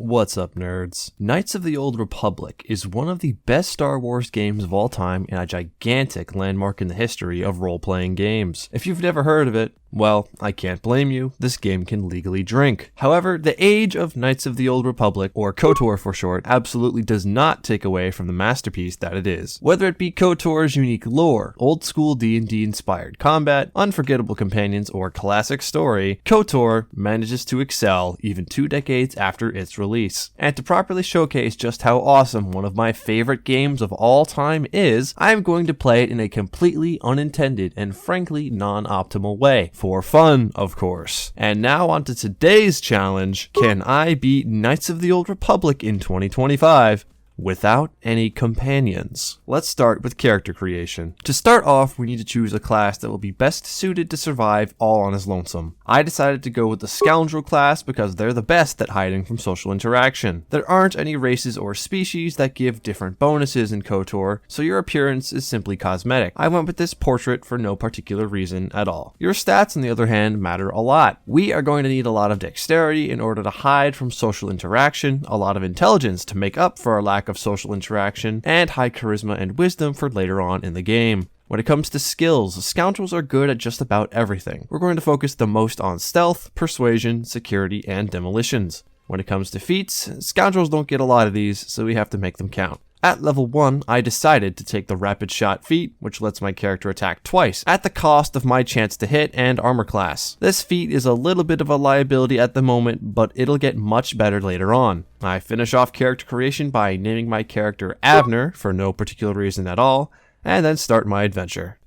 What's up, nerds? Knights of the Old Republic is one of the best Star Wars games of all time and a gigantic landmark in the history of role-playing games. If you've never heard of it, well, I can't blame you, this game can legally drink. However, the age of Knights of the Old Republic, or KOTOR for short, absolutely does not take away from the masterpiece that it is. Whether it be KOTOR's unique lore, old-school D&D inspired combat, unforgettable companions, or classic story, KOTOR manages to excel even 2 decades after its release. And to properly showcase just how awesome one of my favorite games of all time is, I'm going to play it in a completely unintended and frankly non-optimal way. For fun, of course. And now on to today's challenge. Can I beat Knights of the Old Republic in 2025 without any companions? Let's start with character creation. To start off, we need to choose a class that will be best suited to survive all on his lonesome. I decided to go with the Scoundrel class because they're the best at hiding from social interaction. There aren't any races or species that give different bonuses in KOTOR, so your appearance is simply cosmetic. I went with this portrait for no particular reason at all. Your stats, on the other hand, matter a lot. We are going to need a lot of dexterity in order to hide from social interaction, a lot of intelligence to make up for our lack of social interaction, and high charisma and wisdom for later on in the game. When it comes to skills, scoundrels are good at just about everything. We're going to focus the most on stealth, persuasion, security, and demolitions. When it comes to feats, scoundrels don't get a lot of these, so we have to make them count. At level 1, I decided to take the rapid shot feat, which lets my character attack twice, at the cost of my chance to hit and armor class. This feat is a little bit of a liability at the moment, but it'll get much better later on. I finish off character creation by naming my character Avner, for no particular reason at all, and then start my adventure.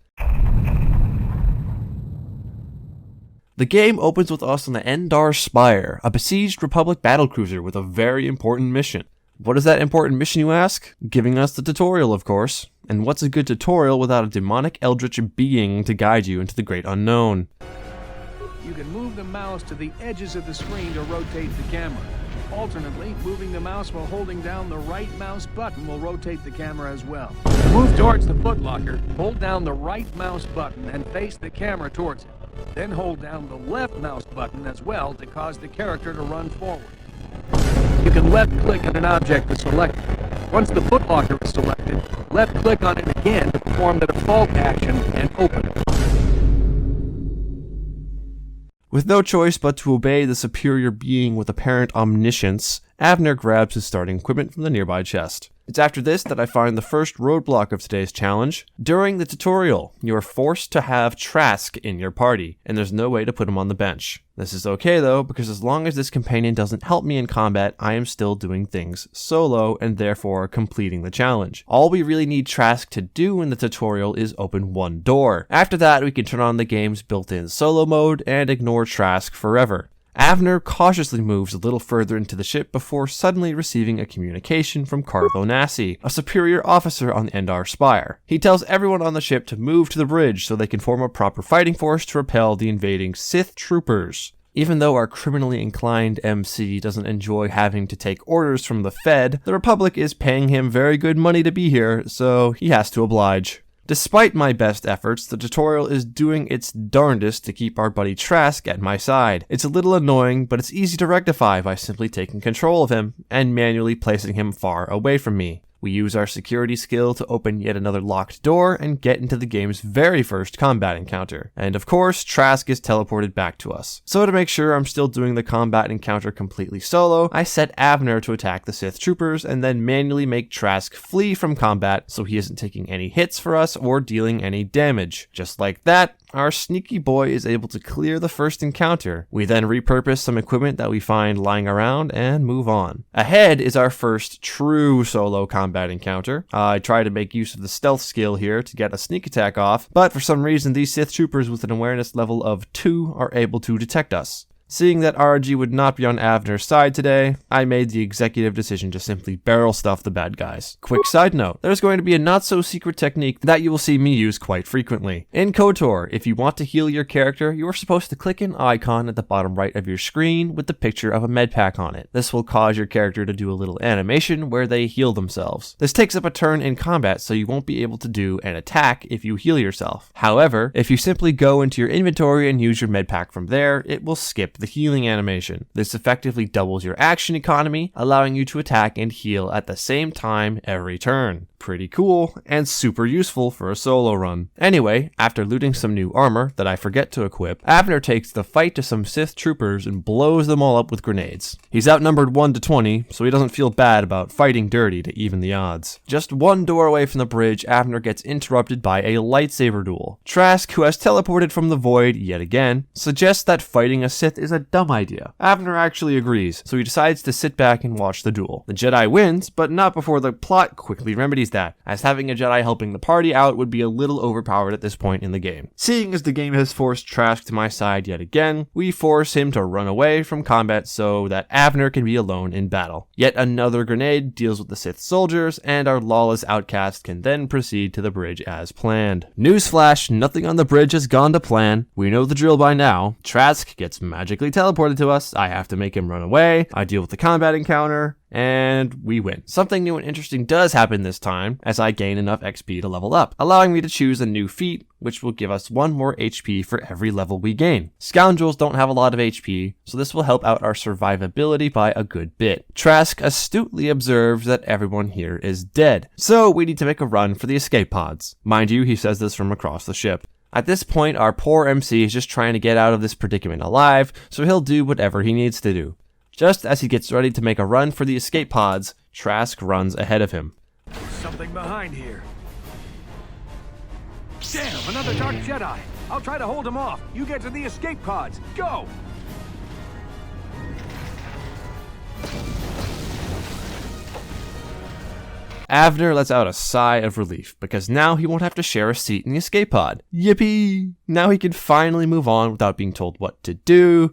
The game opens with us on the Endar Spire, a besieged Republic battlecruiser with a very important mission. What is that important mission, you ask? Giving us the tutorial, of course. And what's a good tutorial without a demonic eldritch being to guide you into the great unknown? You can move the mouse to the edges of the screen to rotate the camera. Alternately, moving the mouse while holding down the right mouse button will rotate the camera as well. To move towards the footlocker, hold down the right mouse button and face the camera towards it. Then hold down the left mouse button as well to cause the character to run forward. You can left-click on an object to select it. Once the footlocker is selected, left-click on it again to perform the default action and open it. With no choice but to obey the superior being with apparent omniscience, Avner grabs his starting equipment from the nearby chest. It's after this that I find the first roadblock of today's challenge. During the tutorial, you are forced to have Trask in your party, and there's no way to put him on the bench. This is okay though, because as long as this companion doesn't help me in combat, I am still doing things solo, and therefore completing the challenge. All we really need Trask to do in the tutorial is open one door. After that, we can turn on the game's built-in solo mode and ignore Trask forever. Avner cautiously moves a little further into the ship before suddenly receiving a communication from Carlo Nassi, a superior officer on the Endar Spire. He tells everyone on the ship to move to the bridge so they can form a proper fighting force to repel the invading Sith troopers. Even though our criminally inclined MC doesn't enjoy having to take orders from the Fed, the Republic is paying him very good money to be here, so he has to oblige. Despite my best efforts, the tutorial is doing its darndest to keep our buddy Trask at my side. It's a little annoying, but it's easy to rectify by simply taking control of him and manually placing him far away from me. We use our security skill to open yet another locked door and get into the game's very first combat encounter. And of course, Trask is teleported back to us. So to make sure I'm still doing the combat encounter completely solo, I set Avner to attack the Sith troopers and then manually make Trask flee from combat so he isn't taking any hits for us or dealing any damage. Just like that, our sneaky boy is able to clear the first encounter. We then repurpose some equipment that we find lying around and move on. Ahead is our first true solo combat encounter. I try to make use of the stealth skill here to get a sneak attack off, but for some reason these Sith troopers with an awareness level of 2 are able to detect us. Seeing that RG would not be on Avner's side today, I made the executive decision to simply barrel stuff the bad guys. Quick side note, there's going to be a not-so-secret technique that you will see me use quite frequently. In KOTOR, if you want to heal your character, you are supposed to click an icon at the bottom right of your screen with the picture of a med pack on it. This will cause your character to do a little animation where they heal themselves. This takes up a turn in combat, so you won't be able to do an attack if you heal yourself. However, if you simply go into your inventory and use your med pack from there, it will skip the healing animation. This effectively doubles your action economy, allowing you to attack and heal at the same time every turn. Pretty cool, and super useful for a solo run. Anyway, after looting some new armor that I forget to equip, Abner takes the fight to some Sith troopers and blows them all up with grenades. He's outnumbered 1 to 20, so he doesn't feel bad about fighting dirty to even the odds. Just one door away from the bridge, Abner gets interrupted by a lightsaber duel. Trask, who has teleported from the void yet again, suggests that fighting a Sith is a dumb idea. Abner actually agrees, so he decides to sit back and watch the duel. The Jedi wins, but not before the plot quickly remedies that, as having a Jedi helping the party out would be a little overpowered at this point in the game. Seeing as the game has forced Trask to my side yet again, we force him to run away from combat so that Abner can be alone in battle. Yet another grenade deals with the Sith soldiers, and our lawless outcast can then proceed to the bridge as planned. Newsflash, nothing on the bridge has gone to plan. We know the drill by now. Trask gets magically teleported to us, I have to make him run away, I deal with the combat encounter, and we win. Something new and interesting does happen this time, as I gain enough XP to level up, allowing me to choose a new feat, which will give us 1 more HP for every level we gain. Scoundrels don't have a lot of HP, so this will help out our survivability by a good bit. Trask astutely observes that everyone here is dead, so we need to make a run for the escape pods. Mind you, he says this from across the ship. At this point, our poor MC is just trying to get out of this predicament alive, so he'll do whatever he needs to do. Just as he gets ready to make a run for the escape pods, Trask runs ahead of him. There's something behind here. Damn, another Dark Jedi. I'll try to hold him off. You get to the escape pods. Go! Abner lets out a sigh of relief, because now he won't have to share a seat in the escape pod. Yippee! Now he can finally move on without being told what to do.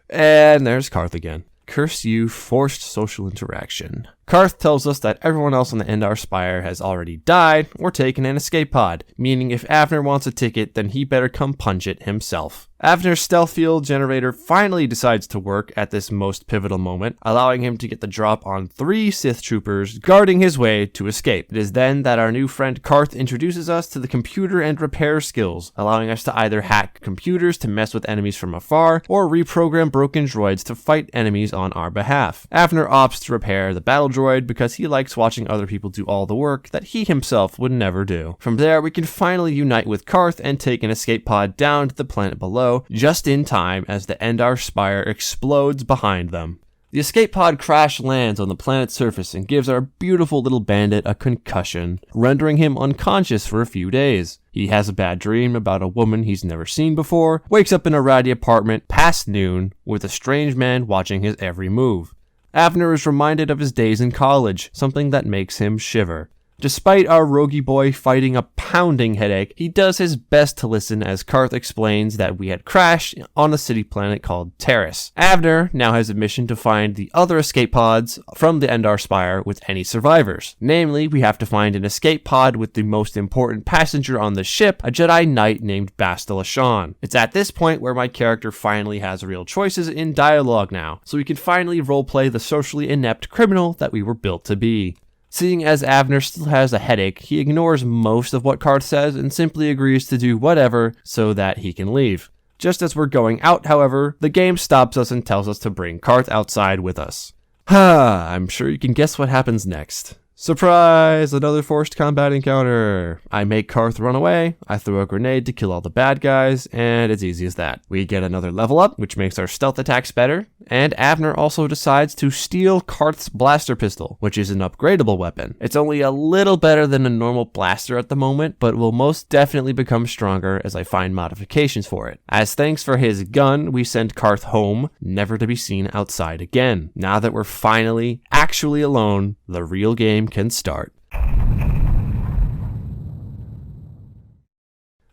And there's Karth again. Curse you, forced social interaction. Karth tells us that everyone else on the Endar Spire has already died or taken an escape pod, meaning if Abner wants a ticket, then he better come punch it himself. Abner's stealth field generator finally decides to work at this most pivotal moment, allowing him to get the drop on 3 Sith troopers guarding his way to escape. It is then that our new friend Karth introduces us to the computer and repair skills, allowing us to either hack computers to mess with enemies from afar, or reprogram broken droids to fight enemies on our behalf. Abner opts to repair the battle droid because he likes watching other people do all the work that he himself would never do. From there, we can finally unite with Karth and take an escape pod down to the planet below, just in time as the Endar Spire explodes behind them. The escape pod crash lands on the planet's surface and gives our beautiful little bandit a concussion, rendering him unconscious for a few days. He has a bad dream about a woman he's never seen before, wakes up in a ratty apartment past noon with a strange man watching his every move. Abner is reminded of his days in college, something that makes him shiver. Despite our roguey boy fighting a pounding headache, he does his best to listen as Karth explains that we had crashed on a city planet called Terrace. Abner now has a mission to find the other escape pods from the Endar Spire with any survivors. Namely, we have to find an escape pod with the most important passenger on the ship, a Jedi Knight named Bastila Shan. It's at this point where my character finally has real choices in dialogue now, so we can finally roleplay the socially inept criminal that we were built to be. Seeing as Abner still has a headache, he ignores most of what Karth says and simply agrees to do whatever so that he can leave. Just as we're going out, however, the game stops us and tells us to bring Karth outside with us. I'm sure you can guess what happens next. Surprise! Another forced combat encounter! I make Karth run away, I throw a grenade to kill all the bad guys, and it's easy as that. We get another level up, which makes our stealth attacks better, and Abner also decides to steal Karth's blaster pistol, which is an upgradable weapon. It's only a little better than a normal blaster at the moment, but will most definitely become stronger as I find modifications for it. As thanks for his gun, we send Karth home, never to be seen outside again. Now that we're finally, actually alone, the real game can start.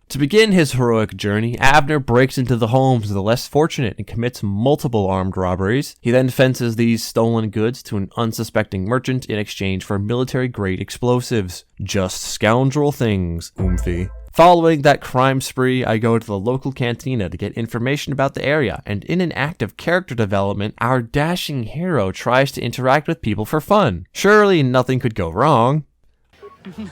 To begin his heroic journey, Abner breaks into the homes of the less fortunate and commits multiple armed robberies. He then fences these stolen goods to an unsuspecting merchant in exchange for military-grade explosives. Just scoundrel things, oomphy. Following that crime spree, I go to the local cantina to get information about the area, and in an act of character development, our dashing hero tries to interact with people for fun. Surely nothing could go wrong.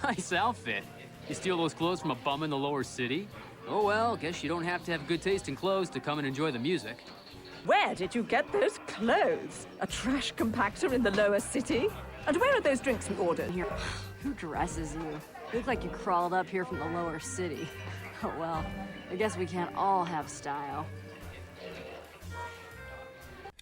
Nice outfit. You steal those clothes from a bum in the lower city? Oh well, guess you don't have to have good taste in clothes to come and enjoy the music. Where did you get those clothes? A trash compactor in the lower city? And where are those drinks we ordered? Here, who dresses you? You look like you crawled up here from the lower city. Oh well, I guess we can't all have style.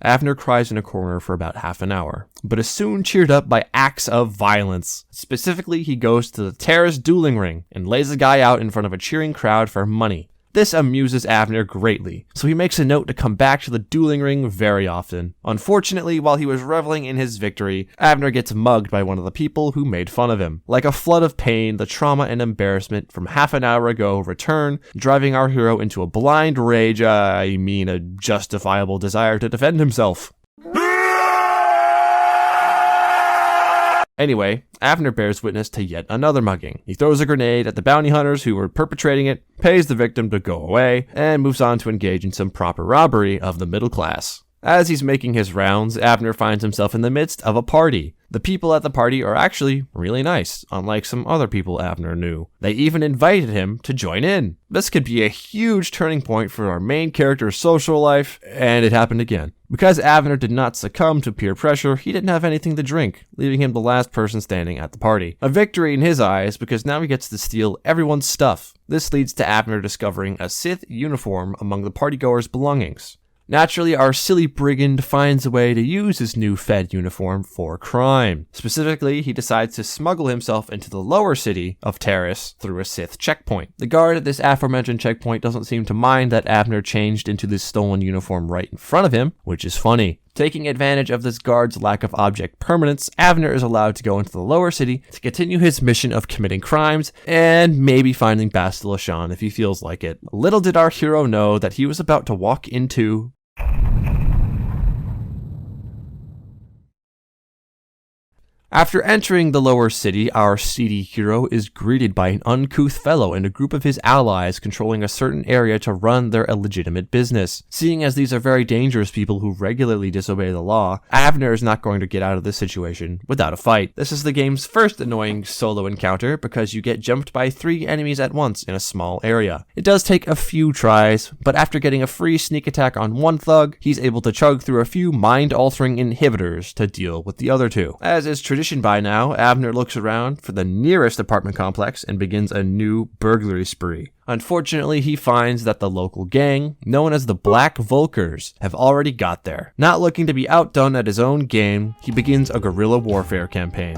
Avner cries in a corner for about half an hour, but is soon cheered up by acts of violence. Specifically, he goes to the terrace dueling ring and lays a guy out in front of a cheering crowd for money. This amuses Avner greatly, so he makes a note to come back to the dueling ring very often. Unfortunately, while he was reveling in his victory, Avner gets mugged by one of the people who made fun of him. Like a flood of pain, the trauma and embarrassment from half an hour ago return, driving our hero into a blind rage, a justifiable desire to defend himself. Anyway, Avner bears witness to yet another mugging. He throws a grenade at the bounty hunters who were perpetrating it, pays the victim to go away, and moves on to engage in some proper robbery of the middle class. As he's making his rounds, Avner finds himself in the midst of a party. The people at the party are actually really nice, unlike some other people Avner knew. They even invited him to join in. This could be a huge turning point for our main character's social life, and it happened again. Because Avner did not succumb to peer pressure, he didn't have anything to drink, leaving him the last person standing at the party. A victory in his eyes, because now he gets to steal everyone's stuff. This leads to Avner discovering a Sith uniform among the partygoers' belongings. Naturally, our silly brigand finds a way to use his new Fed uniform for crime. Specifically, he decides to smuggle himself into the lower city of Terrace through a Sith checkpoint. The guard at this aforementioned checkpoint doesn't seem to mind that Avner changed into this stolen uniform right in front of him, which is funny. Taking advantage of this guard's lack of object permanence, Avner is allowed to go into the lower city to continue his mission of committing crimes and maybe finding Bastila Shan if he feels like it. Little did our hero know that he was about to walk into After entering the lower city, our seedy hero is greeted by an uncouth fellow and a group of his allies controlling a certain area to run their illegitimate business. Seeing as these are very dangerous people who regularly disobey the law, Avner is not going to get out of this situation without a fight. This is the game's first annoying solo encounter because you get jumped by 3 enemies at once in a small area. It does take a few tries, but after getting a free sneak attack on one thug, he's able to chug through a few mind-altering inhibitors to deal with the other 2. As is tradition by now, Avner looks around for the nearest apartment complex and begins a new burglary spree. Unfortunately, he finds that the local gang, known as the Black Volkers, have already got there. Not looking to be outdone at his own game, he begins a guerrilla warfare campaign.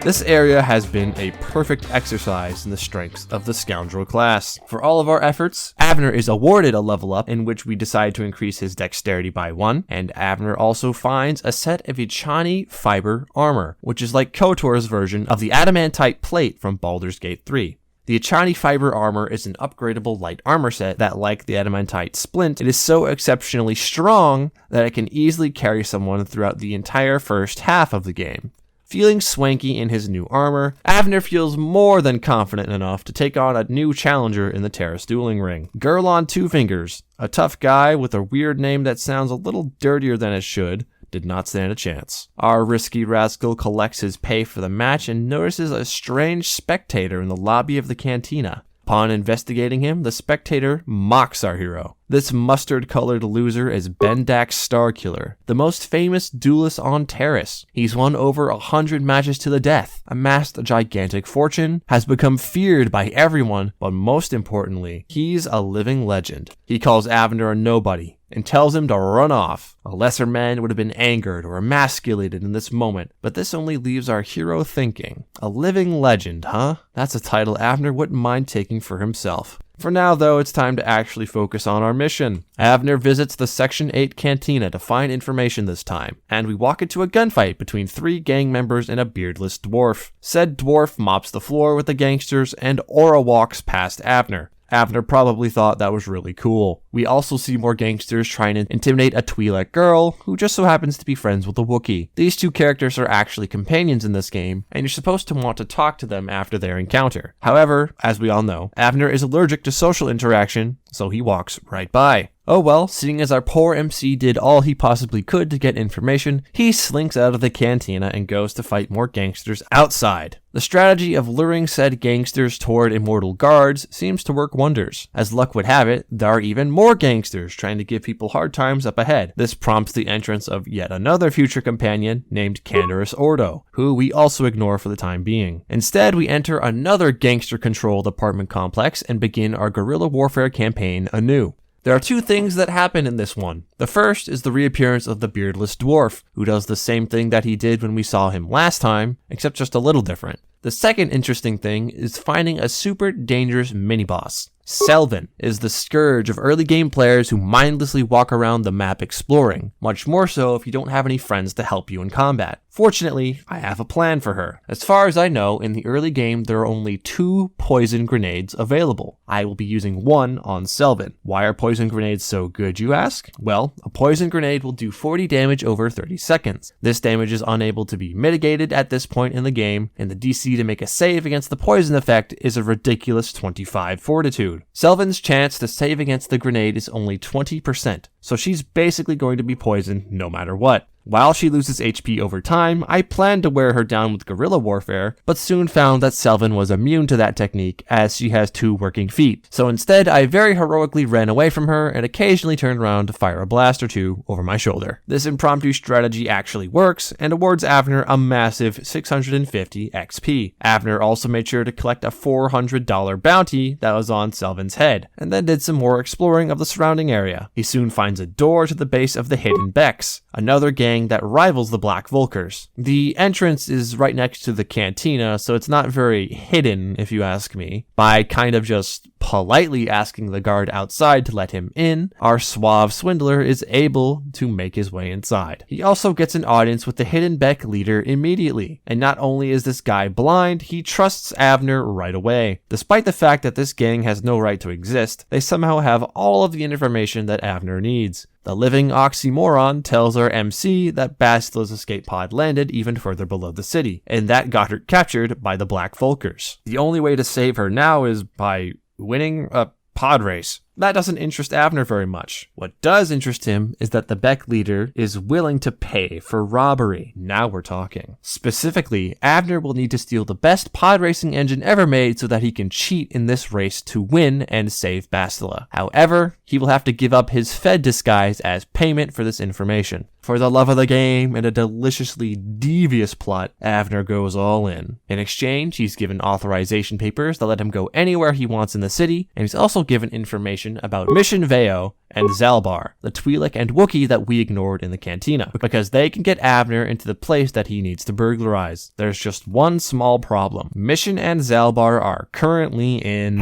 This area has been a perfect exercise in the strengths of the Scoundrel class. For all of our efforts, Avner is awarded a level up in which we decide to increase his dexterity by 1, and Avner also finds a set of Echani fiber armor, which is like KOTOR's version of the adamantite plate from Baldur's Gate 3. The Echani fiber armor is an upgradable light armor set that, like the adamantite splint, it is so exceptionally strong that it can easily carry someone throughout the entire first half of the game. Feeling swanky in his new armor, Avner feels more than confident enough to take on a new challenger in the Terrace dueling ring. Girl on 2 Fingers, a tough guy with a weird name that sounds a little dirtier than it should, did not stand a chance. Our risky rascal collects his pay for the match and notices a strange spectator in the lobby of the cantina. Upon investigating him, the spectator mocks our hero. This mustard-colored loser is Bendak Starkiller, the most famous duelist on Terrace. He's won over 100 matches to the death, amassed a gigantic fortune, has become feared by everyone, but most importantly, he's a living legend. He calls Avner a nobody, and tells him to run off. A lesser man would have been angered or emasculated in this moment, but this only leaves our hero thinking. A living legend, huh? That's a title Avner wouldn't mind taking for himself. For now, though, it's time to actually focus on our mission. Avner visits the Section 8 cantina to find information this time, and we walk into a gunfight between 3 gang members and a beardless dwarf. Said dwarf mops the floor with the gangsters, and Aura walks past Avner. Avner probably thought that was really cool. We also see more gangsters trying to intimidate a Twi'lek girl, who just so happens to be friends with a Wookiee. These 2 characters are actually companions in this game, and you're supposed to want to talk to them after their encounter. However, as we all know, Avner is allergic to social interaction, so he walks right by. Oh well, seeing as our poor MC did all he possibly could to get information, he slinks out of the cantina and goes to fight more gangsters outside. The strategy of luring said gangsters toward immortal guards seems to work wonders. As luck would have it, there are even more gangsters trying to give people hard times up ahead. This prompts the entrance of yet another future companion named Canderous Ordo, who we also ignore for the time being. Instead, we enter another gangster-controlled apartment complex and begin our guerrilla warfare campaign anew. There are 2 things that happen in this one. The first is the reappearance of the beardless dwarf, who does the same thing that he did when we saw him last time, except just a little different. The second interesting thing is finding a super dangerous mini-boss. Selvin is the scourge of early game players who mindlessly walk around the map exploring, much more so if you don't have any friends to help you in combat. Fortunately, I have a plan for her. As far as I know, in the early game there are only 2 poison grenades available. I will be using 1 on Selvin. Why are poison grenades so good, you ask? Well, a poison grenade will do 40 damage over 30 seconds. This damage is unable to be mitigated at this point in the game, and the DC to make a save against the poison effect is a ridiculous 25 fortitude. Selvin's chance to save against the grenade is only 20%, so she's basically going to be poisoned no matter what. While she loses HP over time, I planned to wear her down with guerrilla warfare, but soon found that Selvin was immune to that technique as she has 2 working feet. So instead, I very heroically ran away from her and occasionally turned around to fire a blast or 2 over my shoulder. This impromptu strategy actually works and awards Avner a massive 650 XP. Avner also made sure to collect a $400 bounty that was on Selvin's head, and then did some more exploring of the surrounding area. He soon finds a door to the base of the Hidden Becks, another gang that rivals the Black Vulkars. The entrance is right next to the cantina, so it's not very hidden if you ask me. By kind of just politely asking the guard outside to let him in, our suave swindler is able to make his way inside. He also gets an audience with the Hidden Beck leader immediately, and not only is this guy blind, he trusts Avner right away. Despite the fact that this gang has no right to exist, they somehow have all of the information that Avner needs. The living oxymoron tells our MC that Bastila's escape pod landed even further below the city, and that got her captured by the Black Vulkars. The only way to save her now is by winning a pod race. That doesn't interest Avner very much. What does interest him is that the Beck leader is willing to pay for robbery. Now we're talking. Specifically, Avner will need to steal the best pod racing engine ever made so that he can cheat in this race to win and save Bastila. However, he will have to give up his Fed disguise as payment for this information. For the love of the game and a deliciously devious plot, Avner goes all in. In exchange, he's given authorization papers that let him go anywhere he wants in the city, and he's also given information about Mission Veo and Zalbar, the Twi'lek and Wookiee that we ignored in the cantina, because they can get Avner into the place that he needs to burglarize. There's just one small problem. Mission and Zalbar are currently in...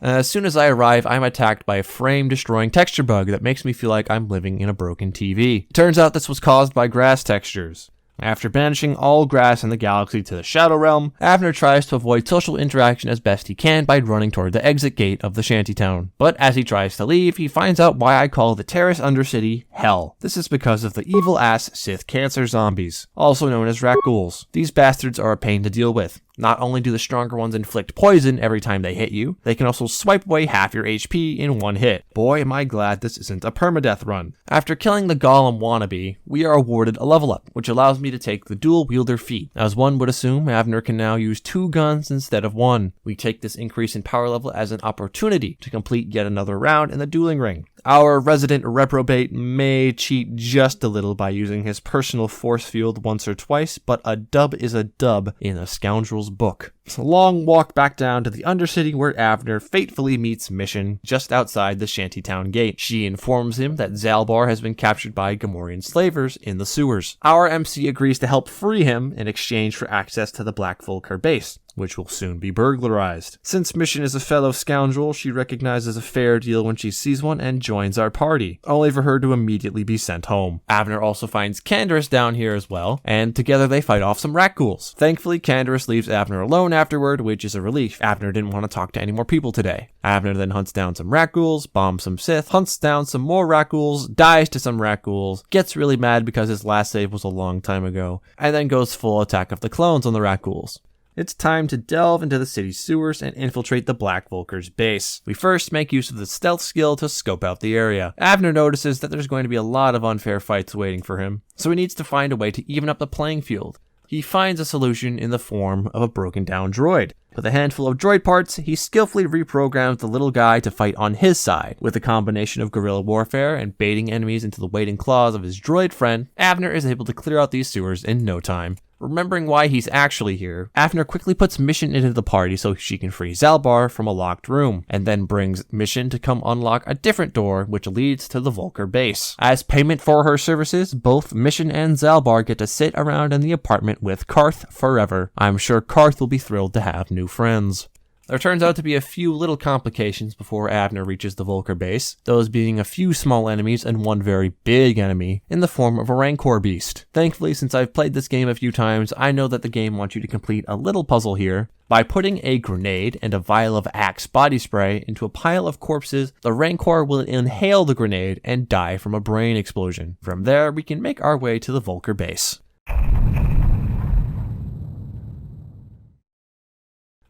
As soon as I arrive, I'm attacked by a frame-destroying texture bug that makes me feel like I'm living in a broken TV. It turns out this was caused by grass textures. After banishing all grass in the galaxy to the Shadow Realm, Avner tries to avoid social interaction as best he can by running toward the exit gate of the shantytown. But as he tries to leave, he finds out why I call the Terrace Undercity Hell. This is because of the evil-ass Sith Cancer zombies, also known as rat ghouls. These bastards are a pain to deal with. Not only do the stronger ones inflict poison every time they hit you, they can also swipe away half your HP in one hit. Boy, am I glad this isn't a permadeath run. After killing the Golem wannabe, we are awarded a level up, which allows me to take the dual wielder feat. As one would assume, Avner can now use 2 guns instead of 1. We take this increase in power level as an opportunity to complete yet another round in the dueling ring. Our resident reprobate may cheat just a little by using his personal force field once or twice, but a dub is a dub in a scoundrel's book. It's a long walk back down to the Undercity where Avner fatefully meets Mission just outside the shantytown gate. She informs him that Zalbar has been captured by Gamorrean slavers in the sewers. Our MC agrees to help free him in exchange for access to the Black Vulcar base, which will soon be burglarized. Since Mission is a fellow scoundrel, she recognizes a fair deal when she sees one and joins our party, only for her to immediately be sent home. Avner also finds Canderous down here as well, and together they fight off some rat ghouls. Thankfully, Canderous leaves Avner alone afterward, which is a relief. Avner didn't want to talk to any more people today. Avner then hunts down some rat ghouls, bombs some Sith, hunts down some more rat ghouls, dies to some rat ghouls, gets really mad because his last save was a long time ago, and then goes full attack of the clones on the rat ghouls. It's time to delve into the city's sewers and infiltrate the Black Vulcar's base. We first make use of the stealth skill to scope out the area. Avner notices that there's going to be a lot of unfair fights waiting for him, so he needs to find a way to even up the playing field. He finds a solution in the form of a broken down droid. With a handful of droid parts, he skillfully reprograms the little guy to fight on his side. With a combination of guerrilla warfare and baiting enemies into the waiting claws of his droid friend, Avner is able to clear out these sewers in no time. Remembering why he's actually here, Avner quickly puts Mission into the party so she can free Zalbar from a locked room, and then brings Mission to come unlock a different door which leads to the Vulcar base. As payment for her services, both Mission and Zalbar get to sit around in the apartment with Karth forever. I'm sure Karth will be thrilled to have new friends. There turns out to be a few little complications before Avner reaches the Vulcar base, those being a few small enemies and one very big enemy in the form of a Rancor beast. Thankfully, since I've played this game a few times, I know that the game wants you to complete a little puzzle here. By putting a grenade and a vial of Axe body spray into a pile of corpses, the Rancor will inhale the grenade and die from a brain explosion. From there, we can make our way to the Vulcar base.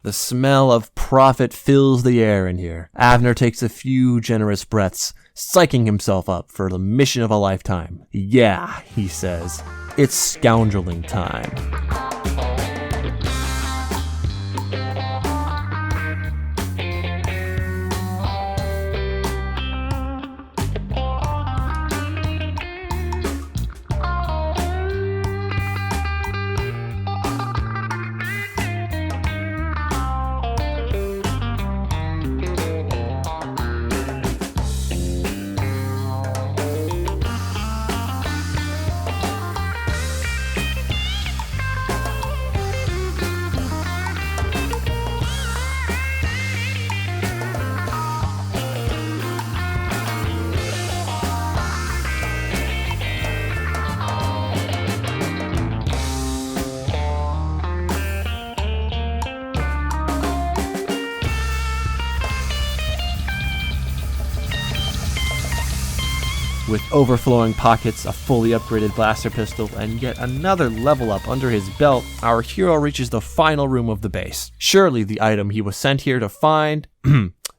The smell of profit fills the air in here. Avner takes a few generous breaths, psyching himself up for the mission of a lifetime. Yeah, he says, it's scoundreling time. With overflowing pockets, a fully upgraded blaster pistol, and yet another level up under his belt, our hero reaches the final room of the base. Surely the item he was sent here to find,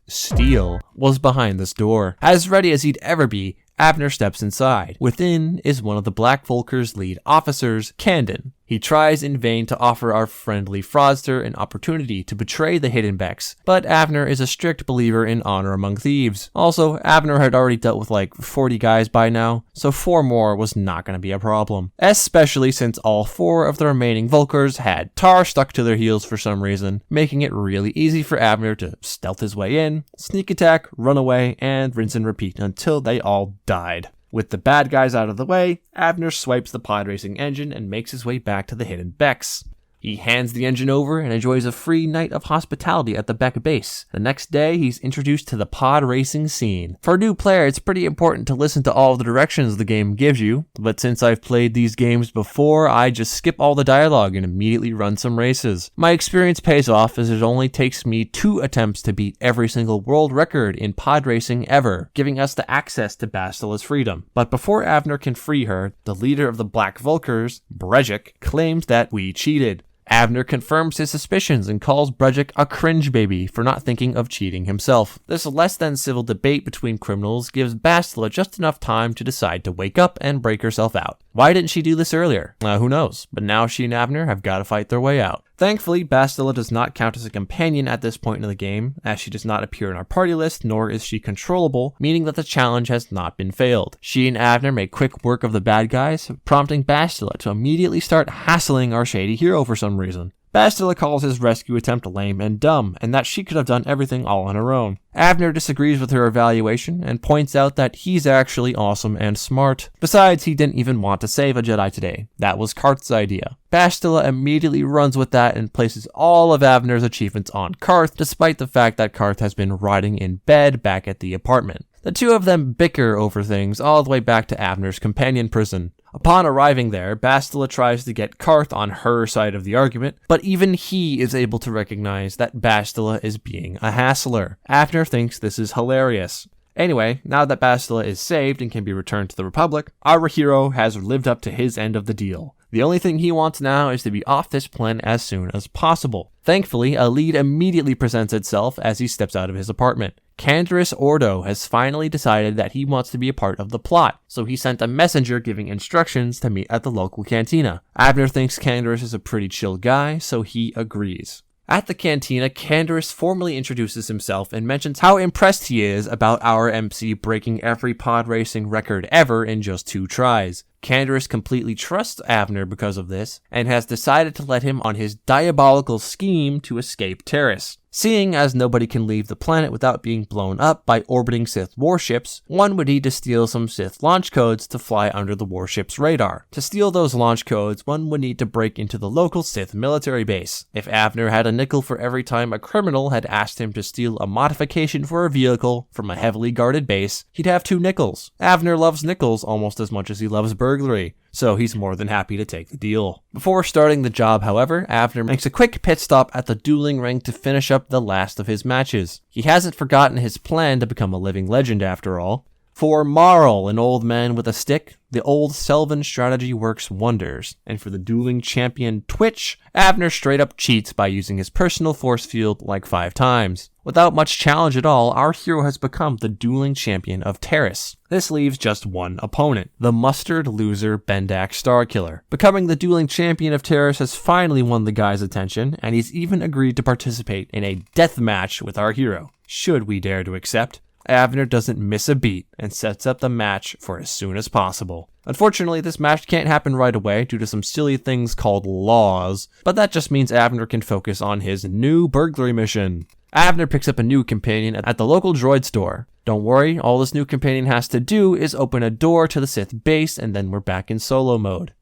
steal, was behind this door. As ready as he'd ever be, Avner steps inside. Within is one of the Black Vulcar's lead officers, Candon. He tries in vain to offer our friendly fraudster an opportunity to betray the Hidden Becks, but Avner is a strict believer in honor among thieves. Also, Avner had already dealt with like 40 guys by now, so 4 more was not going to be a problem. Especially since all 4 of the remaining Vulcars had tar stuck to their heels for some reason, making it really easy for Avner to stealth his way in, sneak attack, run away, and rinse and repeat until they all died. With the bad guys out of the way, Avner swipes the pod racing engine and makes his way back to the Hidden Becks. He hands the engine over and enjoys a free night of hospitality at the Beck base. The next day, he's introduced to the pod racing scene. For a new player, it's pretty important to listen to all the directions the game gives you, but since I've played these games before, I just skip all the dialogue and immediately run some races. My experience pays off as it only takes me 2 attempts to beat every single world record in pod racing ever, giving us the access to Bastila's freedom. But before Avner can free her, the leader of the Black Vulcars, Brejik, claims that we cheated. Avner confirms his suspicions and calls Brejik a cringe baby for not thinking of cheating himself. This less than civil debate between criminals gives Bastila just enough time to decide to wake up and break herself out. Why didn't she do this earlier? Who knows, but now she and Abner have got to fight their way out. Thankfully, Bastila does not count as a companion at this point in the game, as she does not appear in our party list, nor is she controllable, meaning that the challenge has not been failed. She and Abner make quick work of the bad guys, prompting Bastila to immediately start hassling our shady hero for some reason. Bastila calls his rescue attempt lame and dumb, and that she could have done everything all on her own. Abner disagrees with her evaluation and points out that he's actually awesome and smart. Besides, he didn't even want to save a Jedi today. That was Karth's idea. Bastila immediately runs with that and places all of Abner's achievements on Karth, despite the fact that Karth has been rotting in bed back at the apartment. The two of them bicker over things all the way back to Abner's companion prison. Upon arriving there, Bastila tries to get Karth on her side of the argument, but even he is able to recognize that Bastila is being a hassler. Abner thinks this is hilarious. Anyway, now that Bastila is saved and can be returned to the Republic, our hero has lived up to his end of the deal. The only thing he wants now is to be off this planet as soon as possible. Thankfully, a lead immediately presents itself as he steps out of his apartment. Canderous Ordo has finally decided that he wants to be a part of the plot, so he sent a messenger giving instructions to meet at the local cantina. Abner thinks Canderous is a pretty chill guy, so he agrees. At the cantina, Canderous formally introduces himself and mentions how impressed he is about our MC breaking every pod racing record ever in just 2 tries. Canderous completely trusts Abner because of this, and has decided to let him on his diabolical scheme to escape Terrace. Seeing as nobody can leave the planet without being blown up by orbiting Sith warships, one would need to steal some Sith launch codes to fly under the warship's radar. To steal those launch codes, one would need to break into the local Sith military base. If Abner had a nickel for every time a criminal had asked him to steal a modification for a vehicle from a heavily guarded base, he'd have 2 nickels. Abner loves nickels almost as much as he loves burglary, so he's more than happy to take the deal. Before starting the job, however, Abner makes a quick pit stop at the dueling ring to finish up the last of his matches. He hasn't forgotten his plan to become a living legend after all. For Marl, an old man with a stick, the old Selvan strategy works wonders, and for the dueling champion Twitch, Abner straight up cheats by using his personal force field like 5 times. Without much challenge at all, our hero has become the dueling champion of Terrace. This leaves just one opponent, the mustard loser Bendak Starkiller. Becoming the dueling champion of Terrace has finally won the guy's attention, and he's even agreed to participate in a death match with our hero, should we dare to accept. Abner doesn't miss a beat and sets up the match for as soon as possible. Unfortunately, this match can't happen right away due to some silly things called laws, but that just means Abner can focus on his new burglary mission. Abner picks up a new companion at the local droid store. Don't worry, all this new companion has to do is open a door to the Sith base and then we're back in solo mode.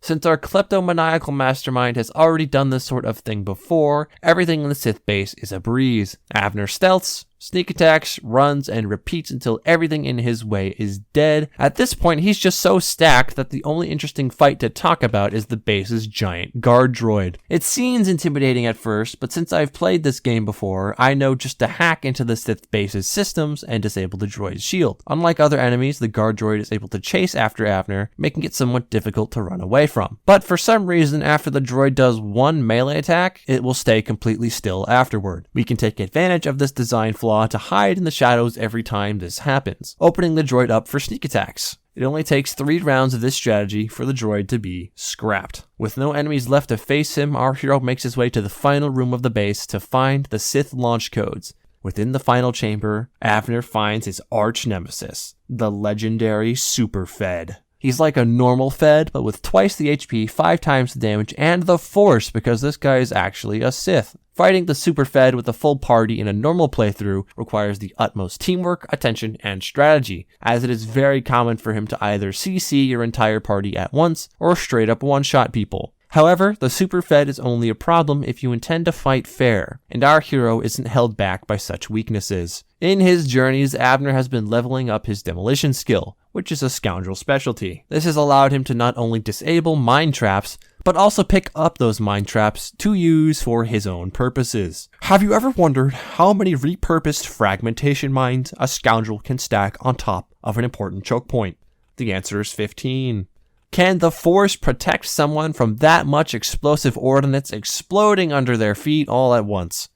Since our kleptomaniacal mastermind has already done this sort of thing before, everything in the Sith base is a breeze. Abner stealths, sneak attacks, runs, and repeats until everything in his way is dead. At this point, he's just so stacked that the only interesting fight to talk about is the base's giant guard droid. It seems intimidating at first, but since I've played this game before, I know just to hack into the Sith base's systems and disable the droid's shield. Unlike other enemies, the guard droid is able to chase after Abner, making it somewhat difficult to run away from. But for some reason, after the droid does one melee attack, it will stay completely still afterward. We can take advantage of this design flaw to hide in the shadows every time this happens, opening the droid up for sneak attacks. It only takes 3 rounds of this strategy for the droid to be scrapped. With no enemies left to face him, our hero makes his way to the final room of the base to find the Sith launch codes. Within the final chamber, Abner finds his arch nemesis, the legendary Super Fed. He's like a normal Fed, but with twice the HP, 5 times the damage, and the Force because this guy is actually a Sith. Fighting the Super Fed with a full party in a normal playthrough requires the utmost teamwork, attention, and strategy, as it is very common for him to either CC your entire party at once or straight up one-shot people. However, the Super Fed is only a problem if you intend to fight fair, and our hero isn't held back by such weaknesses. In his journeys, Abner has been leveling up his demolition skill, which is a scoundrel specialty. This has allowed him to not only disable mine traps, but also pick up those mine traps to use for his own purposes. Have you ever wondered how many repurposed fragmentation mines a scoundrel can stack on top of an important choke point? The answer is 15. Can the Force protect someone from that much explosive ordnance exploding under their feet all at once?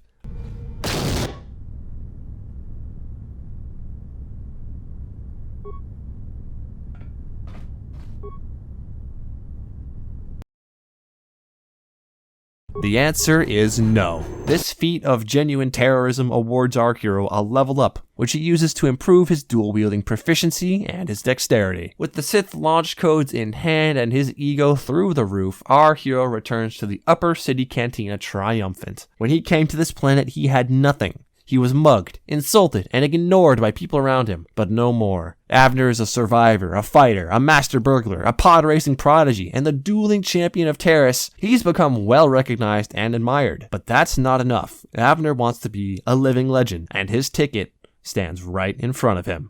The answer is no. This feat of genuine terrorism awards our hero a level up, which he uses to improve his dual-wielding proficiency and his dexterity. With the Sith launch codes in hand and his ego through the roof, our hero returns to the upper city cantina triumphant. When he came to this planet, he had nothing. He was mugged, insulted, and ignored by people around him, but no more. Avner is a survivor, a fighter, a master burglar, a pod racing prodigy, and the dueling champion of Terrace. He's become well recognized and admired, but that's not enough. Avner wants to be a living legend, and his ticket stands right in front of him.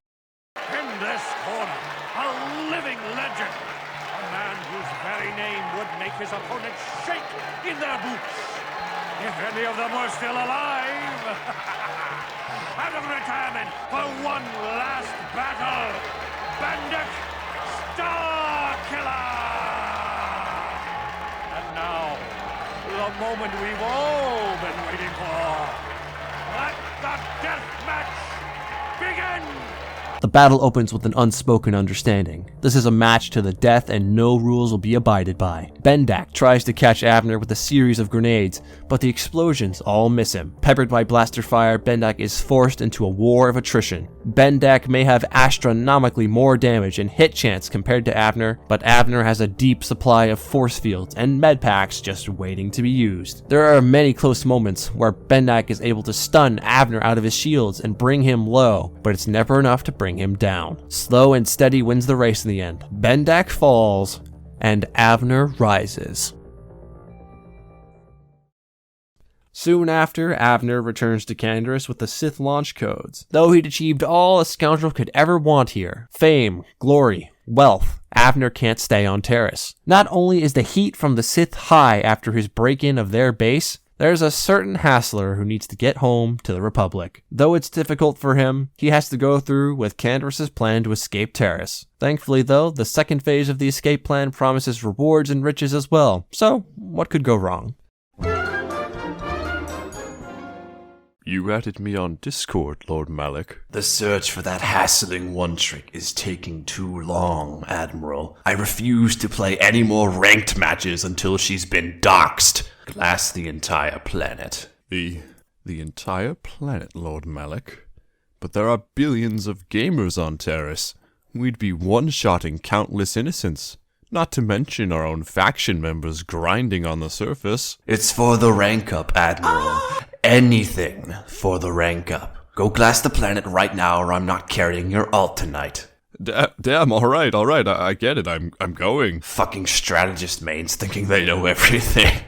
In this corner, a living legend. A man whose very name would make his opponents shake in their boots. If any of them were still alive. Out of retirement for one last battle, Bandit Star Killer! And now, the moment we've all been waiting for. Let the death match begin! The battle opens with an unspoken understanding. This is a match to the death and no rules will be abided by. Bendak tries to catch Avner with a series of grenades, but the explosions all miss him. Peppered by blaster fire, Bendak is forced into a war of attrition. Bendak may have astronomically more damage and hit chance compared to Avner, but Avner has a deep supply of force fields and med packs just waiting to be used. There are many close moments where Bendak is able to stun Avner out of his shields and bring him low, but it's never enough to bring him down. Slow and steady wins the race in the end. Bendak falls, and Avner rises. Soon after, Avner returns to Canderous with the Sith launch codes. Though he'd achieved all a scoundrel could ever want here, fame, glory, wealth, Avner can't stay on Terrace. Not only is the heat from the Sith high after his break-in of their base, there's a certain hassler who needs to get home to the Republic. Though it's difficult for him, he has to go through with Canderous' plan to escape Terrace. Thankfully though, the second phase of the escape plan promises rewards and riches as well, so what could go wrong? You added me on Discord, Lord Malik. The search for that hassling one-trick is taking too long, Admiral. I refuse to play any more ranked matches until she's been doxxed. Glass the entire planet. The entire planet, Lord Malik? But there are billions of gamers on Terrace. We'd be one-shotting countless innocents. Not to mention our own faction members grinding on the surface. It's for the rank up, Admiral. Anything for the rank up. Go glass the planet right now or I'm not carrying your ult tonight. Damn, alright, I get it, I'm going. Fucking strategist mains thinking they know everything.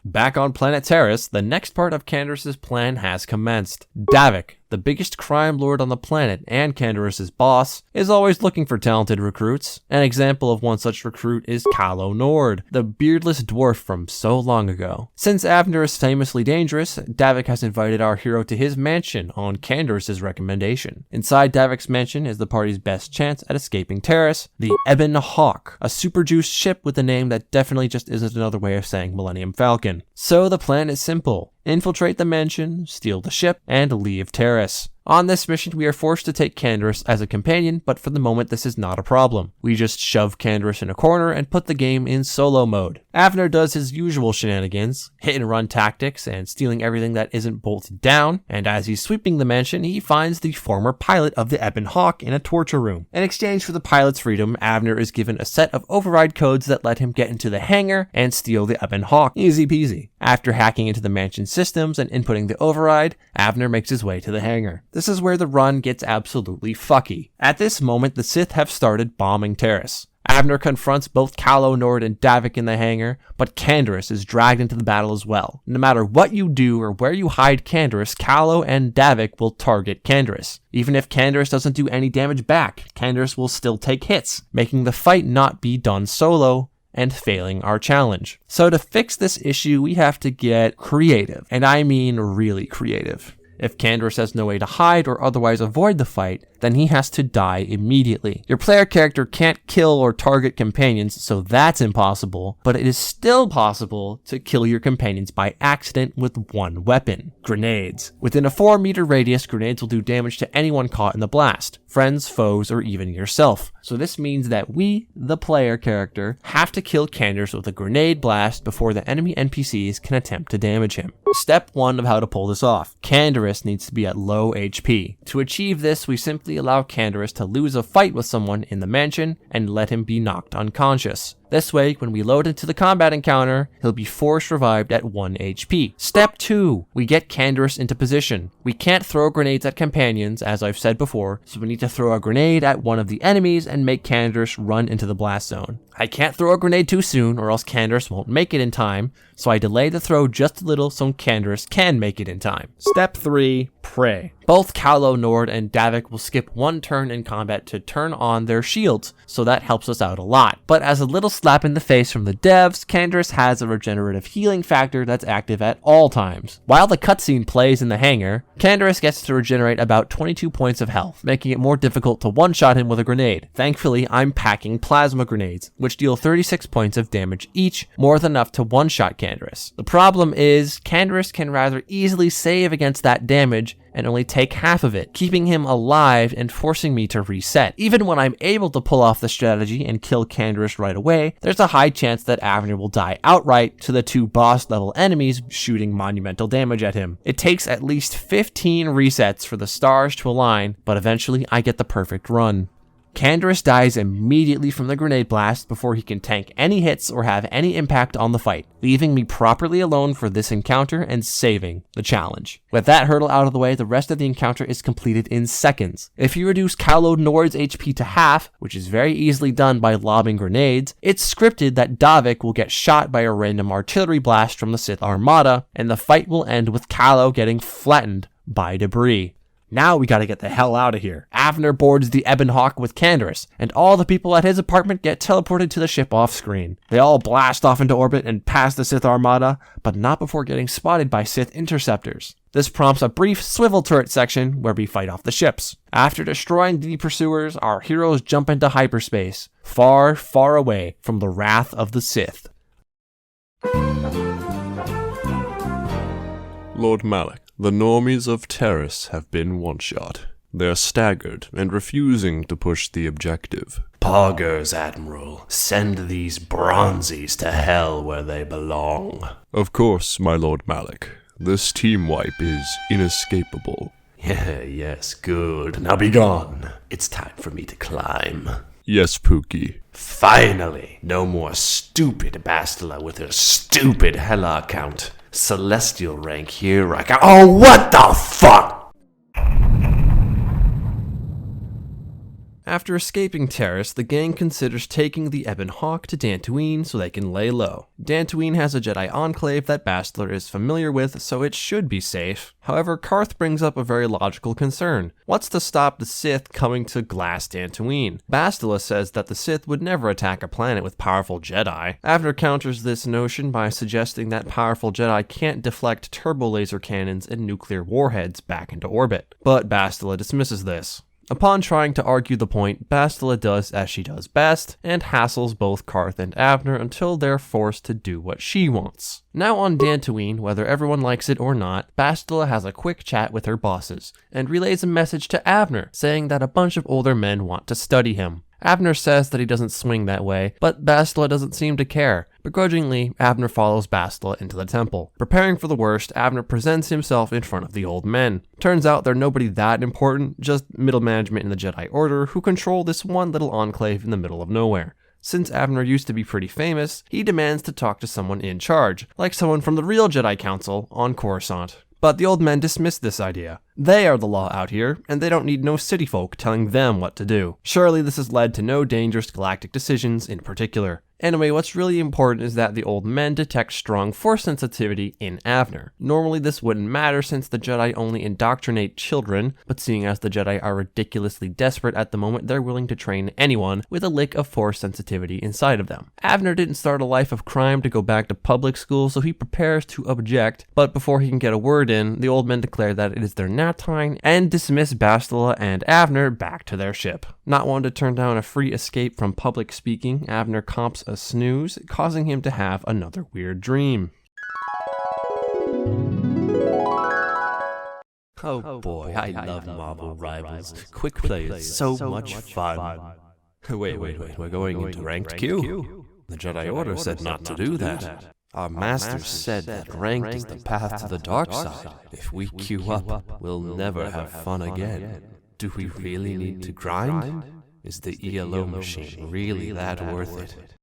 Back on planet Terrace, the next part of Canderous' plan has commenced. Davik, the biggest crime lord on the planet and Canderous' boss, is always looking for talented recruits. An example of one such recruit is Kalo Nord, the beardless dwarf from so long ago. Since Avner is famously dangerous, Davik has invited our hero to his mansion on Canderous' recommendation. Inside Davik's mansion is the party's best chance at escaping Terrace, the Ebon Hawk, a super juiced ship with a name that definitely just isn't another way of saying Millennium Falcon. So the plan is simple. Infiltrate the mansion, steal the ship, and leave Terrace. On this mission, we are forced to take Canderous as a companion, but for the moment this is not a problem. We just shove Canderous in a corner and put the game in solo mode. Avner does his usual shenanigans, hit and run tactics, and stealing everything that isn't bolted down, and as he's sweeping the mansion, he finds the former pilot of the Ebon Hawk in a torture room. In exchange for the pilot's freedom, Avner is given a set of override codes that let him get into the hangar and steal the Ebon Hawk. Easy peasy. After hacking into the mansion's systems and inputting the override, Avner makes his way to the hangar. This is where the run gets absolutely fucky. At this moment, the Sith have started bombing Terrace. Avner confronts both Kalo Nord and Davik in the hangar, but Canderous is dragged into the battle as well. No matter what you do or where you hide Canderous, Kalo and Davik will target Canderous. Even if Canderous doesn't do any damage back, Canderous will still take hits, making the fight not be done solo, and failing our challenge. So to fix this issue, we have to get creative, and I mean really creative. If Canderous has no way to hide or otherwise avoid the fight, then he has to die immediately. Your player character can't kill or target companions, so that's impossible, but it is still possible to kill your companions by accident with one weapon: grenades. Within a 4-meter radius, grenades will do damage to anyone caught in the blast, friends, foes, or even yourself. So this means that we, the player character, have to kill Candace with a grenade blast before the enemy NPCs can attempt to damage him. Step 1 of how to pull this off: Candace needs to be at low HP. To achieve this, we simply allow Candace to lose a fight with someone in the mansion and let him be knocked unconscious. This way, when we load into the combat encounter, he'll be force revived at 1 HP. Step 2, we get Candace into position. We can't throw grenades at companions, as I've said before, so we need to throw a grenade at one of the enemies and make Candace run into the blast zone. I can't throw a grenade too soon, or else Candace won't make it in time, so I delay the throw just a little so Candace can make it in time. Step 3, pray. Both Kaulo, Nord, and Davik will skip 1 turn in combat to turn on their shields, so that helps us out a lot. But as a little slap in the face from the devs, Candace has a regenerative healing factor that's active at all times. While the cutscene plays in the hangar, Candace gets to regenerate about 22 points of health, making it more difficult to one-shot him with a grenade. Thankfully, I'm packing plasma grenades, which deal 36 points of damage each, more than enough to one-shot Candace. The problem is, Candace can rather easily save against that damage and only take half of it, keeping him alive and forcing me to reset. Even when I'm able to pull off the strategy and kill Candace right away, there's a high chance that Avner will die outright to the 2 boss level enemies shooting monumental damage at him. It takes at least 15 resets for the stars to align, but eventually I get the perfect run. Candace dies immediately from the grenade blast before he can tank any hits or have any impact on the fight, leaving me properly alone for this encounter and saving the challenge. With that hurdle out of the way, the rest of the encounter is completed in seconds. If you reduce Kaulo Nord's HP to half, which is very easily done by lobbing grenades, it's scripted that Davik will get shot by a random artillery blast from the Sith Armada, and the fight will end with Kaulo getting flattened by debris. Now we gotta get the hell out of here. Avner boards the Ebon Hawk with Candace, and all the people at his apartment get teleported to the ship off screen. They all blast off into orbit and past the Sith Armada, but not before getting spotted by Sith interceptors. This prompts a brief swivel turret section where we fight off the ships. After destroying the pursuers, our heroes jump into hyperspace, far, far away from the wrath of the Sith. Lord Malik, the normies of Terrace have been one-shot. They're staggered and refusing to push the objective. Poggers, Admiral. Send these bronzies to hell where they belong. Of course, my Lord Malik. This team wipe is inescapable. Yes, good. Now be gone. It's time for me to climb. Yes, Pookie. Finally! No more stupid Bastila with her stupid Hela account. Celestial rank here, I got— Oh, what the fuck?! After escaping Terrace, the gang considers taking the Ebon Hawk to Dantooine so they can lay low. Dantooine has a Jedi enclave that Bastila is familiar with, so it should be safe. However, Karth brings up a very logical concern. What's to stop the Sith coming to glass Dantooine? Bastila says that the Sith would never attack a planet with powerful Jedi. Avner counters this notion by suggesting that powerful Jedi can't deflect turbo laser cannons and nuclear warheads back into orbit. But Bastila dismisses this. Upon trying to argue the point, Bastila does as she does best, and hassles both Karth and Avner until they're forced to do what she wants. Now on Dantooine, whether everyone likes it or not, Bastila has a quick chat with her bosses, and relays a message to Avner, saying that a bunch of older men want to study him. Avner says that he doesn't swing that way, but Bastila doesn't seem to care. Begrudgingly, Avner follows Bastila into the temple. Preparing for the worst, Avner presents himself in front of the old men. Turns out they're nobody that important, just middle management in the Jedi Order who control this one little enclave in the middle of nowhere. Since Avner used to be pretty famous, he demands to talk to someone in charge, like someone from the real Jedi Council on Coruscant. But the old men dismiss this idea. They are the law out here, and they don't need no city folk telling them what to do. Surely this has led to no dangerous galactic decisions in particular. Anyway, what's really important is that the old men detect strong force sensitivity in Avner. Normally this wouldn't matter since the Jedi only indoctrinate children, but seeing as the Jedi are ridiculously desperate at the moment, they're willing to train anyone with a lick of force sensitivity inside of them. Avner didn't start a life of crime to go back to public school, so he prepares to object, but before he can get a word in, the old men declare that it is their nap time and dismiss Bastila and Avner back to their ship. Not one to turn down a free escape from public speaking, Avner comps a snooze, causing him to have another weird dream. Oh boy, I love Marvel Rivals. Quick play is so much fun. Wait, we're going into ranked queue? The Jedi Order said not to do that. Our masters said that ranked is the path to the dark side. If we queue up, we'll never have fun again. Do we really need to grind? Is the ELO machine really that worth it?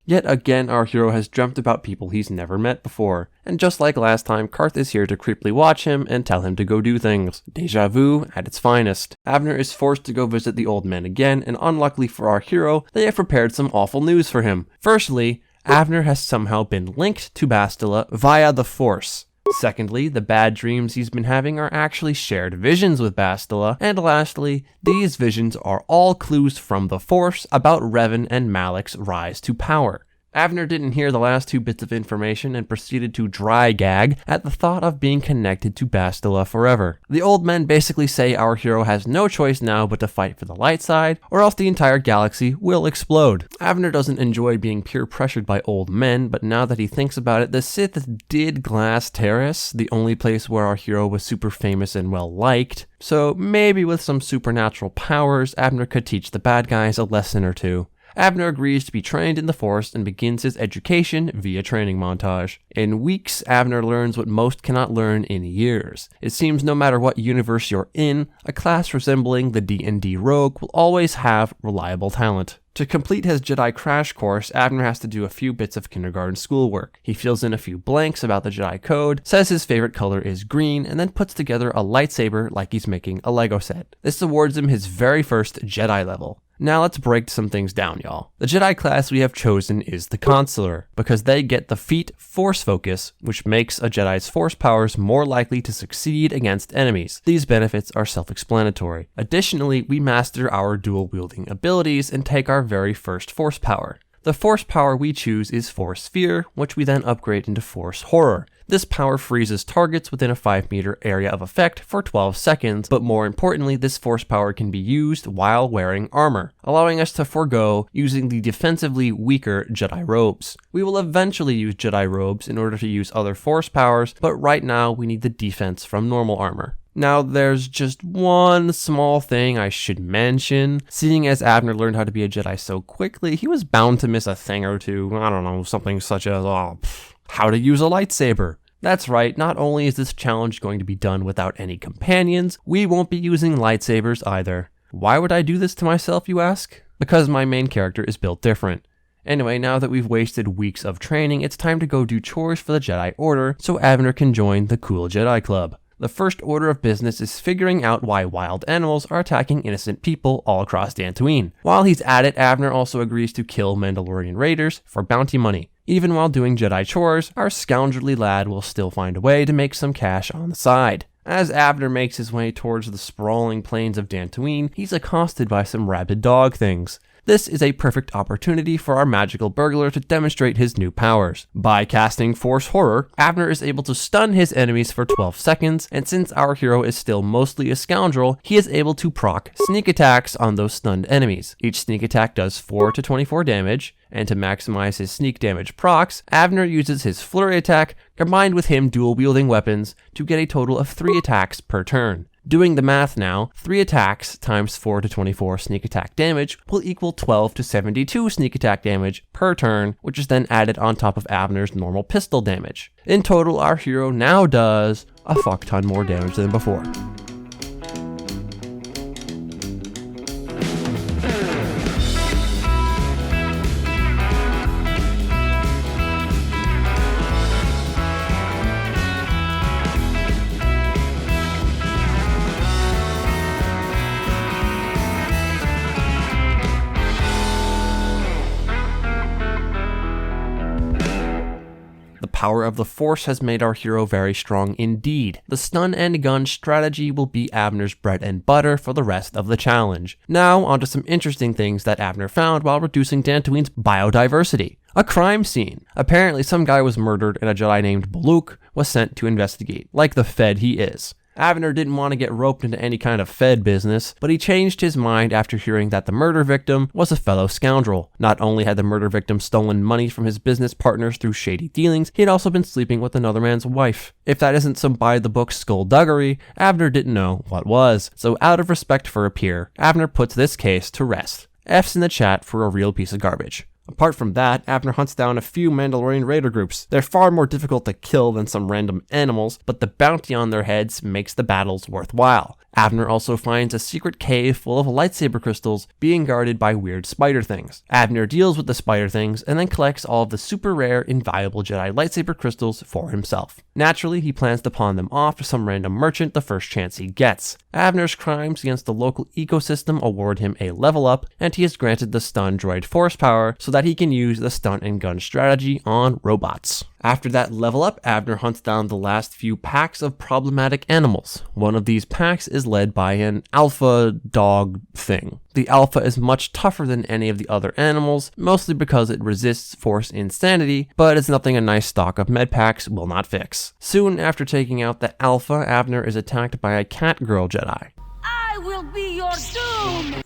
Yet again, our hero has dreamt about people he's never met before, and just like last time, Karth is here to creepily watch him and tell him to go do things. Deja vu at its finest. Avner is forced to go visit the old men again, and unluckily for our hero, they have prepared some awful news for him. Firstly, Avner has somehow been linked to Bastila via the Force. Secondly, the bad dreams he's been having are actually shared visions with Bastila. And lastly, these visions are all clues from the Force about Revan and Malik's rise to power. Avner didn't hear the last two bits of information and proceeded to dry gag at the thought of being connected to Bastila forever. The old men basically say our hero has no choice now but to fight for the light side, or else the entire galaxy will explode. Avner doesn't enjoy being peer pressured by old men, but now that he thinks about it, the Sith did glass Terrace, the only place where our hero was super famous and well liked. So maybe with some supernatural powers, Avner could teach the bad guys a lesson or two. Avner agrees to be trained in the Force and begins his education via training montage. In weeks, Avner learns what most cannot learn in years. It seems no matter what universe you're in, a class resembling the D&D rogue will always have reliable talent. To complete his Jedi crash course, Avner has to do a few bits of kindergarten schoolwork. He fills in a few blanks about the Jedi code, says his favorite color is green, and then puts together a lightsaber like he's making a Lego set. This awards him his very first Jedi level. Now let's break some things down, y'all. The Jedi class we have chosen is the Consular, because they get the feat Force Focus, which makes a Jedi's Force powers more likely to succeed against enemies. These benefits are self-explanatory. Additionally, we master our dual-wielding abilities and take our very first Force power. The Force power we choose is Force Fear, which we then upgrade into Force Horror. This power freezes targets within a 5-meter area of effect for 12 seconds, but more importantly, this Force power can be used while wearing armor, allowing us to forego using the defensively weaker Jedi robes. We will eventually use Jedi robes in order to use other Force powers, but right now we need the defense from normal armor. Now, there's just one small thing I should mention. Seeing as Avner learned how to be a Jedi so quickly, he was bound to miss a thing or two. I don't know, something such as, how to use a lightsaber. That's right, not only is this challenge going to be done without any companions, we won't be using lightsabers either. Why would I do this to myself, you ask? Because my main character is built different. Anyway, now that we've wasted weeks of training, it's time to go do chores for the Jedi Order so Avner can join the cool Jedi Club. The first order of business is figuring out why wild animals are attacking innocent people all across Dantooine. While he's at it, Avner also agrees to kill Mandalorian raiders for bounty money. Even while doing Jedi chores, our scoundrelly lad will still find a way to make some cash on the side. As Avner makes his way towards the sprawling plains of Dantooine, he's accosted by some rabid dog things. This is a perfect opportunity for our magical burglar to demonstrate his new powers. By casting Force Horror, Avner is able to stun his enemies for 12 seconds, and since our hero is still mostly a scoundrel, he is able to proc sneak attacks on those stunned enemies. Each sneak attack does 4 to 24 damage, and to maximize his sneak damage procs, Avner uses his flurry attack combined with him dual-wielding weapons to get a total of 3 attacks per turn. Doing the math now, 3 attacks times 4 to 24 sneak attack damage will equal 12 to 72 sneak attack damage per turn, which is then added on top of Avner's normal pistol damage. In total, our hero now does a fuck ton more damage than before. power of the Force has made our hero very strong indeed. The stun and gun strategy will be Abner's bread and butter for the rest of the challenge. Now, onto some interesting things that Abner found while reducing Dantooine's biodiversity. A crime scene. Apparently some guy was murdered and a Jedi named Baluk was sent to investigate, like the Fed he is. Abner didn't want to get roped into any kind of Fed business, but he changed his mind after hearing that the murder victim was a fellow scoundrel. Not only had the murder victim stolen money from his business partners through shady dealings, he had also been sleeping with another man's wife. If that isn't some by-the-book skullduggery, Abner didn't know what was. So out of respect for a peer, Abner puts this case to rest. F's in the chat for a real piece of garbage. Apart from that, Abner hunts down a few Mandalorian raider groups. They're far more difficult to kill than some random animals, but the bounty on their heads makes the battles worthwhile. Abner also finds a secret cave full of lightsaber crystals being guarded by weird spider things. Abner deals with the spider things and then collects all of the super rare, invaluable Jedi lightsaber crystals for himself. Naturally, he plans to pawn them off to some random merchant the first chance he gets. Abner's crimes against the local ecosystem award him a level up, and he is granted the stun droid force power so that he can use the stun and gun strategy on robots. After that level up, Abner hunts down the last few packs of problematic animals. One of these packs is led by an alpha dog thing. The alpha is much tougher than any of the other animals, mostly because it resists force insanity, but it's nothing a nice stock of med packs will not fix. Soon after taking out the alpha, Abner is attacked by a cat girl Jedi. I will be your doom!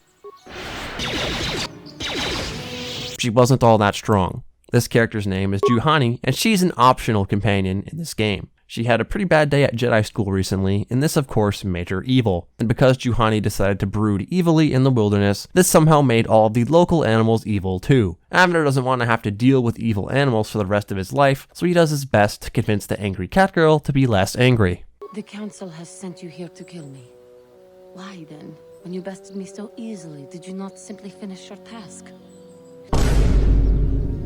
She wasn't all that strong. This character's name is Juhani, and she's an optional companion in this game. She had a pretty bad day at Jedi school recently, and this of course made her evil. And because Juhani decided to brood evilly in the wilderness, this somehow made all of the local animals evil too. Abner doesn't want to have to deal with evil animals for the rest of his life, so he does his best to convince the angry cat girl to be less angry. The council has sent you here to kill me. Why then, when you bested me so easily, did you not simply finish your task?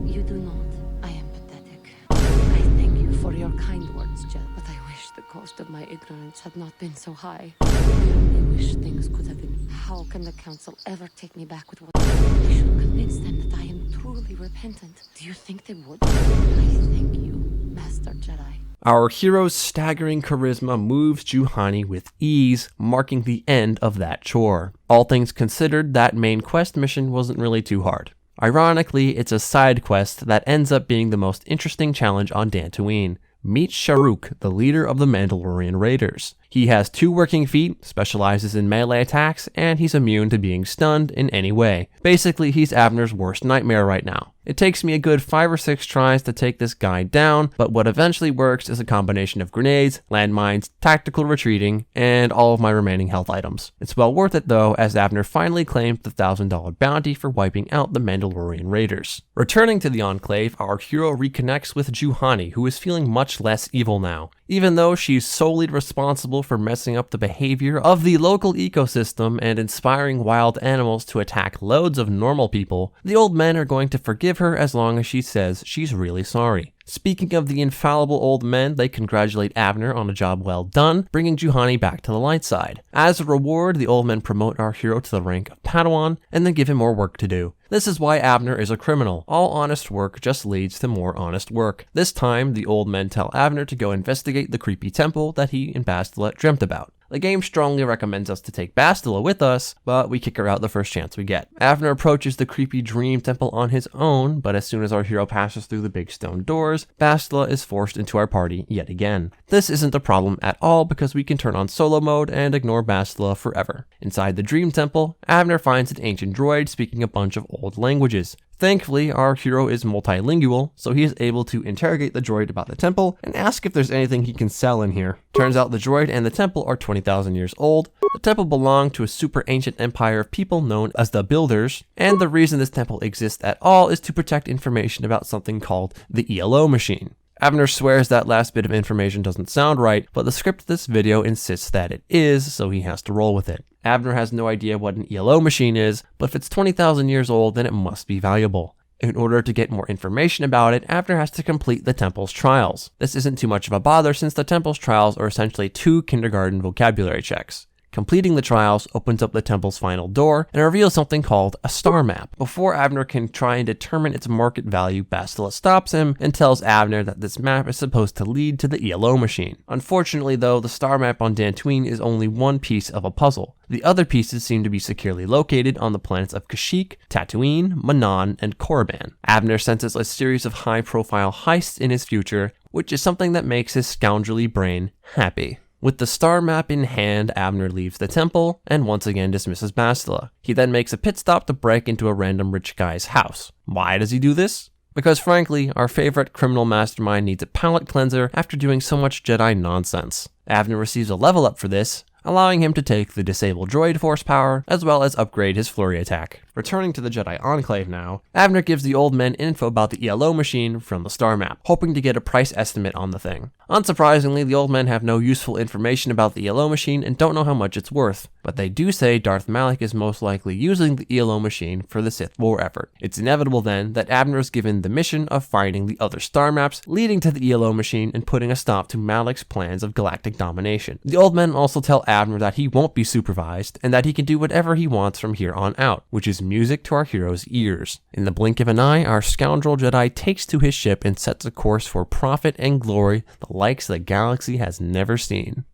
You do not. I am pathetic. I thank you for your kind words, Jed, but I wish the cost of my ignorance had not been so high. I only wish things could have been. How can the council ever take me back with what I should convince them that I am truly repentant? Do you think they would? I thank you, Master Jedi. Our hero's staggering charisma moves Juhani with ease, marking the end of that chore. All things considered, that main quest mission wasn't really too hard. Ironically, it's a side quest that ends up being the most interesting challenge on Dantooine. Meet Sharuk, the leader of the Mandalorian Raiders. He has 2 working feet, specializes in melee attacks, and he's immune to being stunned in any way. Basically, he's Abner's worst nightmare right now. It takes me a good 5 or 6 tries to take this guy down, but what eventually works is a combination of grenades, landmines, tactical retreating, and all of my remaining health items. It's well worth it though, as Abner finally claims the $1,000 bounty for wiping out the Mandalorian Raiders. Returning to the Enclave, our hero reconnects with Juhani, who is feeling much less evil now. Even though she's solely responsible for messing up the behavior of the local ecosystem and inspiring wild animals to attack loads of normal people, the old men are going to forgive her as long as she says she's really sorry. Speaking of the infallible old men, they congratulate Abner on a job well done, bringing Juhani back to the light side. As a reward, the old men promote our hero to the rank of Padawan, and then give him more work to do. This is why Abner is a criminal. All honest work just leads to more honest work. This time, the old men tell Abner to go investigate the creepy temple that he and Bastila dreamt about. The game strongly recommends us to take Bastila with us, but we kick her out the first chance we get. Abner approaches the creepy dream temple on his own, but as soon as our hero passes through the big stone doors, Bastila is forced into our party yet again. This isn't a problem at all because we can turn on solo mode and ignore Bastila forever. Inside the dream temple, Abner finds an ancient droid speaking a bunch of old languages. Thankfully, our hero is multilingual, so he is able to interrogate the droid about the temple and ask if there's anything he can sell in here. Turns out the droid and the temple are 20,000 years old. The temple belonged to a super ancient empire of people known as the Builders, and the reason this temple exists at all is to protect information about something called the ELO machine. Abner swears that last bit of information doesn't sound right, but the script of this video insists that it is, so he has to roll with it. Abner has no idea what an ELO machine is, but if it's 20,000 years old, then it must be valuable. In order to get more information about it, Abner has to complete the temple's trials. This isn't too much of a bother since the temple's trials are essentially 2 kindergarten vocabulary checks. Completing the trials opens up the temple's final door and reveals something called a star map. Before Abner can try and determine its market value, Bastila stops him and tells Abner that this map is supposed to lead to the ELO machine. Unfortunately though, the star map on Dantooine is only one piece of a puzzle. The other pieces seem to be securely located on the planets of Kashyyyk, Tatooine, Manan, and Korriban. Abner senses a series of high-profile heists in his future, which is something that makes his scoundrelly brain happy. With the star map in hand, Abner leaves the temple and once again dismisses Bastila. He then makes a pit stop to break into a random rich guy's house. Why does he do this? Because frankly, our favorite criminal mastermind needs a palate cleanser after doing so much Jedi nonsense. Abner receives a level up for this, allowing him to take the disabled droid force power, as well as upgrade his flurry attack. Returning to the Jedi Enclave now, Abner gives the old men info about the ELO machine from the star map, hoping to get a price estimate on the thing. Unsurprisingly, the old men have no useful information about the ELO machine and don't know how much it's worth, but they do say Darth Malak is most likely using the ELO machine for the Sith war effort. It's inevitable then that Abner is given the mission of finding the other star maps leading to the ELO machine and putting a stop to Malak's plans of galactic domination. The old men also tell Abner that he won't be supervised and that he can do whatever he wants from here on out, which is music to our hero's ears. In the blink of an eye, our scoundrel Jedi takes to his ship and sets a course for profit and glory the likes the galaxy has never seen.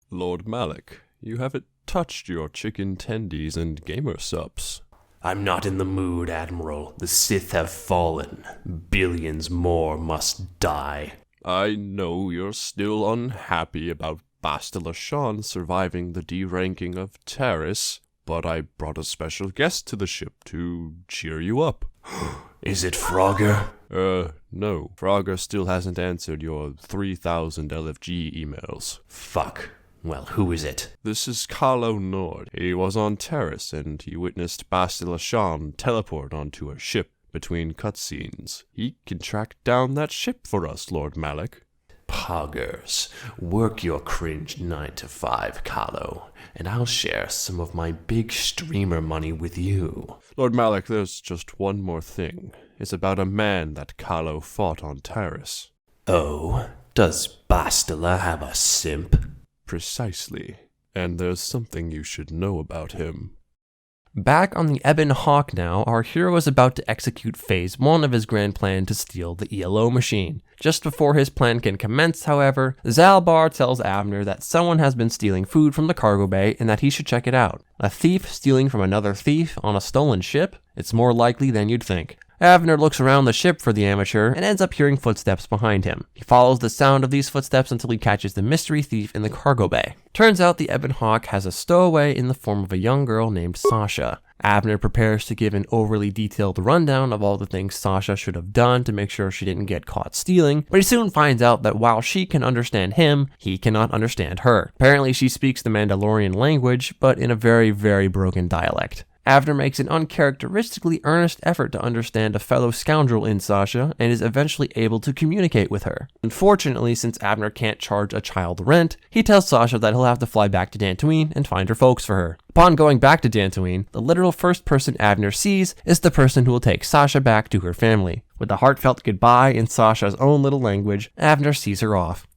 Lord Malak, you haven't touched your chicken tendies and gamer subs. I'm not in the mood, Admiral. The Sith have fallen. Billions more must die. I know you're still unhappy about Bastila Shan surviving the deranking of Taris, but I brought a special guest to the ship to cheer you up. Is it Frogger? No. Frogger still hasn't answered your 3,000 LFG emails. Fuck. Well, who is it? This is Carlo Nord. He was on Taris, and he witnessed Bastila Shan teleport onto a ship between cutscenes. He can track down that ship for us, Lord Malak. Poggers, work your cringe 9 to 5, Carlo, and I'll share some of my big streamer money with you. Lord Malak, there's just one more thing. It's about a man that Carlo fought on Taris. Oh, does Bastila have a simp? Precisely. And there's something you should know about him. Back on the Ebon Hawk now, our hero is about to execute Phase 1 of his grand plan to steal the ELO machine. Just before his plan can commence, however, Zalbar tells Abner that someone has been stealing food from the cargo bay and that he should check it out. A thief stealing from another thief on a stolen ship? It's more likely than you'd think. Abner looks around the ship for the amateur and ends up hearing footsteps behind him. He follows the sound of these footsteps until he catches the mystery thief in the cargo bay. Turns out the Ebon Hawk has a stowaway in the form of a young girl named Sasha. Abner prepares to give an overly detailed rundown of all the things Sasha should have done to make sure she didn't get caught stealing, but he soon finds out that while she can understand him, he cannot understand her. Apparently she speaks the Mandalorian language, but in a very, very broken dialect. Abner makes an uncharacteristically earnest effort to understand a fellow scoundrel in Sasha and is eventually able to communicate with her. Unfortunately, since Abner can't charge a child rent, he tells Sasha that he'll have to fly back to Dantooine and find her folks for her. Upon going back to Dantooine, the literal first person Abner sees is the person who will take Sasha back to her family. With a heartfelt goodbye in Sasha's own little language, Abner sees her off.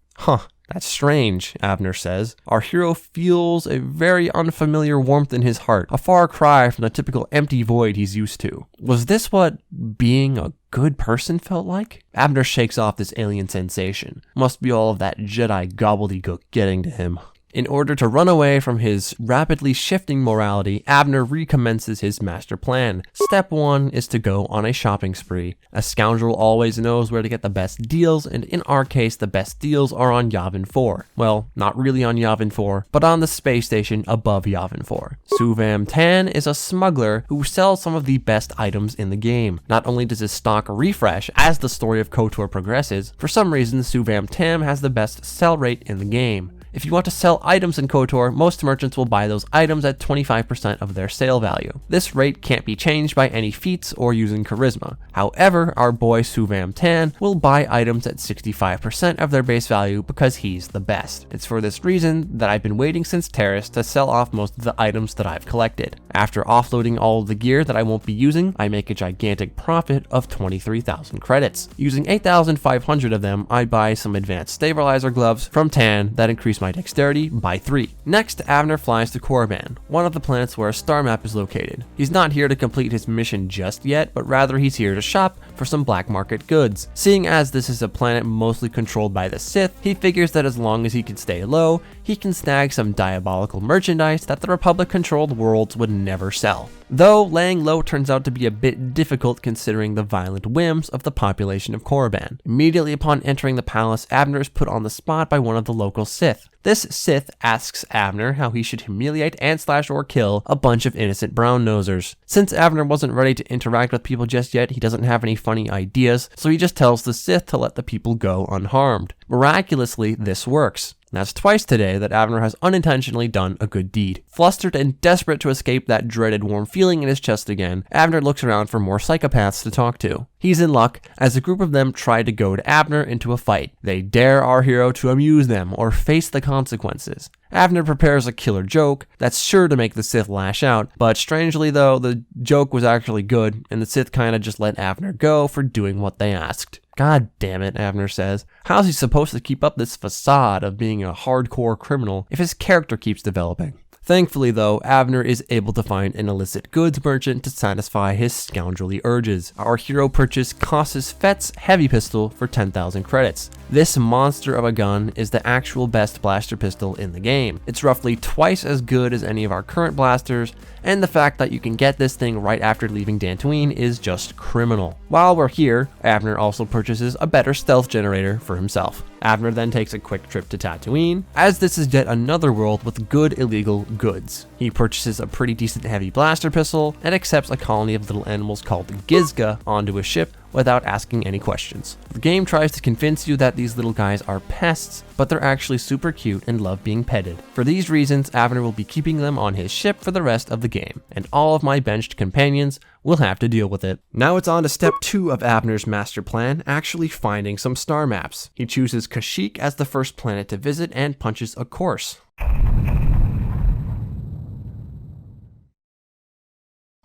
That's strange, Abner says. Our hero feels a very unfamiliar warmth in his heart, a far cry from the typical empty void he's used to. Was this what being a good person felt like? Abner shakes off this alien sensation. Must be all of that Jedi gobbledygook getting to him. In order to run away from his rapidly shifting morality, Abner recommences his master plan. Step 1 is to go on a shopping spree. A scoundrel always knows where to get the best deals, and in our case, the best deals are on Yavin 4. Well, not really on Yavin 4, but on the space station above Yavin 4. Suvam Tan is a smuggler who sells some of the best items in the game. Not only does his stock refresh as the story of KOTOR progresses, for some reason Suvam Tam has the best sell rate in the game. If you want to sell items in KOTOR, most merchants will buy those items at 25% of their sale value. This rate can't be changed by any feats or using charisma. However, our boy Suvam Tan will buy items at 65% of their base value because he's the best. It's for this reason that I've been waiting since Terrace to sell off most of the items that I've collected. After offloading all of the gear that I won't be using, I make a gigantic profit of 23,000 credits. Using 8,500 of them, I buy some advanced stabilizer gloves from Tan that increase my dexterity by 3. Next, Avner flies to Korriban, one of the planets where a star map is located. He's not here to complete his mission just yet, but rather he's here to shop for some black market goods. Seeing as this is a planet mostly controlled by the Sith, he figures that as long as he can stay low, he can snag some diabolical merchandise that the Republic-controlled worlds would never sell. Though laying low turns out to be a bit difficult considering the violent whims of the population of Korriban. Immediately upon entering the palace, Avner is put on the spot by one of the local Sith. This Sith asks Avner how he should humiliate and / or kill a bunch of innocent brown nosers. Since Avner wasn't ready to interact with people just yet, he doesn't have any funny ideas, so he just tells the Sith to let the people go unharmed. Miraculously, this works. That's twice today that Avner has unintentionally done a good deed. Flustered and desperate to escape that dreaded warm feeling in his chest again, Avner looks around for more psychopaths to talk to. He's in luck, as a group of them try to goad Avner into a fight. They dare our hero to amuse them or face the consequences. Avner prepares a killer joke that's sure to make the Sith lash out, but strangely though, the joke was actually good, and the Sith kinda just let Avner go for doing what they asked. God damn it, Avner says. How's he supposed to keep up this facade of being a hardcore criminal if his character keeps developing? Thankfully though, Avner is able to find an illicit goods merchant to satisfy his scoundrelly urges. Our hero purchased Kossus Fett's heavy pistol for 10,000 credits. This monster of a gun is the actual best blaster pistol in the game. It's roughly twice as good as any of our current blasters, and the fact that you can get this thing right after leaving Dantooine is just criminal. While we're here, Avner also purchases a better stealth generator for himself. Avner then takes a quick trip to Tatooine, as this is yet another world with good illegal goods. He purchases a pretty decent heavy blaster pistol and accepts a colony of little animals called Gizga onto his ship without asking any questions. The game tries to convince you that these little guys are pests, but they're actually super cute and love being petted. For these reasons, Avner will be keeping them on his ship for the rest of the game, and all of my benched companions will have to deal with it. Now it's on to step 2 of Avner's master plan, actually finding some star maps. He chooses Kashyyyk as the first planet to visit and punches a course.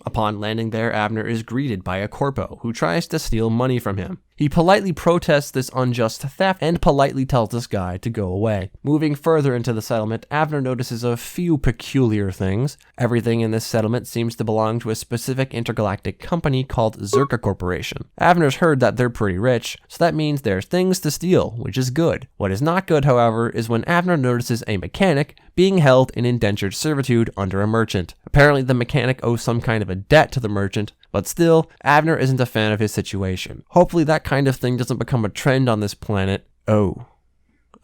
Upon landing there, Avner is greeted by a corpo who tries to steal money from him. He politely protests this unjust theft and politely tells this guy to go away. Moving further into the settlement, Avner notices a few peculiar things. Everything in this settlement seems to belong to a specific intergalactic company called Zerka Corporation. Avner's heard that they're pretty rich, so that means there's things to steal, which is good. What is not good, however, is when Avner notices a mechanic being held in indentured servitude under a merchant. Apparently the mechanic owes some kind of a debt to the merchant, but still, Avner isn't a fan of his situation. Hopefully that kind of thing doesn't become a trend on this planet. Oh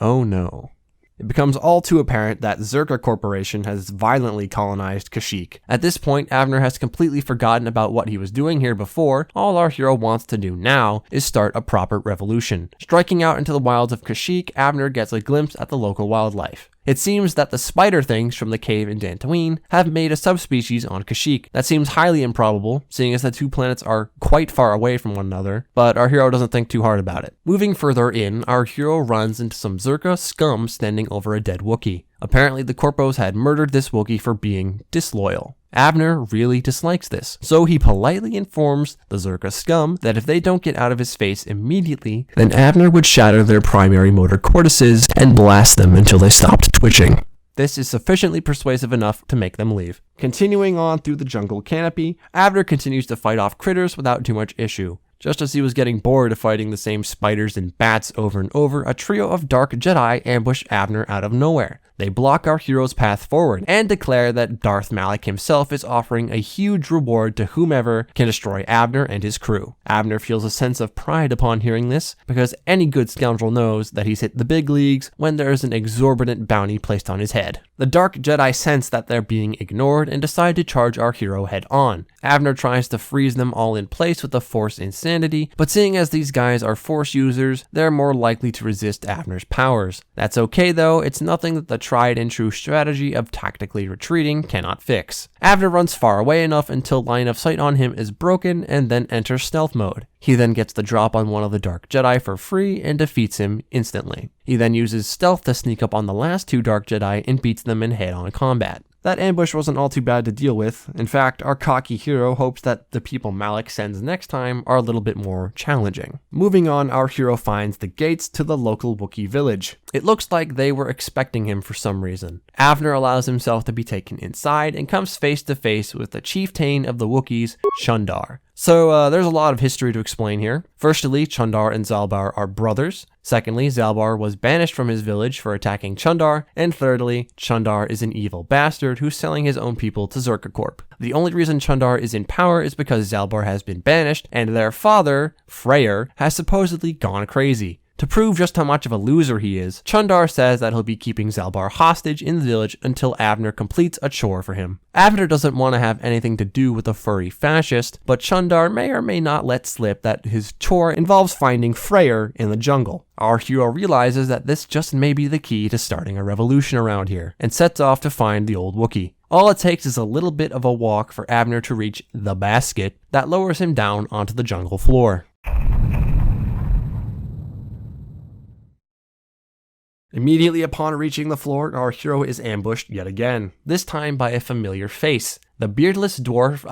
no. It becomes all too apparent that Zerka Corporation has violently colonized Kashyyyk. At this point, Avner has completely forgotten about what he was doing here before. All our hero wants to do now is start a proper revolution. Striking out into the wilds of Kashyyyk, Avner gets a glimpse at the local wildlife. It seems that the spider things from the cave in Dantooine have made a subspecies on Kashyyyk. That seems highly improbable, seeing as the two planets are quite far away from one another, but our hero doesn't think too hard about it. Moving further in, our hero runs into some Zerka scum standing over a dead Wookiee. Apparently the Corpos had murdered this Wookiee for being disloyal. Avner really dislikes this, so he politely informs the Zerka scum that if they don't get out of his face immediately, then Avner would shatter their primary motor cortices and blast them until they stopped twitching. This is sufficiently persuasive enough to make them leave. Continuing on through the jungle canopy, Avner continues to fight off critters without too much issue. Just as he was getting bored of fighting the same spiders and bats over and over, a trio of dark Jedi ambush Avner out of nowhere. They block our hero's path forward and declare that Darth Malak himself is offering a huge reward to whomever can destroy Abner and his crew. Abner feels a sense of pride upon hearing this, because any good scoundrel knows that he's hit the big leagues when there is an exorbitant bounty placed on his head. The Dark Jedi sense that they're being ignored and decide to charge our hero head on. Abner tries to freeze them all in place with the Force insanity, but seeing as these guys are Force users, they're more likely to resist Abner's powers. That's okay though, it's nothing that the tried and true strategy of tactically retreating cannot fix. Abner runs far away enough until line of sight on him is broken and then enters stealth mode. He then gets the drop on one of the Dark Jedi for free and defeats him instantly. He then uses stealth to sneak up on the last two Dark Jedi and beats them in head-on combat. That ambush wasn't all too bad to deal with. In fact, our cocky hero hopes that the people Malak sends next time are a little bit more challenging. Moving on, our hero finds the gates to the local Wookiee village. It looks like they were expecting him for some reason. Abner allows himself to be taken inside and comes face to face with the chieftain of the Wookiees, Chundar. So there's a lot of history to explain here. Firstly, Chundar and Zalbar are brothers. Secondly, Zalbar was banished from his village for attacking Chundar. And thirdly, Chundar is an evil bastard who's selling his own people to Zerka Corp. The only reason Chundar is in power is because Zalbar has been banished, and their father, Freyr, has supposedly gone crazy. To prove just how much of a loser he is, Chundar says that he'll be keeping Zalbar hostage in the village until Abner completes a chore for him. Abner doesn't want to have anything to do with a furry fascist, but Chundar may or may not let slip that his chore involves finding Freyr in the jungle. Our hero realizes that this just may be the key to starting a revolution around here, and sets off to find the old Wookiee. All it takes is a little bit of a walk for Abner to reach the basket that lowers him down onto the jungle floor. Immediately upon reaching the floor, our hero is ambushed yet again, this time by a familiar face. The beardless dwarf,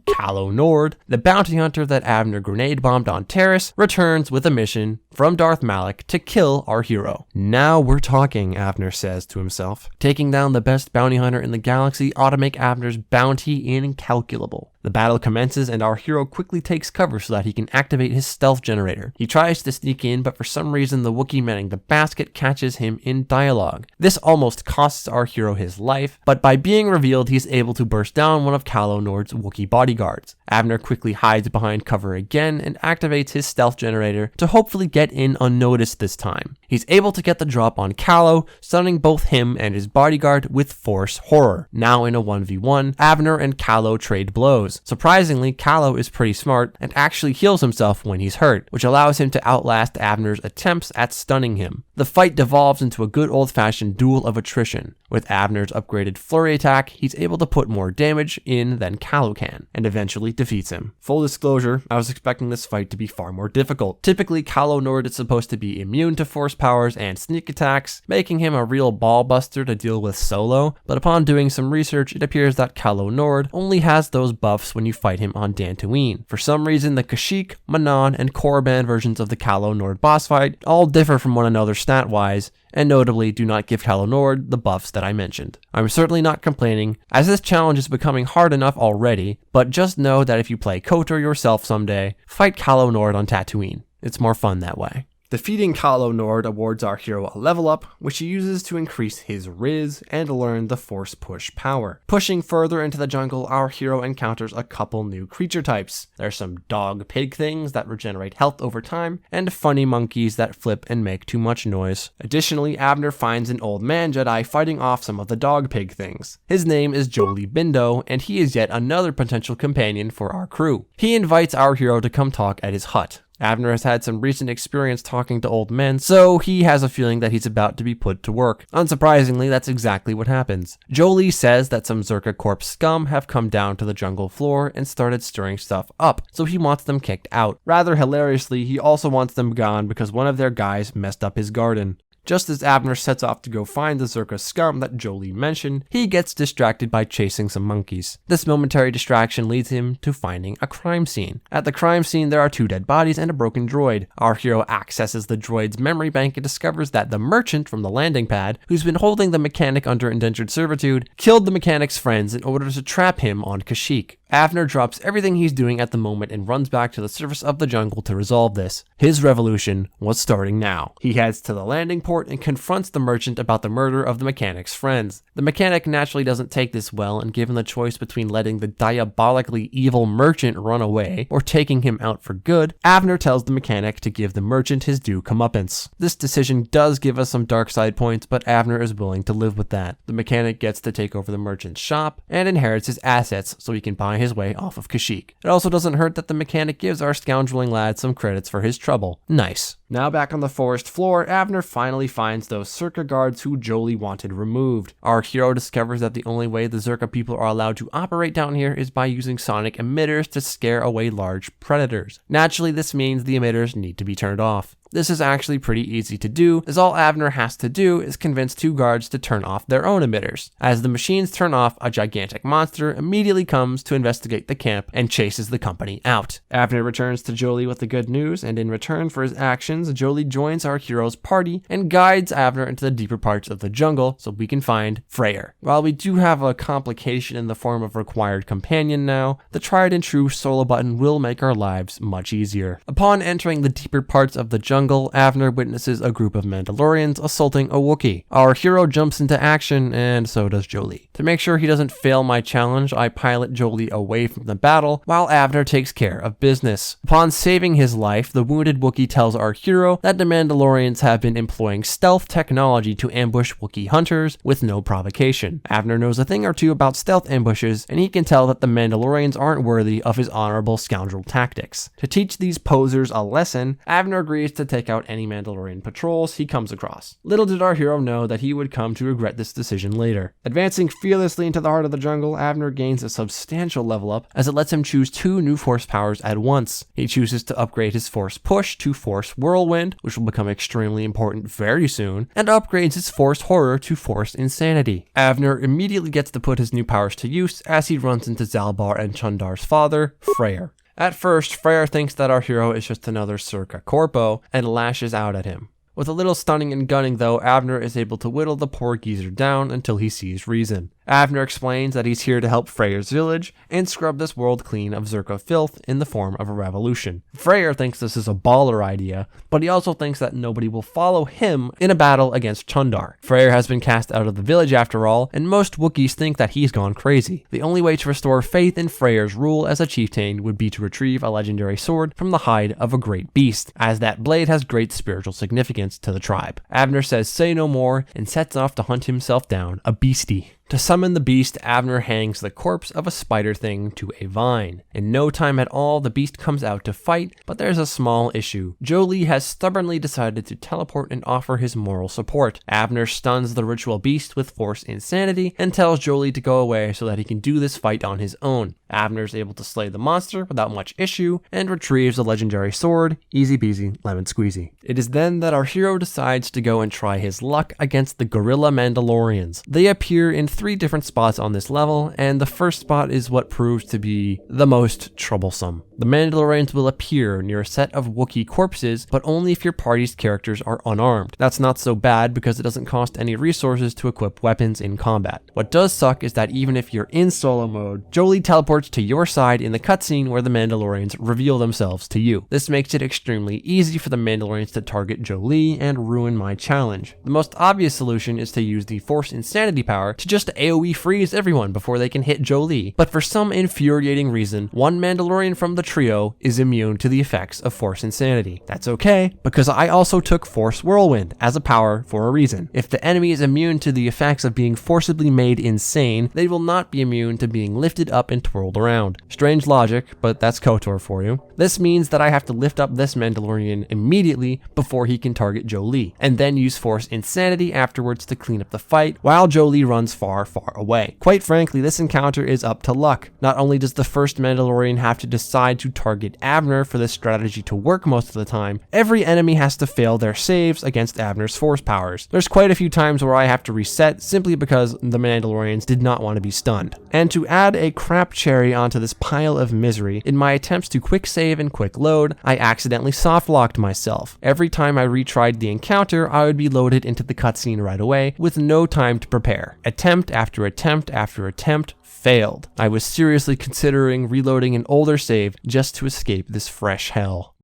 Calo Nord, the bounty hunter that Abner grenade bombed on Terrace, returns with a mission from Darth Malak to kill our hero. Now we're talking, Abner says to himself. Taking down the best bounty hunter in the galaxy ought to make Abner's bounty incalculable. The battle commences and our hero quickly takes cover so that he can activate his stealth generator. He tries to sneak in, but for some reason the Wookiee manning the basket catches him in dialogue. This almost costs our hero his life, but by being revealed he's able to burst down one of Calo Nord's Wookiee bodyguards. Abner quickly hides behind cover again and activates his stealth generator to hopefully get in unnoticed this time. He's able to get the drop on Calo, stunning both him and his bodyguard with Force Horror. Now in a 1v1, Abner and Calo trade blows. Surprisingly, Calo is pretty smart and actually heals himself when he's hurt, which allows him to outlast Abner's attempts at stunning him. The fight devolves into a good old-fashioned duel of attrition. With Abner's upgraded flurry attack, he's able to put more damage in than Calo can, and eventually defeats him. Full disclosure, I was expecting this fight to be far more difficult. Typically, Calo Nord is supposed to be immune to force powers and sneak attacks, making him a real ball buster to deal with solo, but upon doing some research, it appears that Calo Nord only has those buffs when you fight him on Dantooine. For some reason, the Kashyyyk, Manon, and Korriban versions of the Calo Nord boss fight all differ from one another stat-wise, and notably do not give Calo Nord the buffs that I mentioned. I'm certainly not complaining, as this challenge is becoming hard enough already, but just know that if you play KOTOR yourself someday, fight Calo Nord on Tatooine. It's more fun that way. Defeating Calo Nord awards our hero a level up, which he uses to increase his Riz and learn the Force Push power. Pushing further into the jungle, our hero encounters a couple new creature types. There's some dog pig things that regenerate health over time, and funny monkeys that flip and make too much noise. Additionally, Abner finds an old man Jedi fighting off some of the dog pig things. His name is Jolie Bindo, and he is yet another potential companion for our crew. He invites our hero to come talk at his hut. Abner has had some recent experience talking to old men, so he has a feeling that he's about to be put to work. Unsurprisingly, that's exactly what happens. Jolie says that some Zerka Corp scum have come down to the jungle floor and started stirring stuff up, so he wants them kicked out. Rather hilariously, he also wants them gone because one of their guys messed up his garden. Just as Abner sets off to go find the Zerka scum that Jolie mentioned, he gets distracted by chasing some monkeys. This momentary distraction leads him to finding a crime scene. At the crime scene, there are 2 dead bodies and a broken droid. Our hero accesses the droid's memory bank and discovers that the merchant from the landing pad, who's been holding the mechanic under indentured servitude, killed the mechanic's friends in order to trap him on Kashyyyk. Abner drops everything he's doing at the moment and runs back to the surface of the jungle to resolve this. His revolution was starting now. He heads to the landing port teleport and confronts the merchant about the murder of the mechanic's friends. The mechanic naturally doesn't take this well, and given the choice between letting the diabolically evil merchant run away or taking him out for good, Avner tells the mechanic to give the merchant his due comeuppance. This decision does give us some dark side points, but Avner is willing to live with that. The mechanic gets to take over the merchant's shop and inherits his assets so he can buy his way off of Kashyyyk. It also doesn't hurt that the mechanic gives our scoundreling lad some credits for his trouble. Nice. Now back on the forest floor, Avner finally finds those Zerka guards who Jolie wanted removed. Our hero discovers that the only way the Zerka people are allowed to operate down here is by using sonic emitters to scare away large predators. Naturally, this means the emitters need to be turned off. This is actually pretty easy to do, as all Avner has to do is convince 2 guards to turn off their own emitters. As the machines turn off, a gigantic monster immediately comes to investigate the camp and chases the company out. Avner returns to Jolie with the good news, and in return for his actions, Jolie joins our hero's party and guides Avner into the deeper parts of the jungle so we can find Freyr. While we do have a complication in the form of required companion now, the tried and true solo button will make our lives much easier. Upon entering the deeper parts of the jungle, Avner witnesses a group of Mandalorians assaulting a Wookiee. Our hero jumps into action, and so does Jolie. To make sure he doesn't fail my challenge, I pilot Jolie away from the battle while Avner takes care of business. Upon saving his life, the wounded Wookiee tells our hero that the Mandalorians have been employing stealth technology to ambush Wookiee hunters with no provocation. Avner knows a thing or two about stealth ambushes, and he can tell that the Mandalorians aren't worthy of his honorable scoundrel tactics. To teach these posers a lesson, Avner agrees to take out any Mandalorian patrols he comes across. Little did our hero know that he would come to regret this decision later. Advancing fearlessly into the heart of the jungle, Avner gains a substantial level up as it lets him choose 2 new force powers at once. He chooses to upgrade his force push to force whirlwind, which will become extremely important very soon, and upgrades his force horror to force insanity. Avner immediately gets to put his new powers to use as he runs into Zalbar and Chundar's father, Freyr. At first, Freyr thinks that our hero is just another Zerka corpo and lashes out at him. With a little stunning and gunning though, Avner is able to whittle the poor geezer down until he sees reason. Avner explains that he's here to help Freyr's village and scrub this world clean of Zerka filth in the form of a revolution. Freyr thinks this is a baller idea, but he also thinks that nobody will follow him in a battle against Chundar. Freyr has been cast out of the village after all, and most Wookiees think that he's gone crazy. The only way to restore faith in Freyr's rule as a chieftain would be to retrieve a legendary sword from the hide of a great beast, as that blade has great spiritual significance to the tribe. Avner says say no more and sets off to hunt himself down a beastie. To summon the beast, Avner hangs the corpse of a spider thing to a vine. In no time at all, the beast comes out to fight, but there's a small issue. Jolie has stubbornly decided to teleport and offer his moral support. Avner stuns the ritual beast with force insanity and tells Jolie to go away so that he can do this fight on his own. Avner is able to slay the monster without much issue and retrieves the legendary sword. Easy peasy, lemon squeezy. It is then that our hero decides to go and try his luck against the gorilla Mandalorians. They appear in 3 different spots on this level, and the first spot is what proves to be the most troublesome. The Mandalorians will appear near a set of Wookiee corpses, but only if your party's characters are unarmed. That's not so bad because it doesn't cost any resources to equip weapons in combat. What does suck is that even if you're in solo mode, Jolie teleports to your side in the cutscene where the Mandalorians reveal themselves to you. This makes it extremely easy for the Mandalorians to target Jolie and ruin my challenge. The most obvious solution is to use the Force Insanity power to just AoE freeze everyone before they can hit Jolie, but for some infuriating reason, one Mandalorian from the trio is immune to the effects of Force Insanity. That's okay, because I also took Force Whirlwind as a power for a reason. If the enemy is immune to the effects of being forcibly made insane, they will not be immune to being lifted up and twirled around. Strange logic, but that's KOTOR for you. This means that I have to lift up this Mandalorian immediately before he can target Jolie, and then use Force Insanity afterwards to clean up the fight while Jolie runs far away. Quite frankly, this encounter is up to luck. Not only does the first Mandalorian have to decide to target Avner for this strategy to work most of the time, every enemy has to fail their saves against Avner's force powers. There's quite a few times where I have to reset simply because the Mandalorians did not want to be stunned. And to add a crap cherry onto this pile of misery, in my attempts to quick save and quick load, I accidentally soft-locked myself. Every time I retried the encounter, I would be loaded into the cutscene right away with no time to prepare. Attempt after attempt after attempt failed. I was seriously considering reloading an older save just to escape this fresh hell.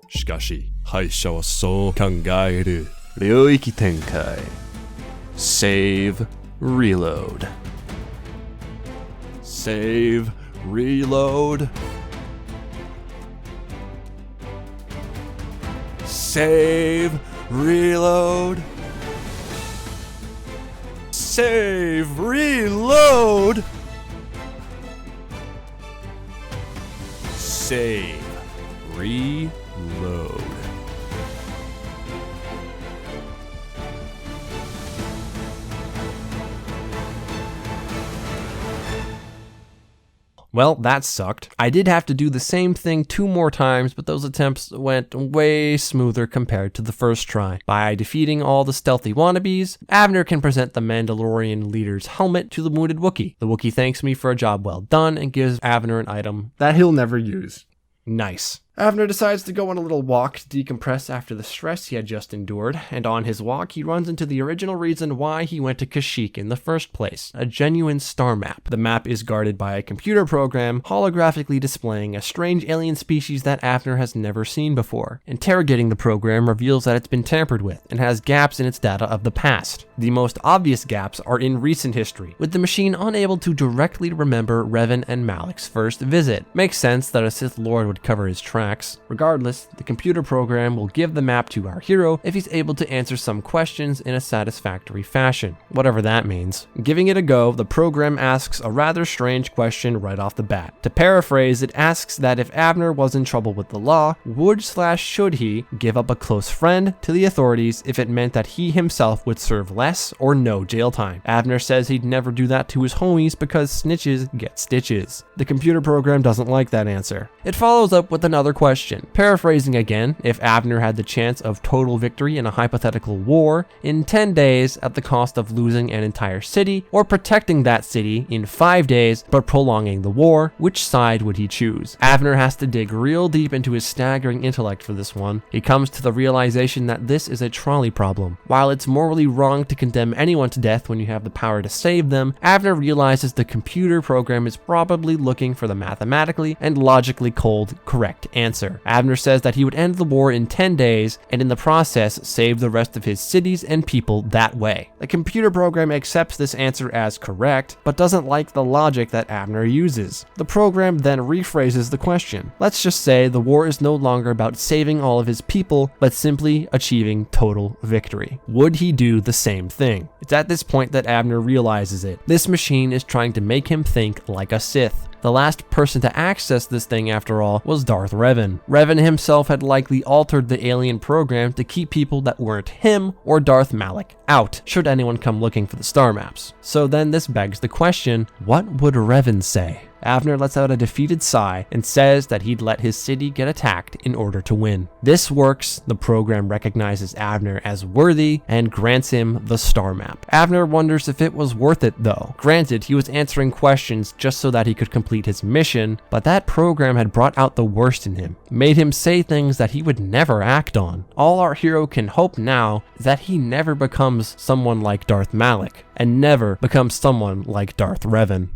しかし、敗者はそう考える。領域展開 Save Reload Save, reload. Save, reload. Save, reload. Save, reload. Well, that sucked. I did have to do the same thing 2 more times, but those attempts went way smoother compared to the first try. By defeating all the stealthy wannabes, Avner can present the Mandalorian leader's helmet to the wounded Wookiee. The Wookiee thanks me for a job well done and gives Avner an item that he'll never use. Nice. Avner decides to go on a little walk to decompress after the stress he had just endured, and on his walk he runs into the original reason why he went to Kashyyyk in the first place, a genuine star map. The map is guarded by a computer program, holographically displaying a strange alien species that Avner has never seen before. Interrogating the program reveals that it's been tampered with, and has gaps in its data of the past. The most obvious gaps are in recent history, with the machine unable to directly remember Revan and Malik's first visit. Makes sense that a Sith Lord would cover his tracks. Regardless, the computer program will give the map to our hero if he's able to answer some questions in a satisfactory fashion, whatever that means. Giving it a go, the program asks a rather strange question right off the bat. To paraphrase, it asks that if Avner was in trouble with the law, would/should he give up a close friend to the authorities if it meant that he himself would serve less or no jail time? Avner says he'd never do that to his homies because snitches get stitches. The computer program doesn't like that answer. It follows up with another question. Paraphrasing again, if Avner had the chance of total victory in a hypothetical war in 10 days at the cost of losing an entire city, or protecting that city in 5 days but prolonging the war, which side would he choose? Avner has to dig real deep into his staggering intellect for this one. He comes to the realization that this is a trolley problem. While it's morally wrong to condemn anyone to death when you have the power to save them, Avner realizes the computer program is probably looking for the mathematically and logically cold correct answer. Avner says that he would end the war in 10 days and in the process save the rest of his cities and people that way. The computer program accepts this answer as correct, but doesn't like the logic that Avner uses. The program then rephrases the question. Let's just say the war is no longer about saving all of his people, but simply achieving total victory. Would he do the same thing? It's at this point that Avner realizes it. This machine is trying to make him think like a Sith. The last person to access this thing, after all, was Darth Revan. Revan himself had likely altered the alien program to keep people that weren't him or Darth Malik out, should anyone come looking for the star maps. So then this begs the question, what would Revan say? Avner lets out a defeated sigh and says that he'd let his city get attacked in order to win. This works. The program recognizes Avner as worthy and grants him the star map. Avner wonders if it was worth it though. Granted, he was answering questions just so that he could complete his mission, but that program had brought out the worst in him, made him say things that he would never act on. All our hero can hope now is that he never becomes someone like Darth Malik, and never becomes someone like Darth Revan.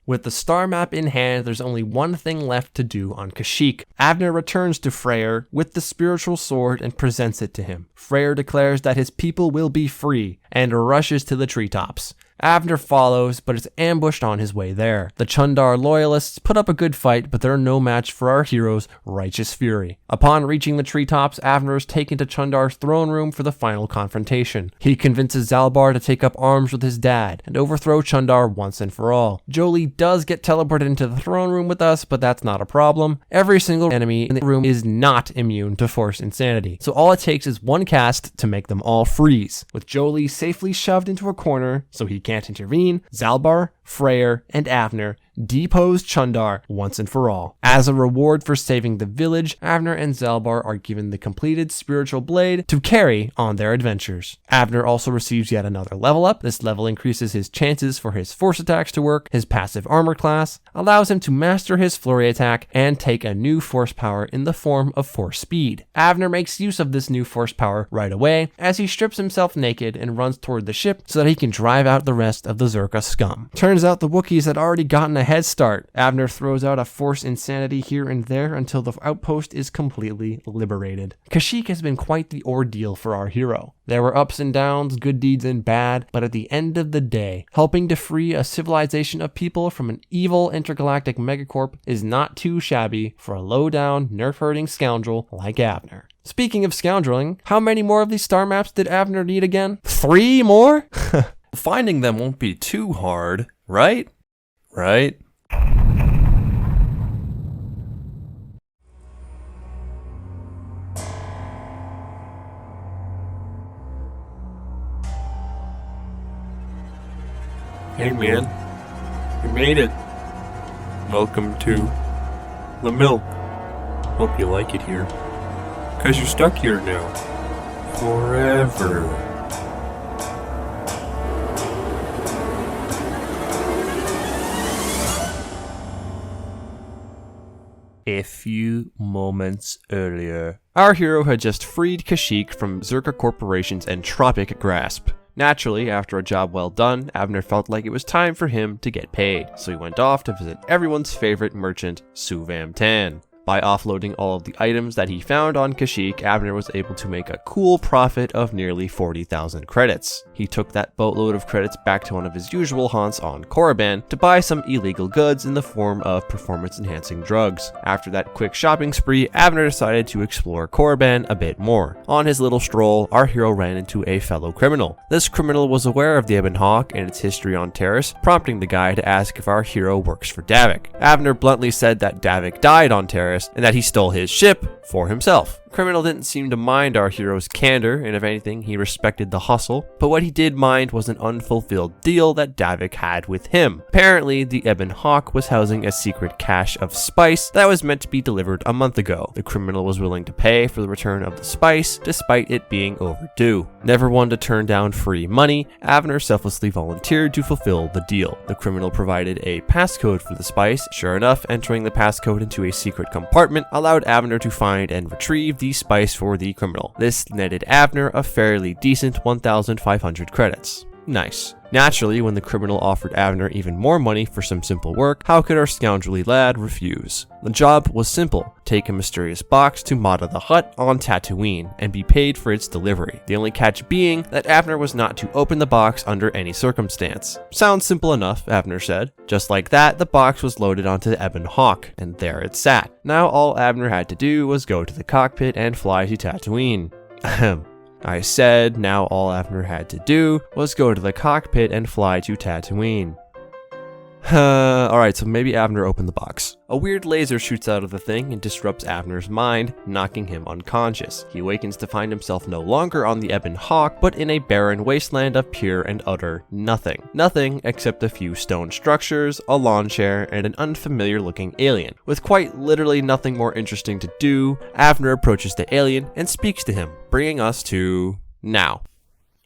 With the star map in hand, there's only one thing left to do on Kashyyyk. Avner returns to Freyr with the spiritual sword and presents it to him. Freyr declares that his people will be free and rushes to the treetops. Avner follows, but is ambushed on his way there. The Chundar loyalists put up a good fight, but they're no match for our hero's righteous fury. Upon reaching the treetops, Avner is taken to Chundar's throne room for the final confrontation. He convinces Zalbar to take up arms with his dad and overthrow Chundar once and for all. Jolee does get teleported into the throne room with us, but that's not a problem. Every single enemy in the room is not immune to Force insanity, so all it takes is one cast to make them all freeze. With Jolee safely shoved into a corner so he can't intervene, Zalbar, Freyr, and Avner depose Chundar once and for all. As a reward for saving the village, Avner and Zalbar are given the completed spiritual blade to carry on their adventures. Avner also receives yet another level up. This level increases his chances for his force attacks to work. His passive armor class allows him to master his flurry attack and take a new force power in the form of force speed. Avner makes use of this new force power right away as he strips himself naked and runs toward the ship so that he can drive out the rest of the Zerka scum. Turns out the Wookiees had already gotten a head start. Abner throws out a force insanity here and there until the outpost is completely liberated. Kashyyyk has been quite the ordeal for our hero. There were ups and downs, good deeds and bad, but at the end of the day, helping to free a civilization of people from an evil intergalactic megacorp is not too shabby for a low-down, nerf-hurting scoundrel like Abner. Speaking of scoundreling, how many more of these star maps did Abner need again? 3 more? Finding them won't be too hard, right? Right? Hey man, you made it. Welcome to the mill. Hope you like it here. 'Cause you're stuck here now. Forever. A few moments earlier, our hero had just freed Kashyyyk from Zerka Corporation's entropic grasp. Naturally, after a job well done, Abner felt like it was time for him to get paid, so he went off to visit everyone's favorite merchant, Suvam Tan. By offloading all of the items that he found on Kashyyyk, Abner was able to make a cool profit of nearly 40,000 credits. He took that boatload of credits back to one of his usual haunts on Korriban to buy some illegal goods in the form of performance-enhancing drugs. After that quick shopping spree, Abner decided to explore Korriban a bit more. On his little stroll, our hero ran into a fellow criminal. This criminal was aware of the Ebon Hawk and its history on Terrace, prompting the guy to ask if our hero works for Davik. Abner bluntly said that Davik died on Terrace and that he stole his ship for himself. The criminal didn't seem to mind our hero's candor, and if anything, he respected the hustle, but what he did mind was an unfulfilled deal that Davik had with him. Apparently, the Ebon Hawk was housing a secret cache of spice that was meant to be delivered a month ago. The criminal was willing to pay for the return of the spice, despite it being overdue. Never one to turn down free money, Abner selflessly volunteered to fulfill the deal. The criminal provided a passcode for the spice. Sure enough, entering the passcode into a secret compartment allowed Abner to find and retrieve the spice for the criminal. This netted Abner a fairly decent 1,500 credits. Nice. Naturally, when the criminal offered Abner even more money for some simple work, how could our scoundrelly lad refuse? The job was simple. Take a mysterious box to Mata the Hutt on Tatooine and be paid for its delivery. The only catch being that Abner was not to open the box under any circumstance. Sounds simple enough, Abner said. Just like that, the box was loaded onto the Ebon Hawk, and there it sat. Now all Abner had to do was go to the cockpit and fly to Tatooine. Ahem. I said now all Abner had to do was go to the cockpit and fly to Tatooine. Alright, so maybe Abner opened the box. A weird laser shoots out of the thing and disrupts Abner's mind, knocking him unconscious. He awakens to find himself no longer on the Ebon Hawk, but in a barren wasteland of pure and utter nothing. Nothing except a few stone structures, a lawn chair, and an unfamiliar looking alien. With quite literally nothing more interesting to do, Abner approaches the alien and speaks to him, bringing us to now.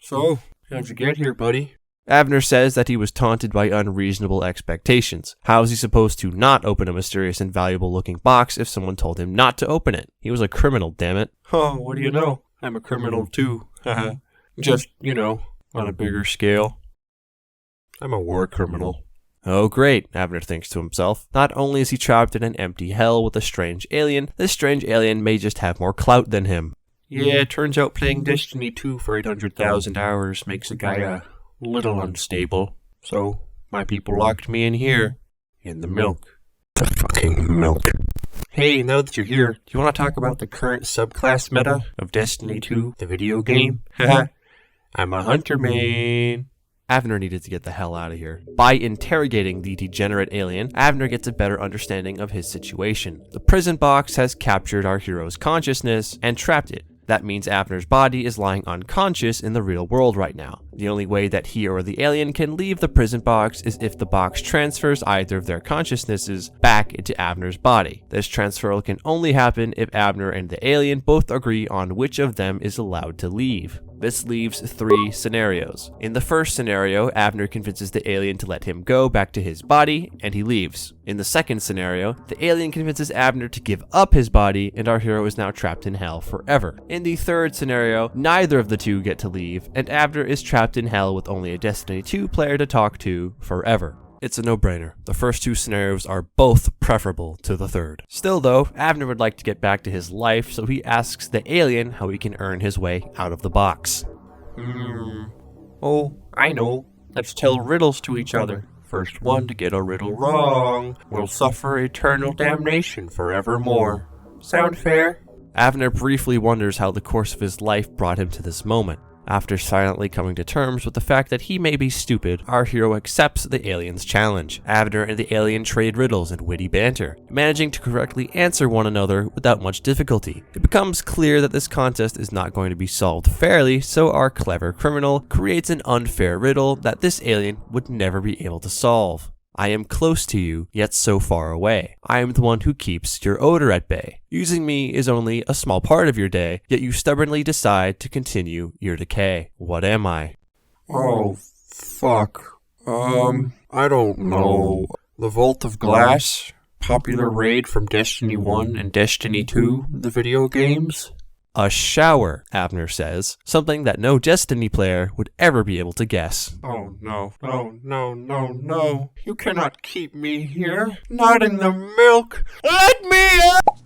So, how'd you get here, buddy? Abner says that he was taunted by unreasonable expectations. How is he supposed to not open a mysterious and valuable looking box if someone told him not to open it? He was a criminal, damn it. Oh, what do you know? I'm a criminal too. Just, on a bigger scale. I'm a war criminal. Oh great, Abner thinks to himself. Not only is he trapped in an empty hell with a strange alien, this strange alien may just have more clout than him. Yeah, it turns out playing Destiny 2 for 800,000 hours makes a guy a little unstable. So, my people locked me in here. In the milk. The fucking milk. Hey, now that you're here, do you want to talk about the current subclass meta of Destiny 2, the video game? Haha. I'm a hunter main. Abner needed to get the hell out of here. By interrogating the degenerate alien, Abner gets a better understanding of his situation. The prison box has captured our hero's consciousness and trapped it. That means Abner's body is lying unconscious in the real world right now. The only way that he or the alien can leave the prison box is if the box transfers either of their consciousnesses back into Abner's body. This transfer can only happen if Abner and the alien both agree on which of them is allowed to leave. This leaves 3 scenarios. In the first scenario, Abner convinces the alien to let him go back to his body, and he leaves. In the second scenario, the alien convinces Abner to give up his body, and our hero is now trapped in hell forever. In the third scenario, neither of the two get to leave, and Abner is trapped in hell with only a Destiny 2 player to talk to forever. it's a no-brainer. The first two scenarios are both preferable to the third. Still though, Avner would like to get back to his life, so he asks the alien how he can earn his way out of the box. Oh, I know. Let's tell riddles to each other. First one to get a riddle wrong will suffer eternal damnation forevermore. Sound fair? Avner briefly wonders how the course of his life brought him to this moment. After silently coming to terms with the fact that he may be stupid, our hero accepts the alien's challenge. Avner and the alien trade riddles and witty banter, managing to correctly answer one another without much difficulty. It becomes clear that this contest is not going to be solved fairly, so our clever criminal creates an unfair riddle that this alien would never be able to solve. I am close to you, yet so far away. I am the one who keeps your odor at bay. Using me is only a small part of your day, yet you stubbornly decide to continue your decay. What am I? Oh, fuck. I don't know. The Vault of Glass? Popular raid from Destiny 1 and Destiny 2, the video games? A shower, Avner says, something that no Destiny player would ever be able to guess. Oh no, no. You cannot keep me here. Not in the milk. Let me out!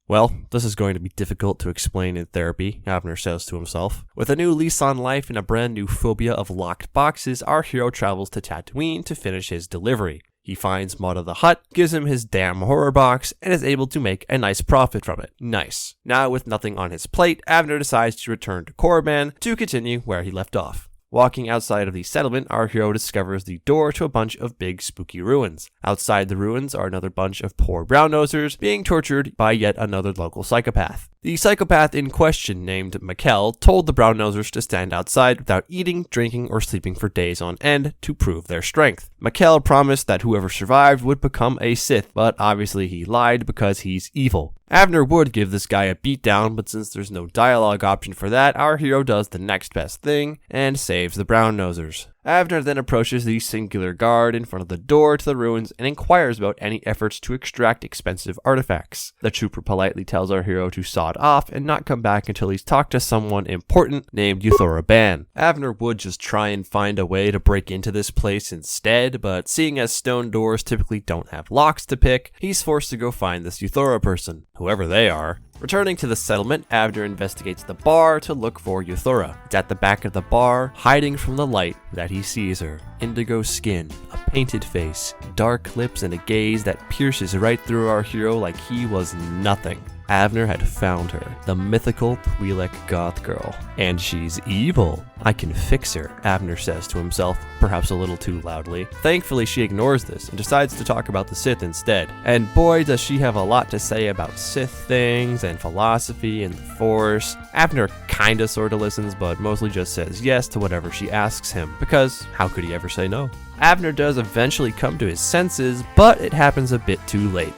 Well, this is going to be difficult to explain in therapy, Avner says to himself. With a new lease on life and a brand new phobia of locked boxes, our hero travels to Tatooine to finish his delivery. He finds Mata the Hutt, gives him his damn horror box, and is able to make a nice profit from it. Nice. Now with nothing on his plate, Avner decides to return to Korriban to continue where he left off. Walking outside of the settlement, our hero discovers the door to a bunch of big spooky ruins. Outside the ruins are another bunch of poor brown-nosers being tortured by yet another local psychopath. The psychopath in question, named Mikkel, told the brown-nosers to stand outside without eating, drinking, or sleeping for days on end to prove their strength. Mikkel promised that whoever survived would become a Sith, but obviously he lied because he's evil. Avner would give this guy a beatdown, but since there's no dialogue option for that, our hero does the next best thing and saves the brown-nosers. Avner then approaches the singular guard in front of the door to the ruins and inquires about any efforts to extract expensive artifacts. The trooper politely tells our hero to sod off and not come back until he's talked to someone important named Yuthora Ban. Avner would just try and find a way to break into this place instead, but seeing as stone doors typically don't have locks to pick, he's forced to go find this Yuthora person, whoever they are. Returning to the settlement, Avner investigates the bar to look for Yuthora. It's at the back of the bar, hiding from the light, that he sees her. Indigo skin, a painted face, dark lips, and a gaze that pierces right through our hero like he was nothing. Avner had found her, the mythical Twi'lek goth girl. And she's evil. I can fix her, Avner says to himself, perhaps a little too loudly. Thankfully, she ignores this and decides to talk about the Sith instead. And boy, does she have a lot to say about Sith things and philosophy and the Force. Avner kinda sorta listens, but mostly just says yes to whatever she asks him, because how could he ever say no? Avner does eventually come to his senses, but it happens a bit too late.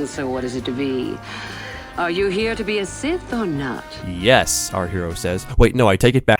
So what is it to be? Are you here to be a Sith or not? Yes, our hero says. Wait, no, I take it back.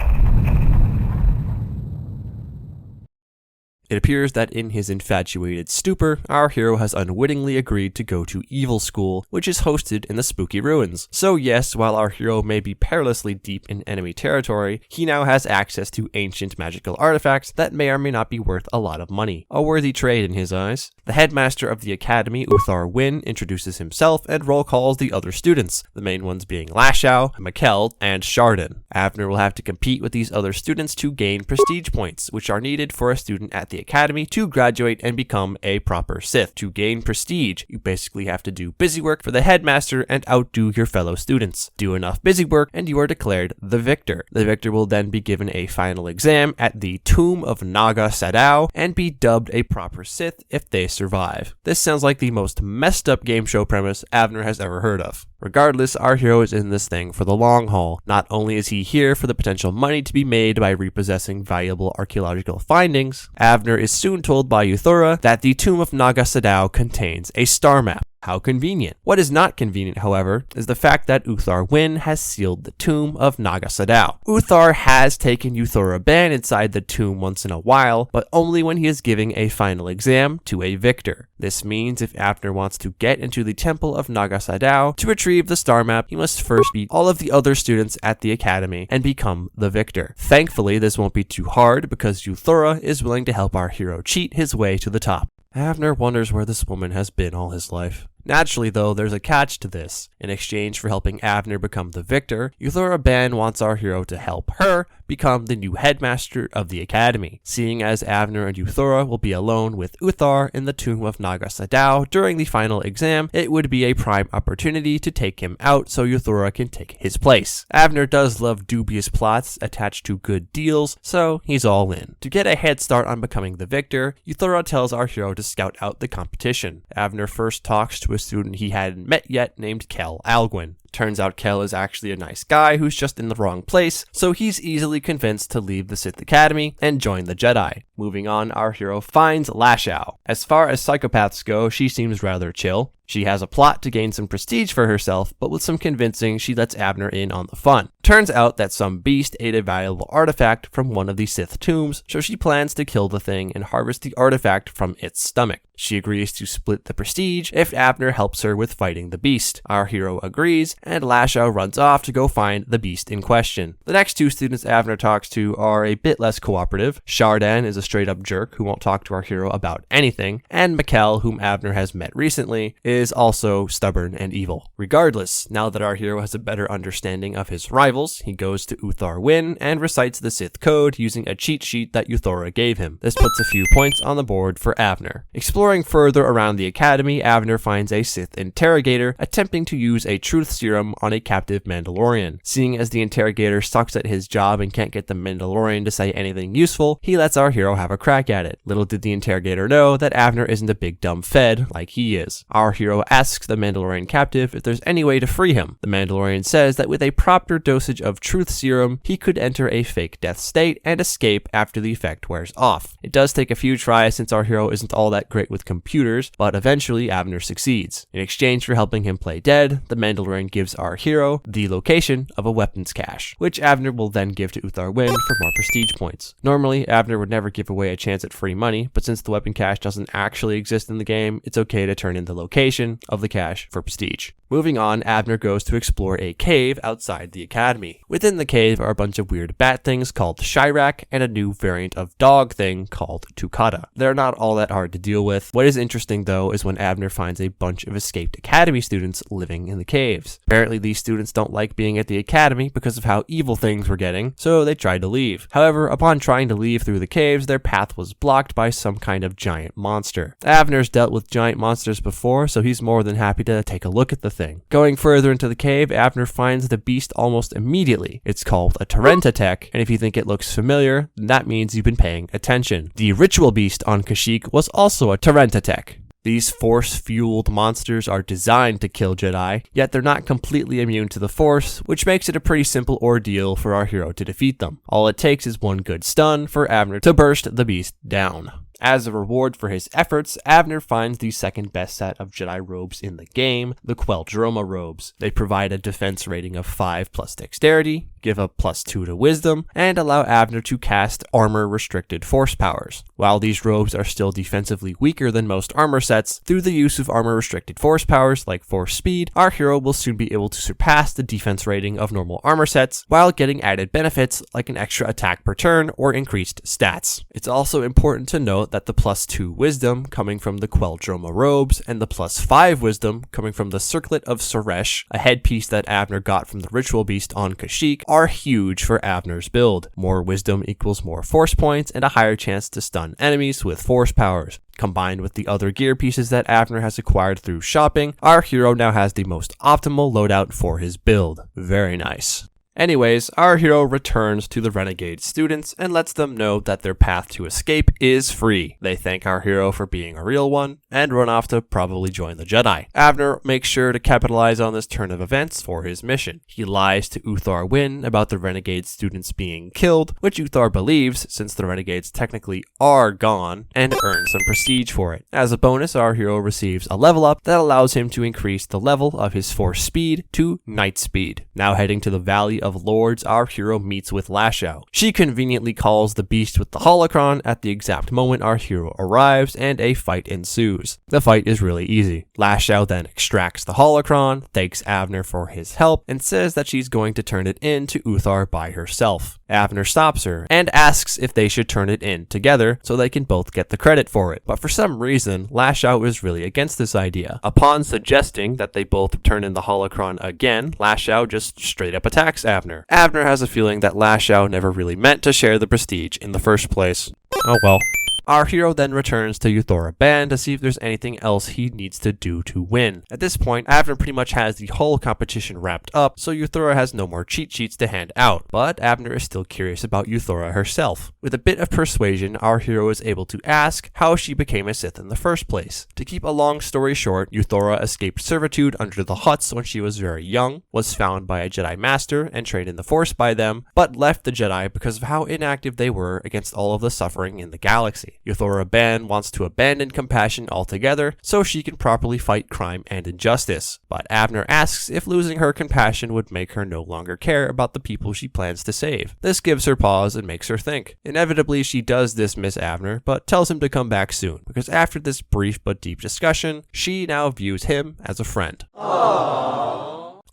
It appears that in his infatuated stupor, our hero has unwittingly agreed to go to Evil School, which is hosted in the spooky ruins. So yes, while our hero may be perilously deep in enemy territory, he now has access to ancient magical artifacts that may or may not be worth a lot of money. A worthy trade in his eyes. The headmaster of the academy, Uthar Wynn, introduces himself and roll calls the other students, the main ones being Lashow, Mikkel, and Chardon. Avner will have to compete with these other students to gain prestige points, which are needed for a student at the academy to graduate and become a proper Sith. To gain prestige, you basically have to do busy work for the headmaster and outdo your fellow students. Do enough busy work and you are declared the victor. The victor will then be given a final exam at the Tomb of Naga Sadow and be dubbed a proper Sith if they survive. This sounds like the most messed up game show premise Avner has ever heard of. Regardless, our hero is in this thing for the long haul. Not only is he here for the potential money to be made by repossessing valuable archaeological findings, Avner is soon told by Yuthora that the Tomb of Naga Sadow contains a star map. How convenient. What is not convenient, however, is the fact that Uthar Wynn has sealed the tomb of Naga Sadao. Uthar has taken Euthora Ban inside the tomb once in a while, but only when he is giving a final exam to a victor. This means if Abner wants to get into the temple of Naga Sadao to retrieve the star map, he must first beat all of the other students at the academy and become the victor. Thankfully, this won't be too hard because Euthora is willing to help our hero cheat his way to the top. Abner wonders where this woman has been all his life. Naturally, though, there's a catch to this. In exchange for helping Abner become the victor, Euthora Ban wants our hero to help her become the new headmaster of the academy. Seeing as Abner and Euthora will be alone with Uthar in the tomb of Naga Sadao during the final exam, it would be a prime opportunity to take him out so Euthora can take his place. Abner does love dubious plots attached to good deals, so he's all in. To get a head start on becoming the victor, Euthora tells our hero to scout out the competition. Abner first talks to a student he hadn't met yet named Kel Alguin. Turns out Kel is actually a nice guy who's just in the wrong place, so he's easily convinced to leave the Sith Academy and join the Jedi. Moving on, our hero finds Lashao. As far as psychopaths go, she seems rather chill. She has a plot to gain some prestige for herself, but with some convincing, she lets Abner in on the fun. Turns out that some beast ate a valuable artifact from one of the Sith tombs, so she plans to kill the thing and harvest the artifact from its stomach. She agrees to split the prestige if Abner helps her with fighting the beast. Our hero agrees, and Lashao runs off to go find the beast in question. The next two students Abner talks to are a bit less cooperative. Shardan is a straight-up jerk who won't talk to our hero about anything, and Mikkel, whom Abner has met recently, is also stubborn and evil. Regardless, now that our hero has a better understanding of his rivals, he goes to Uthar Wynn and recites the Sith code using a cheat sheet that Euthora gave him. This puts a few points on the board for Abner. Exploring further around the academy, Abner finds a Sith interrogator attempting to use a truth serum on a captive Mandalorian. Seeing as the interrogator sucks at his job and can't get the Mandalorian to say anything useful, he lets our hero have a crack at it. Little did the interrogator know that Abner isn't a big dumb fed like he is. Our hero asks the Mandalorian captive if there's any way to free him. The Mandalorian says that with a proper dosage of truth serum, he could enter a fake death state and escape after the effect wears off. It does take a few tries since our hero isn't all that great with computers, but eventually Abner succeeds. In exchange for helping him play dead, the Mandalorian gives our hero the location of a weapons cache, which Abner will then give to Uthar Wynn for more prestige points. Normally, Abner would never give away a chance at free money, but since the weapon cache doesn't actually exist in the game, it's okay to turn in the location of the cache for prestige. Moving on, Abner goes to explore a cave outside the academy. Within the cave are a bunch of weird bat things called Shirak and a new variant of dog thing called Tukata. They're not all that hard to deal with. What is interesting though is when Abner finds a bunch of escaped academy students living in the caves. Apparently these students don't like being at the academy because of how evil things were getting, so they tried to leave. However, upon trying to leave through the caves, their path was blocked by some kind of giant monster. Abner's dealt with giant monsters before, so he's more than happy to take a look at the thing. Going further into the cave, Abner finds the beast almost immediately. It's called a Tarentatech, and if you think it looks familiar, then that means you've been paying attention. The ritual beast on Kashyyyk was also a Tarentatech. These force-fueled monsters are designed to kill Jedi, yet they're not completely immune to the Force, which makes it a pretty simple ordeal for our hero to defeat them. All it takes is one good stun for Abner to burst the beast down. As a reward for his efforts, Abner finds the second best set of Jedi robes in the game, the Queldroma robes. They provide a defense rating of 5 plus dexterity, give a +2 to wisdom, and allow Abner to cast armor-restricted force powers. While these robes are still defensively weaker than most armor sets, through the use of armor-restricted force powers like force speed, our hero will soon be able to surpass the defense rating of normal armor sets while getting added benefits like an extra attack per turn or increased stats. It's also important to note that the +2 wisdom coming from the Queldroma robes and the +5 wisdom coming from the Circlet of Suresh, a headpiece that Abner got from the ritual beast on Kashyyyk, are huge for Abner's build. More wisdom equals more force points and a higher chance to stun enemies with force powers. Combined with the other gear pieces that Abner has acquired through shopping, our hero now has the most optimal loadout for his build. Very nice. Anyways, our hero returns to the renegade students and lets them know that their path to escape is free. They thank our hero for being a real one and run off to probably join the Jedi. Avner makes sure to capitalize on this turn of events for his mission. He lies to Uthar Wynn about the renegade students being killed, which Uthar believes since the renegades technically are gone, and earns some prestige for it. As a bonus, our hero receives a level up that allows him to increase the level of his force speed to night speed. Now heading to the Valley of Lords, our hero meets with Lashow. She conveniently calls the beast with the holocron at the exact moment our hero arrives, and a fight ensues. The fight is really easy. Lashow then extracts the holocron, thanks Avner for his help, and says that she's going to turn it in to Uthar by herself. Avner stops her and asks if they should turn it in together so they can both get the credit for it. But for some reason, Lashow is really against this idea. Upon suggesting that they both turn in the holocron again, Lashow just straight up attacks Avner. Avner has a feeling that Lashow never really meant to share the prestige in the first place. Oh well. Our hero then returns to Euthora Band to see if there's anything else he needs to do to win. At this point, Avner pretty much has the whole competition wrapped up, so Euthora has no more cheat sheets to hand out, but Avner is still curious about Euthora herself. With a bit of persuasion, our hero is able to ask how she became a Sith in the first place. To keep a long story short, Euthora escaped servitude under the Hutts when she was very young, was found by a Jedi Master and trained in the Force by them, but left the Jedi because of how inactive they were against all of the suffering in the galaxy. Euthora Ban wants to abandon compassion altogether so she can properly fight crime and injustice, but Avner asks if losing her compassion would make her no longer care about the people she plans to save. This gives her pause and makes her think. Inevitably, she does dismiss Avner, but tells him to come back soon, because after this brief but deep discussion, she now views him as a friend.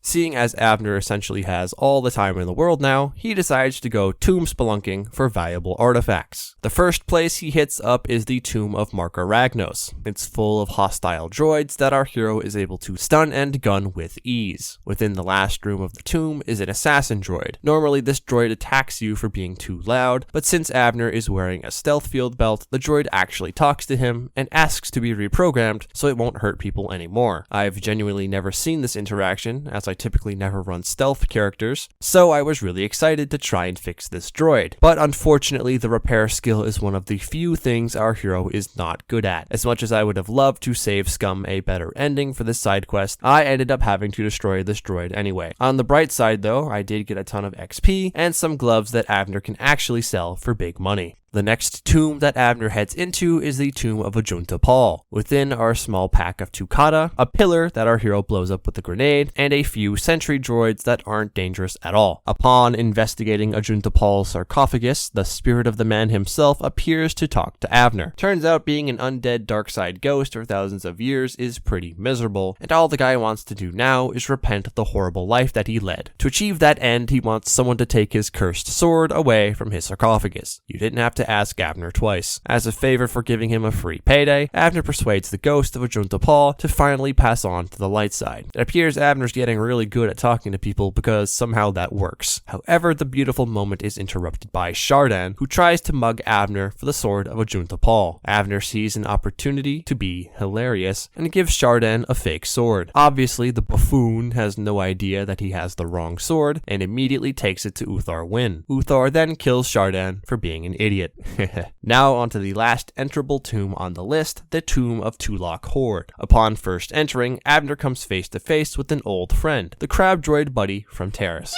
Seeing as Avner essentially has all the time in the world now, he decides to go tomb spelunking for valuable artifacts. The first place he hits up is the tomb of Marka Ragnos. It's full of hostile droids that our hero is able to stun and gun with ease. Within the last room of the tomb is an assassin droid. Normally this droid attacks you for being too loud, but since Avner is wearing a stealth field belt, the droid actually talks to him and asks to be reprogrammed so it won't hurt people anymore. I've genuinely never seen this interaction, as I typically never run stealth characters, so I was really excited to try and fix this droid. But unfortunately, the repair skill is one of the few things our hero is not good at. As much as I would have loved to save Scum a better ending for this side quest, I ended up having to destroy this droid anyway. On the bright side though, I did get a ton of XP and some gloves that Avner can actually sell for big money. The next tomb that Avner heads into is the tomb of Ajunta Paul. Within are a small pack of Tukata, a pillar that our hero blows up with a grenade, and a few sentry droids that aren't dangerous at all. Upon investigating Ajunta Paul's sarcophagus, the spirit of the man himself appears to talk to Avner. Turns out being an undead dark side ghost for thousands of years is pretty miserable, and all the guy wants to do now is repent the horrible life that he led. To achieve that end, he wants someone to take his cursed sword away from his sarcophagus. You didn't have to ask Avner twice. As a favor for giving him a free payday, Avner persuades the ghost of Ajunta Paul to finally pass on to the light side. It appears Avner's getting really good at talking to people because somehow that works. However, the beautiful moment is interrupted by Shardan, who tries to mug Avner for the sword of Ajunta Paul. Avner sees an opportunity to be hilarious and gives Shardan a fake sword. Obviously, the buffoon has no idea that he has the wrong sword and immediately takes it to Uthar Wynn. Uthar then kills Shardan for being an idiot. Now onto the last enterable tomb on the list, the tomb of Tulok Horde. Upon first entering, Avner comes face to face with an old friend, the crab droid buddy from Terrace.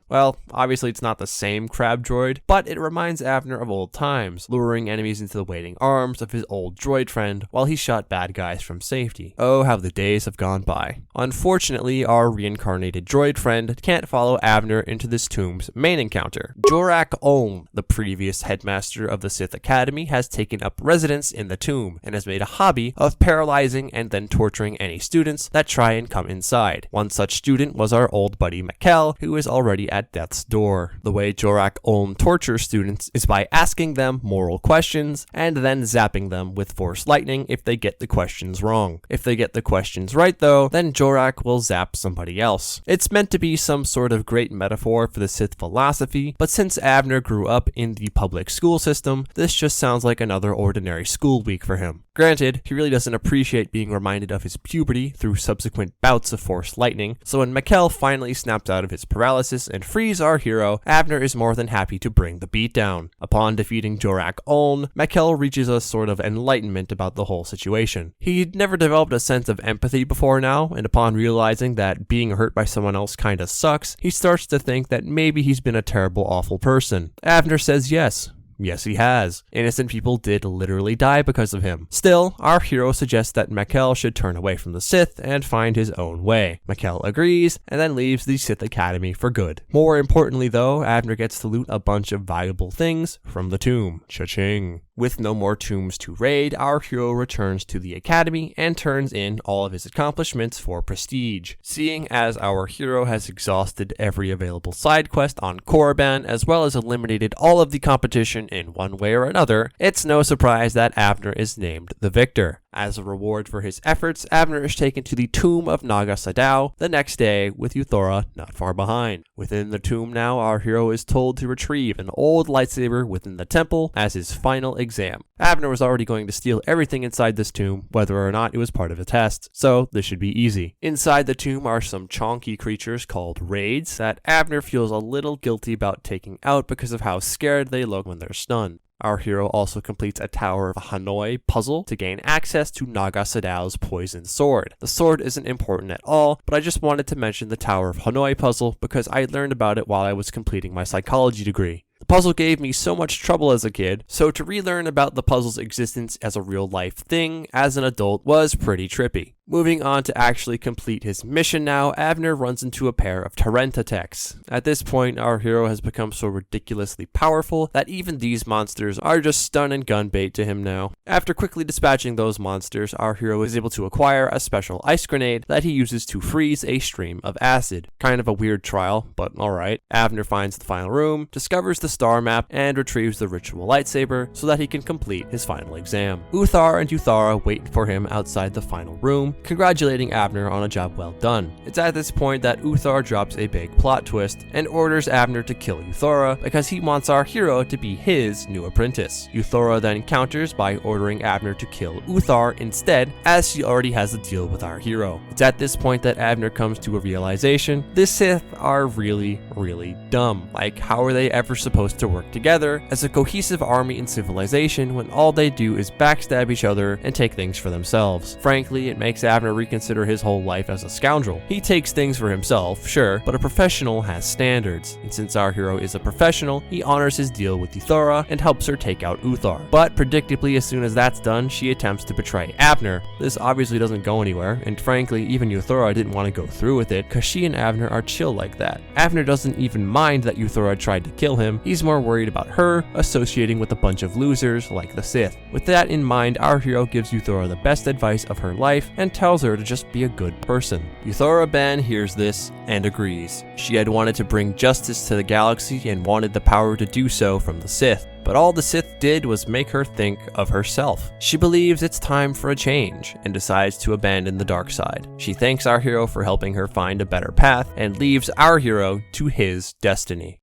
Well, obviously it's not the same crab droid, but it reminds Avner of old times, luring enemies into the waiting arms of his old droid friend while he shot bad guys from safety. Oh, how the days have gone by. Unfortunately, our reincarnated droid friend can't follow Avner into this tomb's main encounter. Jorak Olm, the previous headmaster of the Sith Academy, has taken up residence in the tomb and has made a hobby of paralyzing and then torturing any students that try and come inside. One such student was our old buddy Mikkel, who is already at death's door. The way Jorak Olm tortures students is by asking them moral questions and then zapping them with force lightning if they get the questions wrong. If they get the questions right though, then Jorak will zap somebody else. It's meant to be some sort of great metaphor for the Sith philosophy, but since Avner grew up in the public school system, this just sounds like another ordinary school week for him. Granted, he really doesn't appreciate being reminded of his puberty through subsequent bouts of force lightning, so when Mikkel finally snaps out of his paralysis and frees our hero, Abner is more than happy to bring the beat down. Upon defeating Jorak Uln, Mikkel reaches a sort of enlightenment about the whole situation. He'd never developed a sense of empathy before now, and upon realizing that being hurt by someone else kinda sucks, he starts to think that maybe he's been a terrible, awful person. Abner says yes. Yes, he has. Innocent people did literally die because of him. Still, our hero suggests that Mikkel should turn away from the Sith and find his own way. Mikkel agrees, and then leaves the Sith Academy for good. More importantly though, Abner gets to loot a bunch of valuable things from the tomb. Cha-ching. With no more tombs to raid, our hero returns to the academy and turns in all of his accomplishments for prestige. Seeing as our hero has exhausted every available side quest on Korriban, as well as eliminated all of the competition in one way or another, it's no surprise that Abner is named the victor. As a reward for his efforts, Abner is taken to the tomb of Naga Sadow the next day, with Euthora not far behind. Within the tomb now, our hero is told to retrieve an old lightsaber within the temple as his final exam. Abner was already going to steal everything inside this tomb, whether or not it was part of a test, so this should be easy. Inside the tomb are some chonky creatures called raids that Abner feels a little guilty about taking out because of how scared they look when they're stunned. Our hero also completes a Tower of Hanoi puzzle to gain access to Naga Sadow's poison sword. The sword isn't important at all, but I just wanted to mention the Tower of Hanoi puzzle because I learned about it while I was completing my psychology degree. The puzzle gave me so much trouble as a kid, so to relearn about the puzzle's existence as a real-life thing as an adult was pretty trippy. Moving on to actually complete his mission now, Abner runs into a pair of Tarentatechs. At this point, our hero has become so ridiculously powerful that even these monsters are just stun and gun bait to him now. After quickly dispatching those monsters, our hero is able to acquire a special ice grenade that he uses to freeze a stream of acid. Kind of a weird trial, but alright. Abner finds the final room, discovers the star map, and retrieves the ritual lightsaber so that he can complete his final exam. Uthar and Euthara wait for him outside the final room, congratulating Abner on a job well done. It's at this point that Uthar drops a big plot twist and orders Abner to kill Euthara because he wants our hero to be his new apprentice. Euthara then counters by ordering Abner to kill Uthar instead, as she already has a deal with our hero. It's at this point that Abner comes to a realization: the Sith are really, really dumb. Like, how are they ever supposed to work together as a cohesive army and civilization when all they do is backstab each other and take things for themselves? Frankly, it makes Abner reconsider his whole life as a scoundrel. He takes things for himself, sure, but a professional has standards, and since our hero is a professional, he honors his deal with Euthara and helps her take out Uthar. But predictably, as soon as that's done, she attempts to betray Abner. This obviously doesn't go anywhere, and frankly, even Euthara didn't want to go through with it, cause she and Abner are chill like that. Abner doesn't even mind that Euthara tried to kill him, he's more worried about her associating with a bunch of losers like the Sith. With that in mind, our hero gives Euthara the best advice of her life and tells her to just be a good person. Euthara Ben hears this and agrees. She had wanted to bring justice to the galaxy and wanted the power to do so from the Sith, but all the Sith did was make her think of herself. She believes it's time for a change and decides to abandon the dark side. She thanks our hero for helping her find a better path and leaves our hero to his destiny.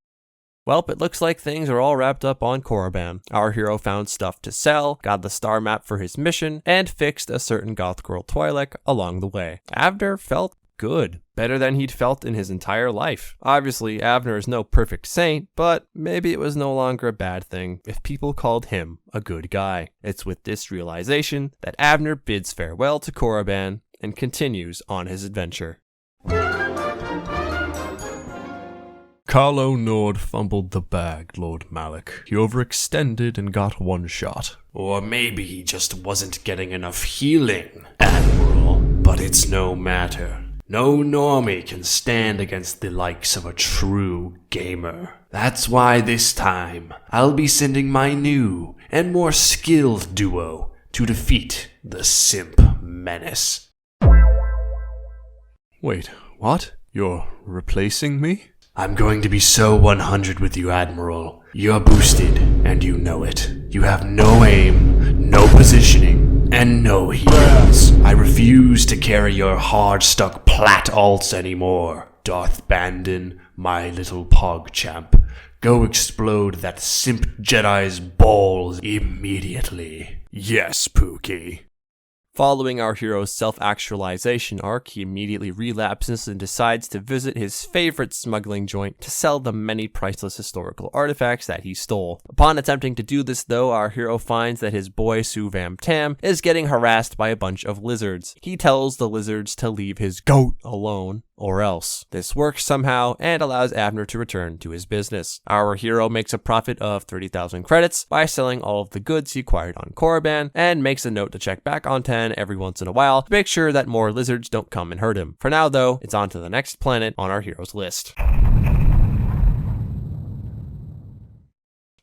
Well, it looks like things are all wrapped up on Korriban. Our hero found stuff to sell, got the star map for his mission, and fixed a certain goth girl Twi'lek along the way. Abner felt good. Better than he'd felt in his entire life. Obviously, Abner is no perfect saint, but maybe it was no longer a bad thing if people called him a good guy. It's with this realization that Abner bids farewell to Korriban and continues on his adventure. Carlo Nord fumbled the bag, Lord Malik. He overextended and got one shot. Or maybe he just wasn't getting enough healing, Admiral. But it's no matter. No normie can stand against the likes of a true gamer. That's why this time, I'll be sending my new and more skilled duo to defeat the Simp Menace. Wait, what? You're replacing me? I'm going to be so 100 with you, Admiral. You're boosted, and you know it. You have no aim, no positioning, and no heals. I refuse to carry your hard-stuck plat alts anymore. Darth Bandon, my little pog champ. Go explode that simp Jedi's balls immediately. Yes, Pookie. Following our hero's self-actualization arc, he immediately relapses and decides to visit his favorite smuggling joint to sell the many priceless historical artifacts that he stole. Upon attempting to do this though, our hero finds that his boy Suvam Tam is getting harassed by a bunch of lizards. He tells the lizards to leave his goat alone, or else. This works somehow and allows Abner to return to his business. Our hero makes a profit of 30,000 credits by selling all of the goods he acquired on Korriban, and makes a note to check back on 10 every once in a while to make sure that more lizards don't come and hurt him. For now though, it's on to the next planet on our hero's list.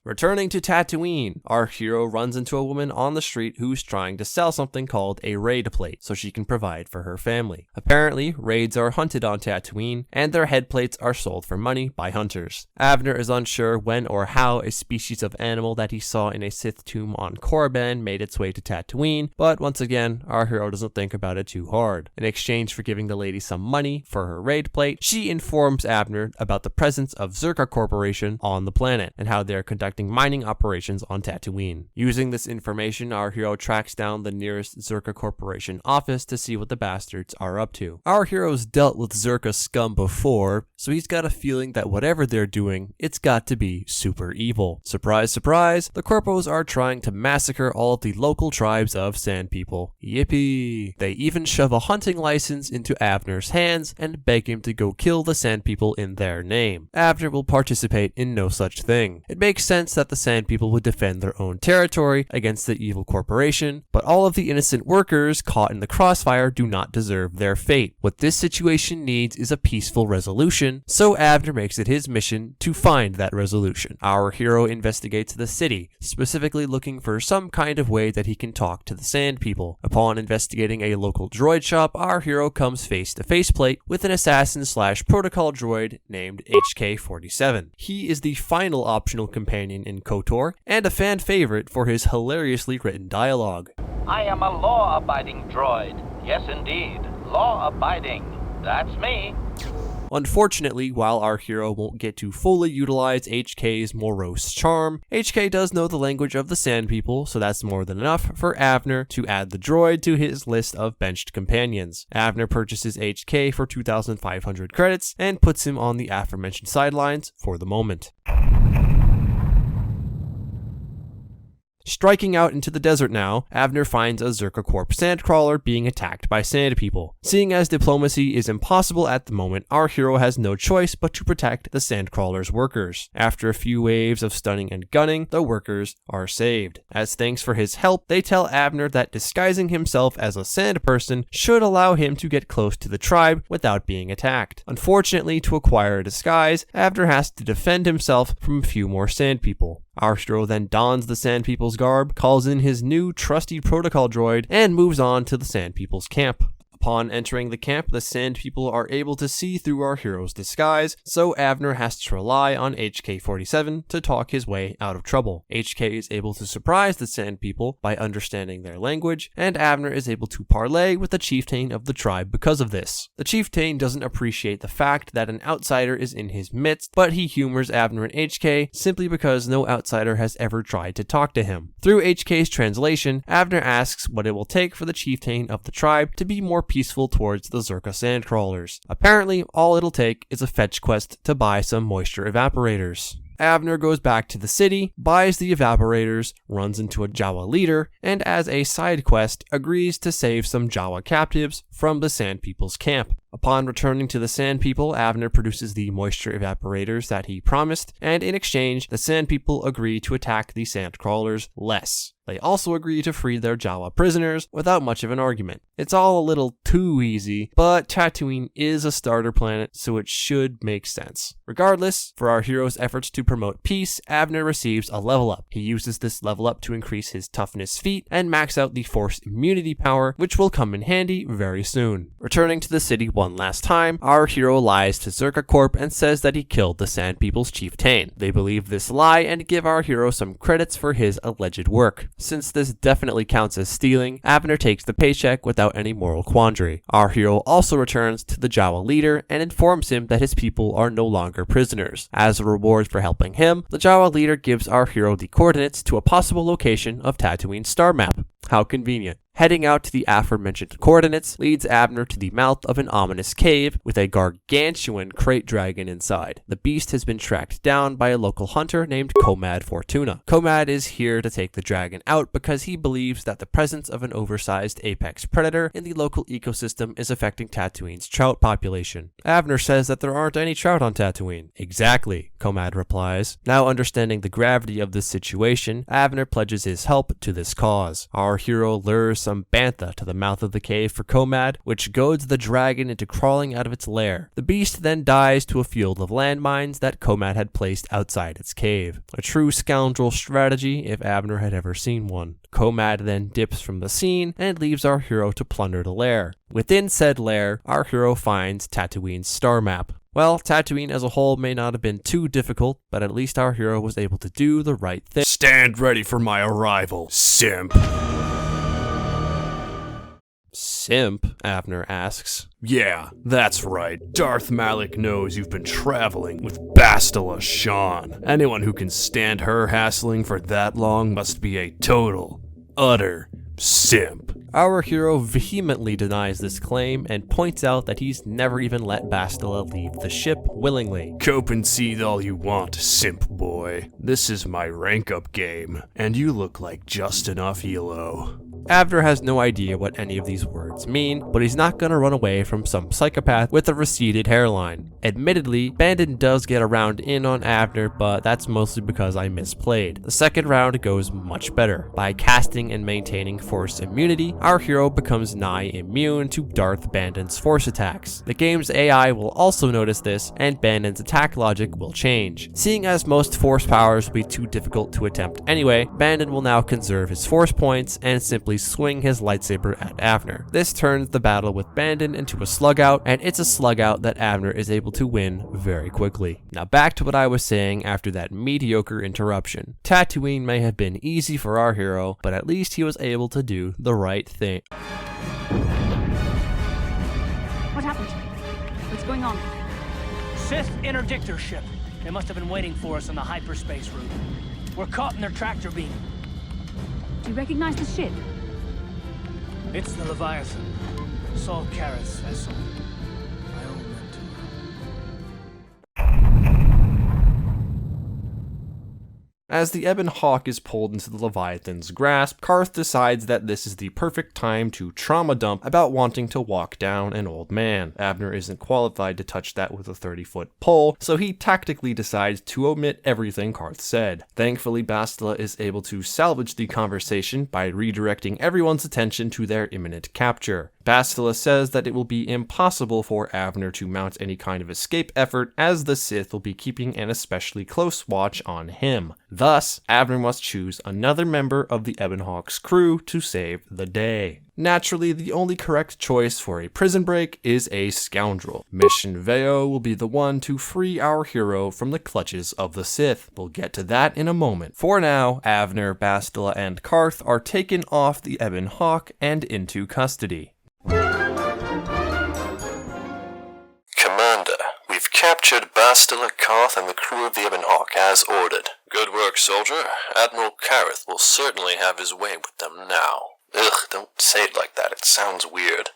Returning to Tatooine, our hero runs into a woman on the street who's trying to sell something called a raid plate so she can provide for her family. Apparently, raids are hunted on Tatooine, and their head plates are sold for money by hunters. Abner is unsure when or how a species of animal that he saw in a Sith tomb on Korriban made its way to Tatooine, but once again, our hero doesn't think about it too hard. In exchange for giving the lady some money for her raid plate, she informs Abner about the presence of Zerka Corporation on the planet, and how they're conducting mining operations on Tatooine. Using this information, our hero tracks down the nearest Zerka Corporation office to see what the bastards are up to. Our hero's dealt with Zerka scum before, so he's got a feeling that whatever they're doing, it's got to be super evil. Surprise, surprise, the Corpos are trying to massacre all of the local tribes of Sand People. Yippee! They even shove a hunting license into Abner's hands and beg him to go kill the Sand People in their name. Abner will participate in no such thing. It makes sense that the Sand People would defend their own territory against the evil corporation, but all of the innocent workers caught in the crossfire do not deserve their fate. What this situation needs is a peaceful resolution, so Abner makes it his mission to find that resolution. Our hero investigates the city, specifically looking for some kind of way that he can talk to the Sand People. Upon investigating a local droid shop, our hero comes face to face plate with an assassin/protocol droid named HK-47. He is the final optional companion in KOTOR, and a fan favorite for his hilariously written dialogue. I am a law-abiding droid. Yes, indeed. Law-abiding. That's me. Unfortunately, while our hero won't get to fully utilize HK's morose charm, HK does know the language of the Sand People, so that's more than enough for Abner to add the droid to his list of benched companions. Abner purchases HK for 2,500 credits and puts him on the aforementioned sidelines for the moment. Striking out into the desert now, Abner finds a Zerka Corp sandcrawler being attacked by Sand People. Seeing as diplomacy is impossible at the moment, our hero has no choice but to protect the sandcrawler's workers. After a few waves of stunning and gunning, the workers are saved. As thanks for his help, they tell Abner that disguising himself as a sand person should allow him to get close to the tribe without being attacked. Unfortunately, to acquire a disguise, Abner has to defend himself from a few more Sand People. Our hero then dons the Sand People's garb, calls in his new trusty protocol droid, and moves on to the Sand People's camp. Upon entering the camp, the Sand People are able to see through our hero's disguise, so Abner has to rely on HK-47 to talk his way out of trouble. HK is able to surprise the Sand People by understanding their language, and Abner is able to parley with the chieftain of the tribe because of this. The chieftain doesn't appreciate the fact that an outsider is in his midst, but he humors Abner and HK simply because no outsider has ever tried to talk to him. Through HK's translation, Abner asks what it will take for the chieftain of the tribe to be more peaceful towards the Zerka sandcrawlers. Apparently, all it'll take is a fetch quest to buy some moisture evaporators. Abner goes back to the city, buys the evaporators, runs into a Jawa leader, and as a side quest, agrees to save some Jawa captives from the Sand People's camp. Upon returning to the Sand People, Abner produces the moisture evaporators that he promised, and in exchange, the Sand People agree to attack the sandcrawlers less. They also agree to free their Jawa prisoners without much of an argument. It's all a little too easy, but Tatooine is a starter planet, so it should make sense. Regardless, for our hero's efforts to promote peace, Abner receives a level up. He uses this level up to increase his toughness feat and max out the force immunity power, which will come in handy very soon. Returning to the city One last time, our hero lies to Zerka Corp and says that he killed the Sand People's chieftain. They believe this lie and give our hero some credits for his alleged work. Since this definitely counts as stealing, Abner takes the paycheck without any moral quandary. Our hero also returns to the Jawa leader and informs him that his people are no longer prisoners. As a reward for helping him, the Jawa leader gives our hero the coordinates to a possible location of Tatooine's star map. How convenient. Heading out to the aforementioned coordinates leads Abner to the mouth of an ominous cave with a gargantuan crate dragon inside. The beast has been tracked down by a local hunter named Comad Fortuna. Comad is here to take the dragon out because he believes that the presence of an oversized apex predator in the local ecosystem is affecting Tatooine's trout population. Abner says that there aren't any trout on Tatooine. Exactly, Comad replies. Now understanding the gravity of this situation, Abner pledges his help to this cause. Our hero lures some bantha to the mouth of the cave for Comad, which goads the dragon into crawling out of its lair. The beast then dies to a field of landmines that Comad had placed outside its cave. A true scoundrel strategy if Abner had ever seen one. Comad then dips from the scene and leaves our hero to plunder the lair. Within said lair, our hero finds Tatooine's star map. Well, Tatooine as a whole may not have been too difficult, but at least our hero was able to do the right thing. Stand ready for my arrival, simp. Simp? Abner asks. Yeah, that's right. Darth Malak knows you've been traveling with Bastila Shan. Anyone who can stand her hassling for that long must be a total, utter simp. Our hero vehemently denies this claim and points out that he's never even let Bastila leave the ship willingly. Cope and seethe all you want, simp boy. This is my rank-up game, and you look like just enough elo. Abner has no idea what any of these words mean, but he's not gonna run away from some psychopath with a receded hairline. Admittedly, Bandon does get a round in on Abner, but that's mostly because I misplayed. The second round goes much better. By casting and maintaining force immunity, our hero becomes nigh immune to Darth Bandon's force attacks. The game's AI will also notice this, and Bandon's attack logic will change. Seeing as most force powers will be too difficult to attempt anyway, Bandon will now conserve his force points and simply swing his lightsaber at Abner. This turns the battle with Bandon into a slug out, and it's a slug out that Abner is able to win very quickly. Now back to what I was saying after that mediocre interruption. Tatooine may have been easy for our hero, but at least he was able to do the right thing. What happened? What's going on? Sith interdictor ship. They must have been waiting for us on the hyperspace route. We're caught in their tractor beam. Do you recognize the ship? It's the Leviathan. Saul Karras vessel. My old mentor. As the Ebon Hawk is pulled into the Leviathan's grasp, Karth decides that this is the perfect time to trauma dump about wanting to walk down an old man. Abner isn't qualified to touch that with a 30-foot pole, so he tactically decides to omit everything Karth said. Thankfully, Bastila is able to salvage the conversation by redirecting everyone's attention to their imminent capture. Bastila says that it will be impossible for Abner to mount any kind of escape effort, as the Sith will be keeping an especially close watch on him. Thus, Abner must choose another member of the Ebon Hawk's crew to save the day. Naturally, the only correct choice for a prison break is a scoundrel. Mission Veo will be the one to free our hero from the clutches of the Sith. We'll get to that in a moment. For now, Abner, Bastila, and Karth are taken off the Ebon Hawk and into custody. Commander, we've captured Bastila, Karth, and the crew of the Ebon Hawk as ordered. Good work, soldier. Admiral Karth will certainly have his way with them now. Ugh, don't say it like that. It sounds weird.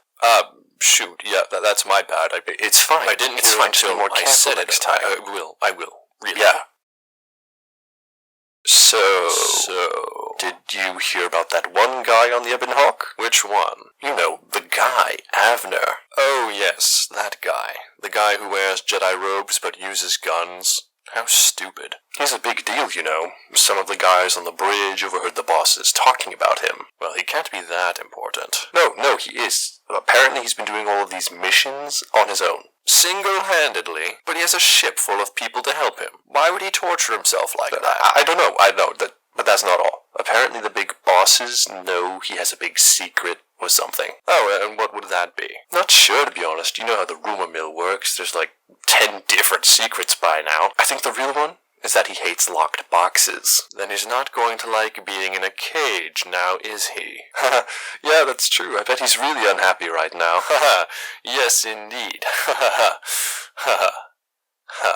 Shoot, yeah, that's my bad. It's fine. I didn't hear until I said it. Next time. I will. Really. Yeah. So, did you hear about that one guy on the Ebon Hawk? Which one? You know, the guy, Avner. Oh yes, that guy. The guy who wears Jedi robes but uses guns. How stupid. He's a big deal, you know. Some of the guys on the bridge overheard the bosses talking about him. Well, he can't be that important. No, he is. Apparently he's been doing all of these missions on his own. Single-handedly, but he has a ship full of people to help him. Why would he torture himself like that? I don't know, but that's not all. Apparently the big bosses know he has a big secret or something. Oh, and what would that be? Not sure, to be honest. You know how the rumor mill works. There's like 10 different secrets by now. I think the real one is that he hates locked boxes. Then he's not going to like being in a cage, now is he? Haha, yeah, that's true. I bet he's really unhappy right now. Haha, yes indeed. Haha, haha, ha.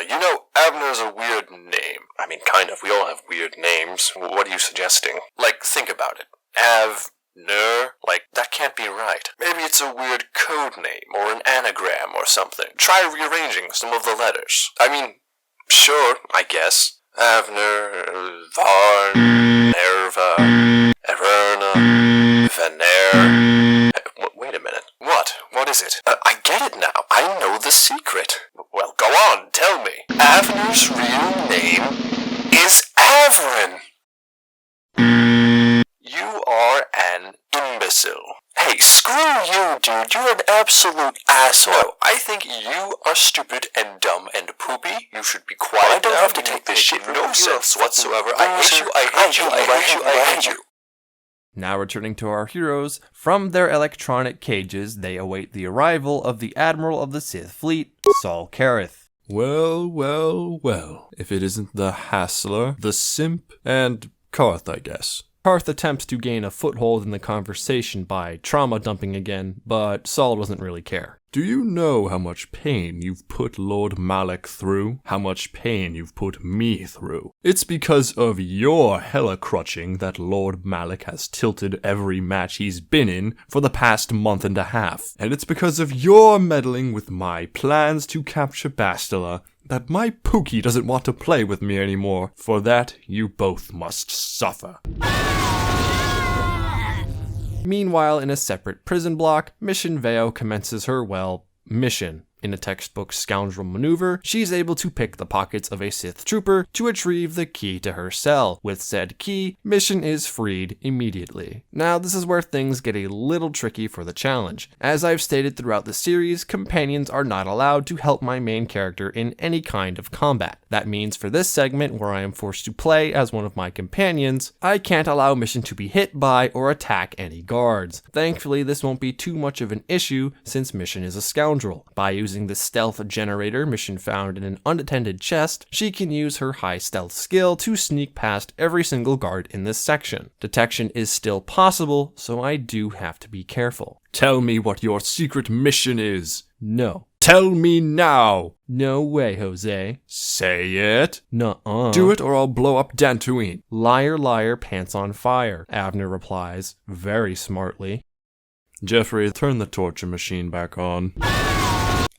You know, Abner's a weird name. I mean, kind of. We all have weird names. What are you suggesting? Like, think about it. Avner? Like, that can't be right. Maybe it's a weird code name, or an anagram or something. Try rearranging some of the letters. I mean, sure, I guess. Avner, Varn, Nerva, Everna, Vener. Wait a minute. What? What is it? I get it now. I know the secret. Well, go on, tell me. Avner's real name is Averin. You are an imbecile. Hey, screw you, dude. You're an absolute asshole. No, I think you are stupid and dumb and poopy. You should be quiet. I don't have to take this shit no sense whatsoever. I hate you, I hate you, I hate you, I hate you. Now returning to our heroes, from their electronic cages, they await the arrival of the Admiral of the Sith Fleet, Saul Kareth. Well, well, well. If it isn't the Hassler, the Simp, and Karth, I guess. Karth attempts to gain a foothold in the conversation by trauma dumping again, but Saul doesn't really care. Do you know how much pain you've put Lord Malak through? How much pain you've put me through? It's because of your hella crutching that Lord Malak has tilted every match he's been in for the past month and a half. And it's because of your meddling with my plans to capture Bastila that my Pookie doesn't want to play with me anymore. For that, you both must suffer. Meanwhile, in a separate prison block, Mission Veo commences her, mission. In a textbook scoundrel maneuver, she's able to pick the pockets of a Sith trooper to retrieve the key to her cell. With said key, Mission is freed immediately. Now, this is where things get a little tricky for the challenge. As I've stated throughout the series, companions are not allowed to help my main character in any kind of combat. That means for this segment, where I am forced to play as one of my companions, I can't allow Mission to be hit by or attack any guards. Thankfully, this won't be too much of an issue since Mission is a scoundrel. By using the stealth generator Mission found in an unattended chest, she can use her high stealth skill to sneak past every single guard in this section. Detection is still possible, so I do have to be careful. Tell me what your secret mission is. No. Tell me now. No way, Jose. Say it. Nuh-uh. Do it or I'll blow up Dantooine. Liar, liar, pants on fire, Avner replies, very smartly. Jeffrey, turn the torture machine back on.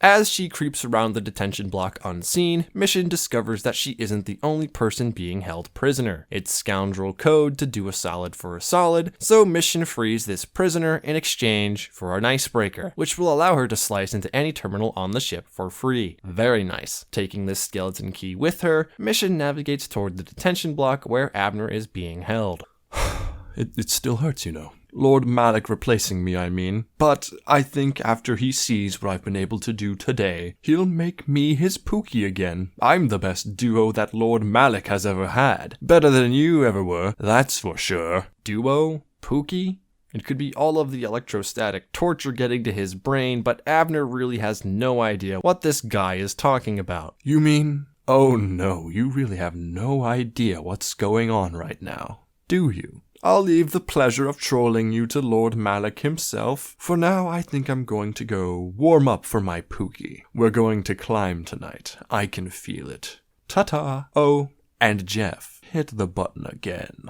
As she creeps around the detention block unseen, Mission discovers that she isn't the only person being held prisoner. It's scoundrel code to do a solid for a solid, so Mission frees this prisoner in exchange for an icebreaker, which will allow her to slice into any terminal on the ship for free. Very nice. Taking this skeleton key with her, Mission navigates toward the detention block where Abner is being held. It still hurts, you know. Lord Malak replacing me, I mean. But I think after he sees what I've been able to do today, he'll make me his Pookie again. I'm the best duo that Lord Malak has ever had. Better than you ever were, that's for sure. Duo? Pookie? It could be all of the electrostatic torture getting to his brain, but Abner really has no idea what this guy is talking about. You mean? Oh no, you really have no idea what's going on right now, do you? I'll leave the pleasure of trolling you to Lord Malak himself. For now, I think I'm going to go warm up for my Pookie. We're going to climb tonight. I can feel it. Ta-ta. Oh, and Jeff, hit the button again.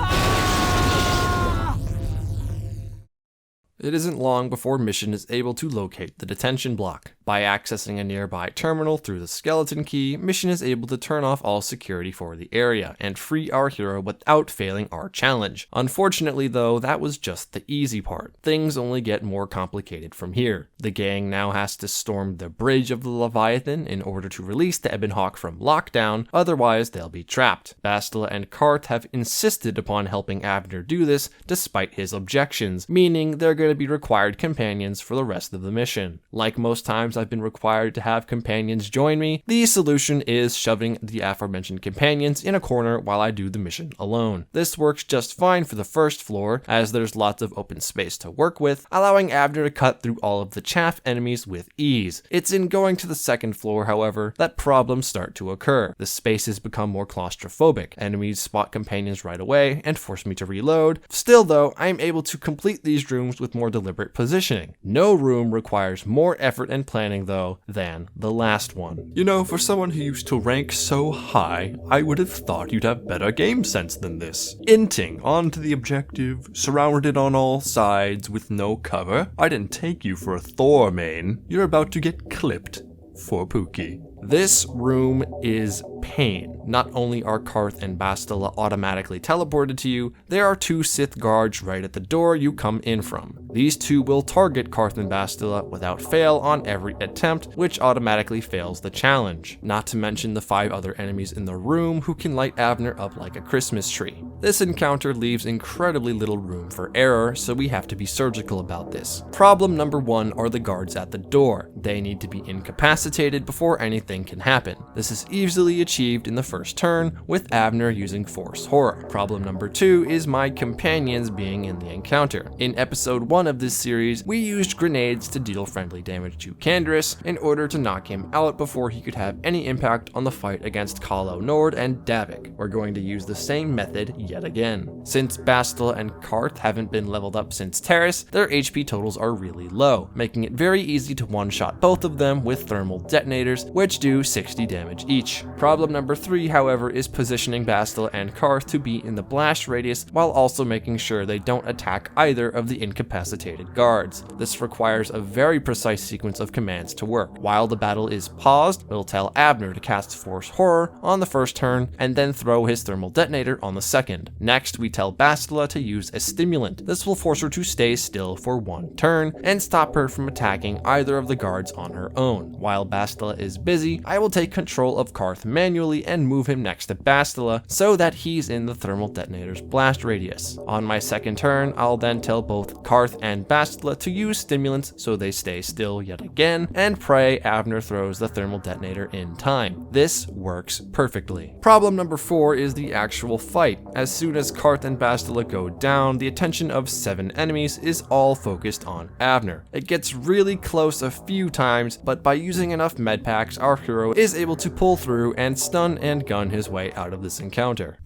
It isn't long before Mission is able to locate the detention block. By accessing a nearby terminal through the skeleton key, Mission is able to turn off all security for the area and free our hero without failing our challenge. Unfortunately though, that was just the easy part. Things only get more complicated from here. The gang now has to storm the bridge of the Leviathan in order to release the Ebon Hawk from lockdown, otherwise they'll be trapped. Bastila and Karth have insisted upon helping Abner do this despite his objections, meaning they're going to to be required companions for the rest of the mission. Like most times I've been required to have companions join me, the solution is shoving the aforementioned companions in a corner while I do the mission alone. This works just fine for the first floor, as there's lots of open space to work with, allowing Abner to cut through all of the chaff enemies with ease. It's in going to the second floor, however, that problems start to occur. The spaces become more claustrophobic. Enemies spot companions right away and force me to reload. Still though, I am able to complete these rooms with more deliberate positioning. No room requires more effort and planning though than the last one. You know, for someone who used to rank so high, I would have thought you'd have better game sense than this. Inting onto the objective, surrounded on all sides with no cover. I didn't take you for a Thor main. You're about to get clipped for Pookie. This room is pain. Not only are Karth and Bastila automatically teleported to you, there are 2 Sith guards right at the door you come in from. These 2 will target Karth and Bastila without fail on every attempt, which automatically fails the challenge. Not to mention the 5 other enemies in the room who can light Abner up like a Christmas tree. This encounter leaves incredibly little room for error, so we have to be surgical about this. Problem number 1 are the guards at the door. They need to be incapacitated before anything can happen. This is easily achieved in the first turn, with Abner using Force Horror. Problem number 2 is my companions being in the encounter. In episode 1 of this series, we used grenades to deal friendly damage to Canderous in order to knock him out before he could have any impact on the fight against Kalo Nord and Davik. We're going to use the same method yet again. Since Bastila and Karth haven't been leveled up since Terrace, their HP totals are really low, making it very easy to one-shot both of them with thermal detonators, which do 60 damage each. Problem number 3, however, is positioning Bastila and Karth to be in the blast radius while also making sure they don't attack either of the incapacitated guards. This requires a very precise sequence of commands to work. While the battle is paused, we'll tell Abner to cast Force Horror on the first turn and then throw his thermal detonator on the second. Next, we tell Bastila to use a stimulant. This will force her to stay still for 1 turn and stop her from attacking either of the guards on her own. While Bastila is busy, I will take control of Karth manually and move him next to Bastila so that he's in the thermal detonator's blast radius. On my second turn, I'll then tell both Karth and Bastila to use stimulants so they stay still yet again, and pray Abner throws the thermal detonator in time. This works perfectly. Problem number 4 is the actual fight. As soon as Karth and Bastila go down, the attention of 7 enemies is all focused on Abner. It gets really close a few times, but by using enough medpacks, our hero is able to pull through and stun and gun his way out of this encounter.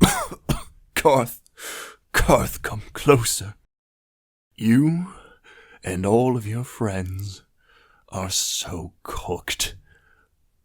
Karth, come closer. You and all of your friends are so cooked.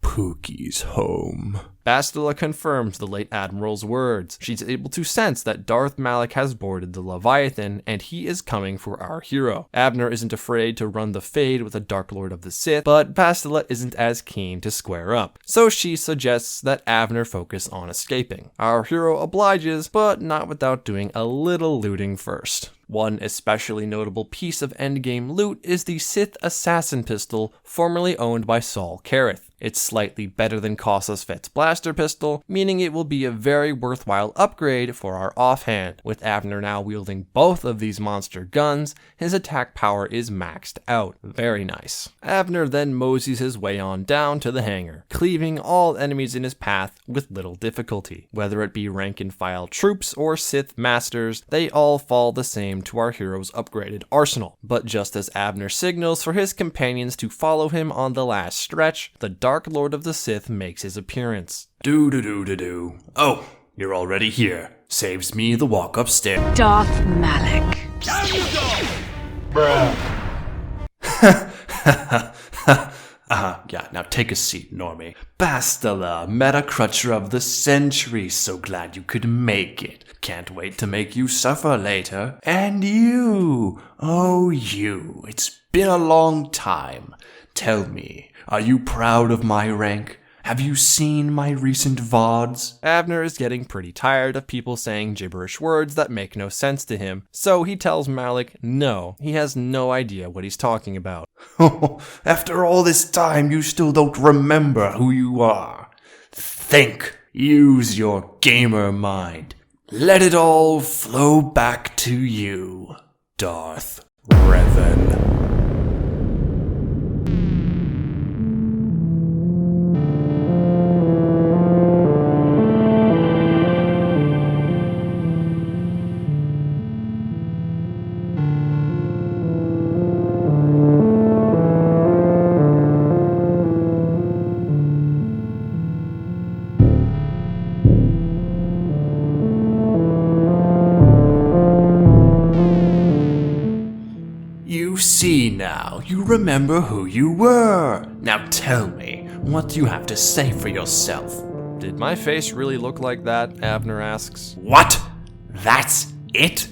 Pookie's home. Bastila confirms the late Admiral's words. She's able to sense that Darth Malak has boarded the Leviathan, and he is coming for our hero. Abner isn't afraid to run the fade with the Dark Lord of the Sith, but Bastila isn't as keen to square up. So she suggests that Abner focus on escaping. Our hero obliges, but not without doing a little looting first. One especially notable piece of endgame loot is the Sith Assassin Pistol, formerly owned by Saul Kareth. It's slightly better than Kostas Fet's blaster pistol, meaning it will be a very worthwhile upgrade for our offhand. With Abner now wielding both of these monster guns, his attack power is maxed out. Very nice. Abner then moseys his way on down to the hangar, cleaving all enemies in his path with little difficulty. Whether it be rank and file troops or Sith masters, they all fall the same to our hero's upgraded arsenal. But just as Abner signals for his companions to follow him on the last stretch, the Dark Lord of the Sith makes his appearance. Do. Oh, you're already here. Saves me the walk upstairs. Darth Malak. Down you go! Bruh. Yeah, now take a seat, Normie. Bastila, meta crutcher of the century, so glad you could make it. Can't wait to make you suffer later. And you, oh you, it's been a long time. Tell me, are you proud of my rank? Have you seen my recent VODs? Abner is getting pretty tired of people saying gibberish words that make no sense to him, so he tells Malak no, he has no idea what he's talking about. After all this time, you still don't remember who you are. Think. Use your gamer mind. Let it all flow back to you, Darth. Revan. You see now, you remember who you were. Now tell me, what do you have to say for yourself? Did my face really look like that? Abner asks. What? That's it?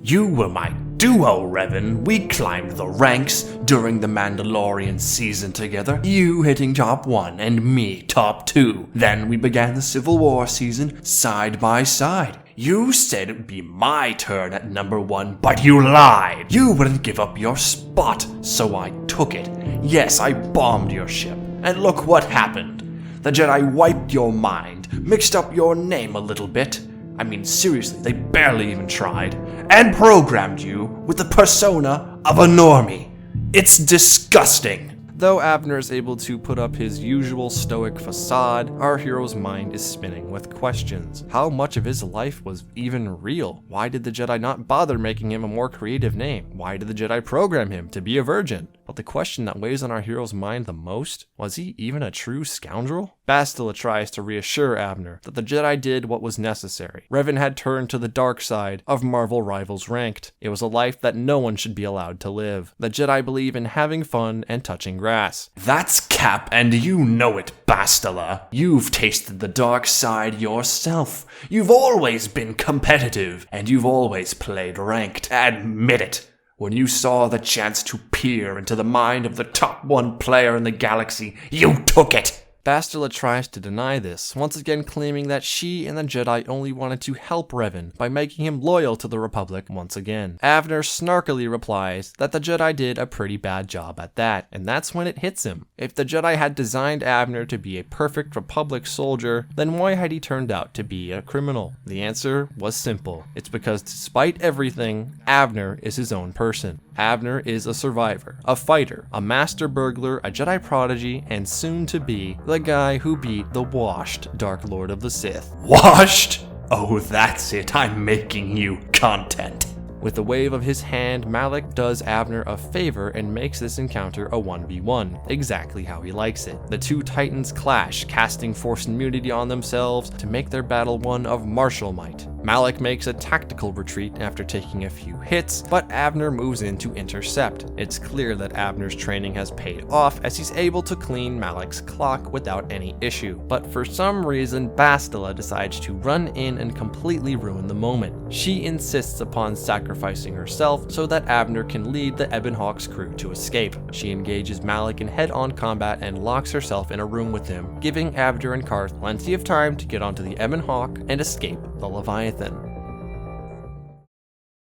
You were my duo, Revan. We climbed the ranks during the Mandalorian season together. You hitting top 1 and me top 2. Then we began the Civil War season side by side. You said it would be my turn at number 1, but you lied. You wouldn't give up your spot, so I took it. Yes, I bombed your ship. And look what happened. The Jedi wiped your mind, mixed up your name a little bit. I mean, seriously, they barely even tried. And programmed you with the persona of a normie. It's disgusting. Though Abner is able to put up his usual stoic facade, our hero's mind is spinning with questions. How much of his life was even real? Why did the Jedi not bother making him a more creative name? Why did the Jedi program him to be a virgin? But the question that weighs on our hero's mind the most, was he even a true scoundrel? Bastila tries to reassure Abner that the Jedi did what was necessary. Revan had turned to the dark side of Marvel Rivals Ranked. It was a life that no one should be allowed to live. The Jedi believe in having fun and touching grass. That's cap, and you know it, Bastila. You've tasted the dark side yourself. You've always been competitive, and you've always played ranked. Admit it. When you saw the chance to peer into the mind of the top 1 player in the galaxy, you took it. Bastila tries to deny this, once again claiming that she and the Jedi only wanted to help Revan by making him loyal to the Republic once again. Abner snarkily replies that the Jedi did a pretty bad job at that, and that's when it hits him. If the Jedi had designed Abner to be a perfect Republic soldier, then why had he turned out to be a criminal? The answer was simple. It's because despite everything, Abner is his own person. Abner is a survivor, a fighter, a master burglar, a Jedi prodigy, and soon to be the guy who beat the washed Dark Lord of the Sith. Washed? Oh, that's it. I'm making you content. With a wave of his hand, Malak does Abner a favor and makes this encounter a 1v1, exactly how he likes it. The two titans clash, casting force immunity on themselves to make their battle one of martial might. Malak makes a tactical retreat after taking a few hits, but Abner moves in to intercept. It's clear that Abner's training has paid off as he's able to clean Malak's clock without any issue. But for some reason, Bastila decides to run in and completely ruin the moment. She insists upon sacrificing herself so that Abner can lead the Ebon Hawk's crew to escape. She engages Malak in head-on combat and locks herself in a room with him, giving Abner and Karth plenty of time to get onto the Ebon Hawk and escape the Leviathan.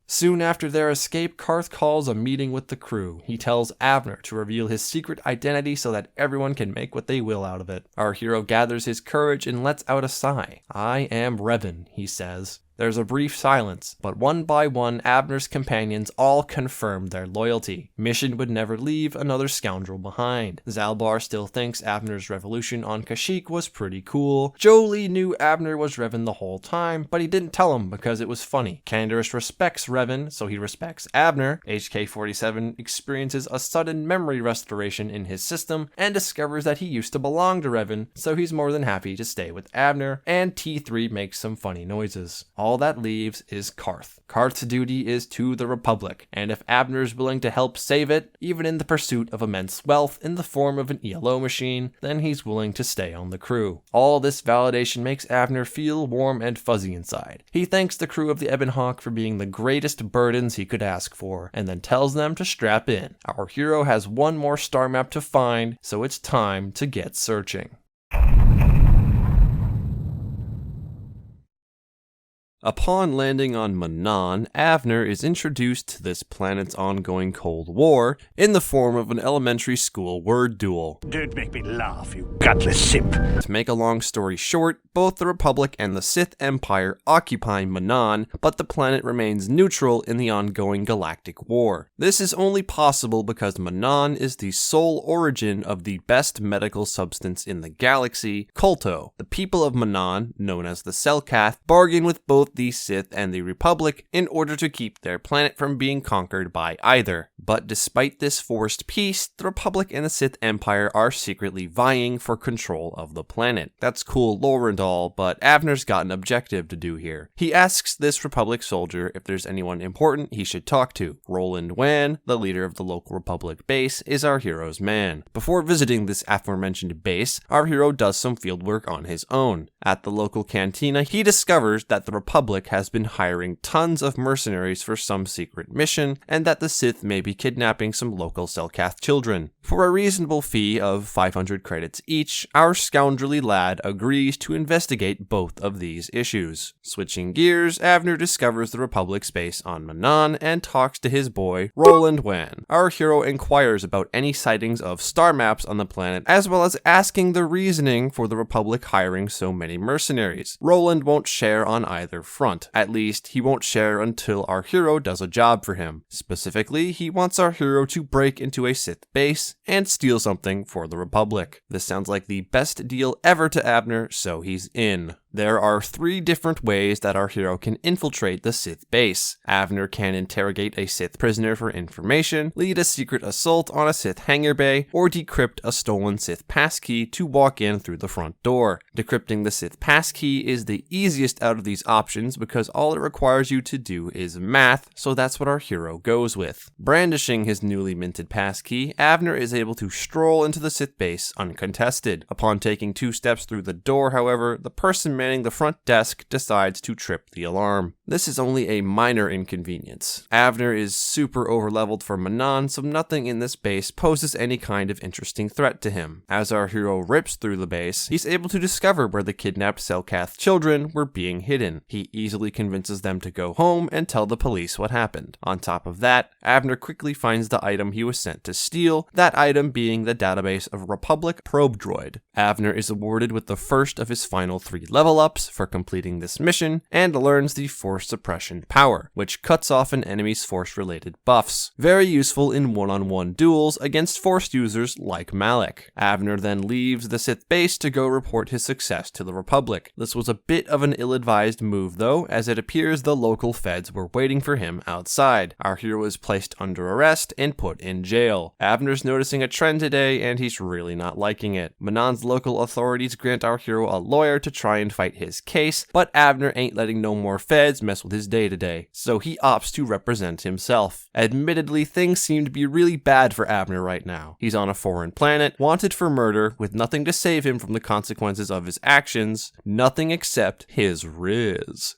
Soon after their escape, Karth calls a meeting with the crew. He tells Abner to reveal his secret identity so that everyone can make what they will out of it. Our hero gathers his courage and lets out a sigh. "I am Revan," he says. There's a brief silence, but one by one, Abner's companions all confirm their loyalty. Mission would never leave another scoundrel behind. Zalbar still thinks Abner's revolution on Kashyyyk was pretty cool. Jolee knew Abner was Revan the whole time, but he didn't tell him because it was funny. Canderous respects Revan, so he respects Abner. HK-47 experiences a sudden memory restoration in his system and discovers that he used to belong to Revan, so he's more than happy to stay with Abner, and T3 makes some funny noises. All that leaves is Karth. Karth's duty is to the Republic, and if Abner's willing to help save it, even in the pursuit of immense wealth in the form of an ELO machine, then he's willing to stay on the crew. All this validation makes Abner feel warm and fuzzy inside. He thanks the crew of the Ebon Hawk for being the greatest burdens he could ask for, and then tells them to strap in. Our hero has one more star map to find, so it's time to get searching. Upon landing on Manan, Avner is introduced to this planet's ongoing Cold War in the form of an elementary school word duel. Don't make me laugh, you gutless simp. To make a long story short, both the Republic and the Sith Empire occupy Manan, but the planet remains neutral in the ongoing galactic war. This is only possible because Manan is the sole origin of the best medical substance in the galaxy, KOTOR. The people of Manan, known as the Selkath, bargain with both the Sith and the Republic in order to keep their planet from being conquered by either. But despite this forced peace, the Republic and the Sith Empire are secretly vying for control of the planet. That's cool lore and all, but Avner's got an objective to do here. He asks this Republic soldier if there's anyone important he should talk to. Roland Wan, the leader of the local Republic base, is our hero's man. Before visiting this aforementioned base, our hero does some fieldwork on his own. At the local cantina, he discovers that the Republic has been hiring tons of mercenaries for some secret mission, and that the Sith may be kidnapping some local Selkath children. For a reasonable fee of 500 credits each, our scoundrelly lad agrees to investigate both of these issues. Switching gears, Avner discovers the Republic's base on Manan and talks to his boy, Roland Wan. Our hero inquires about any sightings of star maps on the planet, as well as asking the reasoning for the Republic hiring so many mercenaries. Roland won't share on either front. At least, he won't share until our hero does a job for him. Specifically, he wants our hero to break into a Sith base and steal something for the Republic. This sounds like the best deal ever to Avner, so he's in. There are 3 different ways that our hero can infiltrate the Sith base. Avner can interrogate a Sith prisoner for information, lead a secret assault on a Sith hangar bay, or decrypt a stolen Sith passkey to walk in through the front door. Decrypting the Sith passkey is the easiest out of these options because all it requires you to do is math, so that's what our hero goes with. Brandishing his newly minted passkey, Avner is able to stroll into the Sith base uncontested. Upon taking 2 steps through the door, however, the person manning the front desk decides to trip the alarm. This is only a minor inconvenience. Avner is super overleveled for Manan, so nothing in this base poses any kind of interesting threat to him. As our hero rips through the base, he's able to discover where the kidnapped Selkath children were being hidden. He easily convinces them to go home and tell the police what happened. On top of that, Avner quickly finds the item he was sent to steal, that item being the database of Republic probe droid. Avner is awarded with the first of his final 3 level ups for completing this mission, and learns the Force Suppression power, which cuts off an enemy's Force-related buffs. Very useful in one-on-one duels against Force users like Malik. Avner then leaves the Sith base to go report his success to the Republic. This was a bit of an ill-advised move though, as it appears the local feds were waiting for him outside. Our hero is placed under arrest and put in jail. Avner's noticing a trend today, and he's really not liking it. Manan's local authorities grant our hero a lawyer to try and fight his case, but Avner ain't letting no more feds mess with his day-to-day, so he opts to represent himself. Admittedly, things seem to be really bad for Avner right now. He's on a foreign planet, wanted for murder, with nothing to save him from the consequences of his actions, nothing except his riz.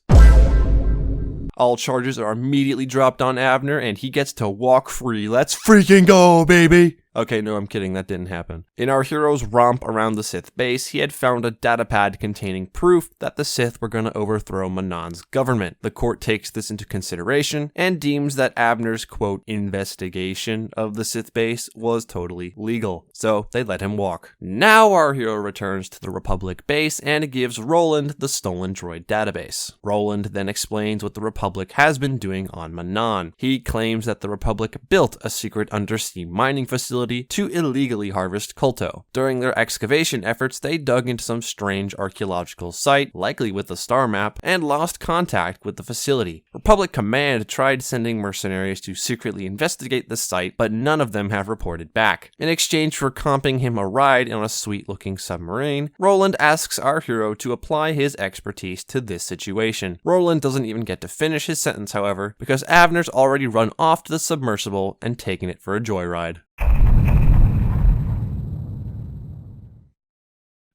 All charges are immediately dropped on Avner, and he gets to walk free. Let's freaking go, baby! Okay, no, I'm kidding, that didn't happen. In our hero's romp around the Sith base, he had found a datapad containing proof that the Sith were going to overthrow Manan's government. The court takes this into consideration and deems that Avner's, quote, investigation of the Sith base was totally legal, so they let him walk. Now our hero returns to the Republic base and gives Roland the stolen droid database. Roland then explains what the Republic has been doing on Manan. He claims that the Republic built a secret undersea mining facility to illegally harvest KOTOR. During their excavation efforts, they dug into some strange archaeological site, likely with a star map, and lost contact with the facility. Republic Command tried sending mercenaries to secretly investigate the site, but none of them have reported back. In exchange for comping him a ride on a sweet-looking submarine, Roland asks our hero to apply his expertise to this situation. Roland doesn't even get to finish his sentence, however, because Avner's already run off to the submersible and taken it for a joyride.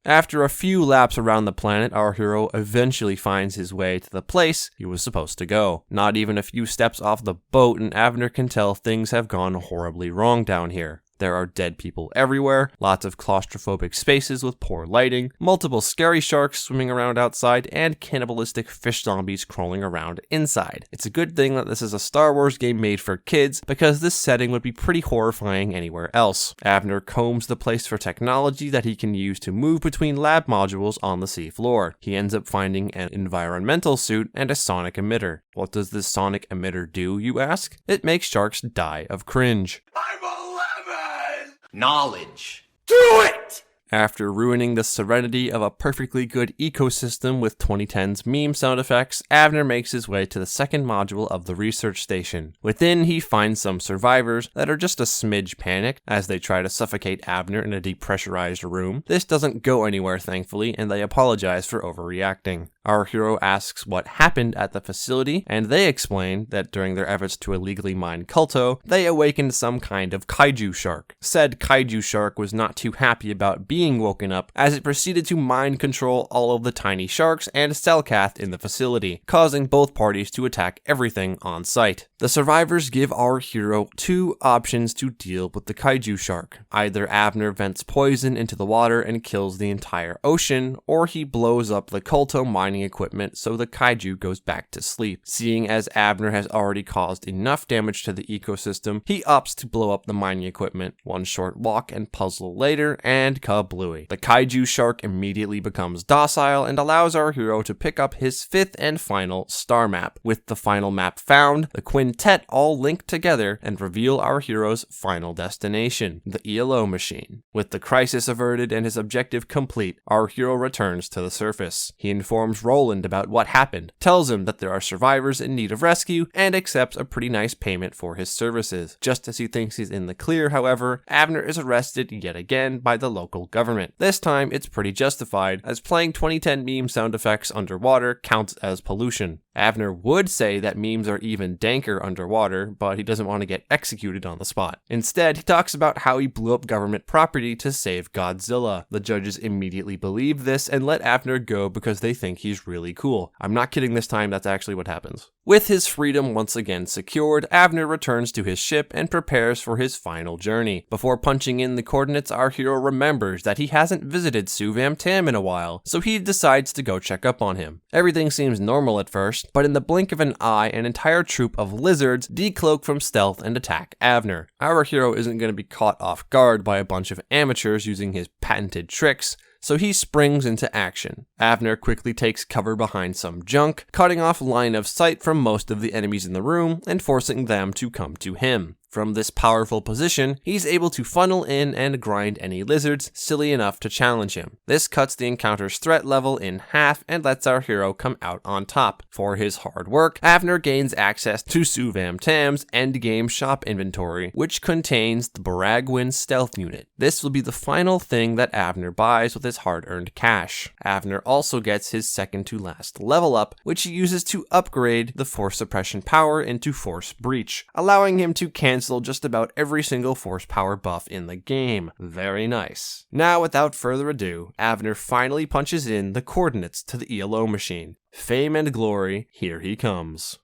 After a few laps around the planet, our hero eventually finds his way to the place he was supposed to go. Not even a few steps off the boat, and Avner can tell things have gone horribly wrong down here. There are dead people everywhere, lots of claustrophobic spaces with poor lighting, multiple scary sharks swimming around outside, and cannibalistic fish zombies crawling around inside. It's a good thing that this is a Star Wars game made for kids, because this setting would be pretty horrifying anywhere else. Avner combs the place for technology that he can use to move between lab modules on the seafloor. He ends up finding an environmental suit and a sonic emitter. What does this sonic emitter do, you ask? It makes sharks die of cringe. I'm 11! Knowledge. Do it! After ruining the serenity of a perfectly good ecosystem with 2010's meme sound effects, Avner makes his way to the second module of the research station. Within, he finds some survivors that are just a smidge panicked as they try to suffocate Avner in a depressurized room. This doesn't go anywhere, thankfully, and they apologize for overreacting. Our hero asks what happened at the facility, and they explain that during their efforts to illegally mine KOTOR, they awakened some kind of kaiju shark. Said kaiju shark was not too happy about being woken up, as it proceeded to mind control all of the tiny sharks and Cellcath in the facility, causing both parties to attack everything on site. The survivors give our hero two options to deal with the kaiju shark. Either Avner vents poison into the water and kills the entire ocean, or he blows up the KOTOR mining equipment so the kaiju goes back to sleep. Seeing as Avner has already caused enough damage to the ecosystem, he opts to blow up the mining equipment. One short walk and puzzle later, and kablooey. The kaiju shark immediately becomes docile and allows our hero to pick up his fifth and final star map. With the final map found, the quintet all link together and reveal our hero's final destination, the ELO machine. With the crisis averted and his objective complete, our hero returns to the surface. He informs Roland about what happened, tells him that there are survivors in need of rescue, and accepts a pretty nice payment for his services. Just as he thinks he's in the clear, however, Avner is arrested yet again by the local government. This time, it's pretty justified, as playing 2010 meme sound effects underwater counts as pollution. Avner would say that memes are even danker underwater, but he doesn't want to get executed on the spot. Instead, he talks about how he blew up government property to save Godzilla. The judges immediately believe this and let Avner go because they think he's really cool. I'm not kidding this time, that's actually what happens. With his freedom once again secured, Avner returns to his ship and prepares for his final journey. Before punching in the coordinates, our hero remembers that he hasn't visited Suvam Tam in a while, so he decides to go check up on him. Everything seems normal at first, but in the blink of an eye, an entire troop of lizards decloak from stealth and attack Avner. Our hero isn't going to be caught off guard by a bunch of amateurs using his patented tricks, so he springs into action. Avner quickly takes cover behind some junk, cutting off line of sight from most of the enemies in the room and forcing them to come to him. From this powerful position, he's able to funnel in and grind any lizards silly enough to challenge him. This cuts the encounter's threat level in half and lets our hero come out on top. For his hard work, Avner gains access to Suvam Tam's endgame shop inventory, which contains the Baragwin stealth unit. This will be the final thing that Avner buys with his hard-earned cash. Avner also gets his second to last level up, which he uses to upgrade the force suppression power into force breach, allowing him to cancel just about every single force power buff in the game. Very nice. Now, without further ado, Avner finally punches in the coordinates to the ELO machine. Fame and glory, here he comes.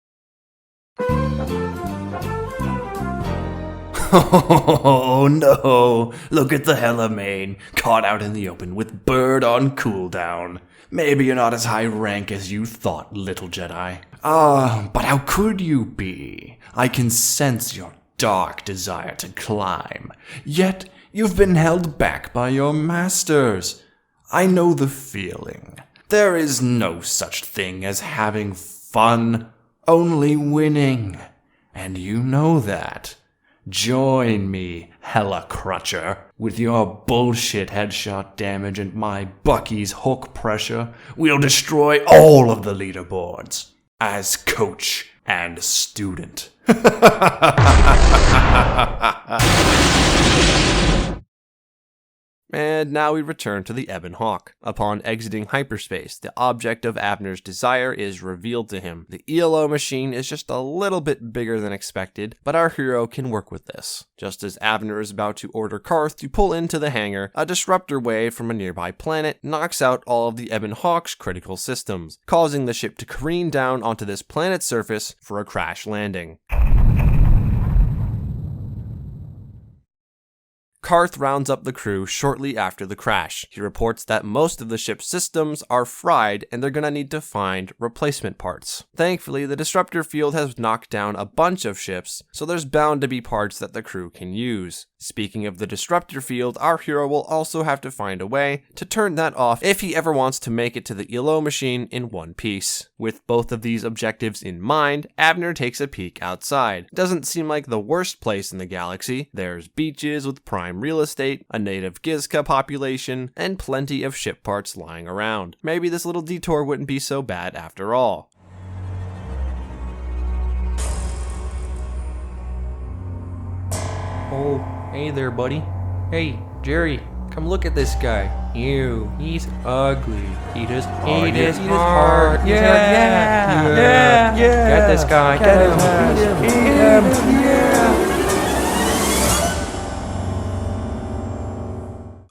Oh no, look at the Hellamane, caught out in the open with Bird on cooldown. Maybe you're not as high rank as you thought, little Jedi. But how could you be? I can sense your dark desire to climb, yet you've been held back by your masters. I know the feeling. There is no such thing as having fun, only winning. And you know that. Join me, Hella Crutcher. With your bullshit headshot damage and my Bucky's hook pressure, we'll destroy all of the leaderboards. As coach and student. And now we return to the Ebon Hawk. Upon exiting hyperspace, the object of Avner's desire is revealed to him. The ELO machine is just a little bit bigger than expected, but our hero can work with this. Just as Avner is about to order Karth to pull into the hangar, a disruptor wave from a nearby planet knocks out all of the Ebon Hawk's critical systems, causing the ship to careen down onto this planet's surface for a crash landing. Karth rounds up the crew shortly after the crash. He reports that most of the ship's systems are fried and they're gonna need to find replacement parts. Thankfully, the disruptor field has knocked down a bunch of ships, so there's bound to be parts that the crew can use. Speaking of the disruptor field, our hero will also have to find a way to turn that off if he ever wants to make it to the ELO machine in one piece. With both of these objectives in mind, Abner takes a peek outside. Doesn't seem like the worst place in the galaxy. There's beaches with prime real estate, a native Gizka population, and plenty of ship parts lying around. Maybe this little detour wouldn't be so bad after all. Oh, hey there, buddy. Hey, Jerry, come look at this guy. Ew, he's ugly. Eat his heart. Yeah. Get this guy. Get him.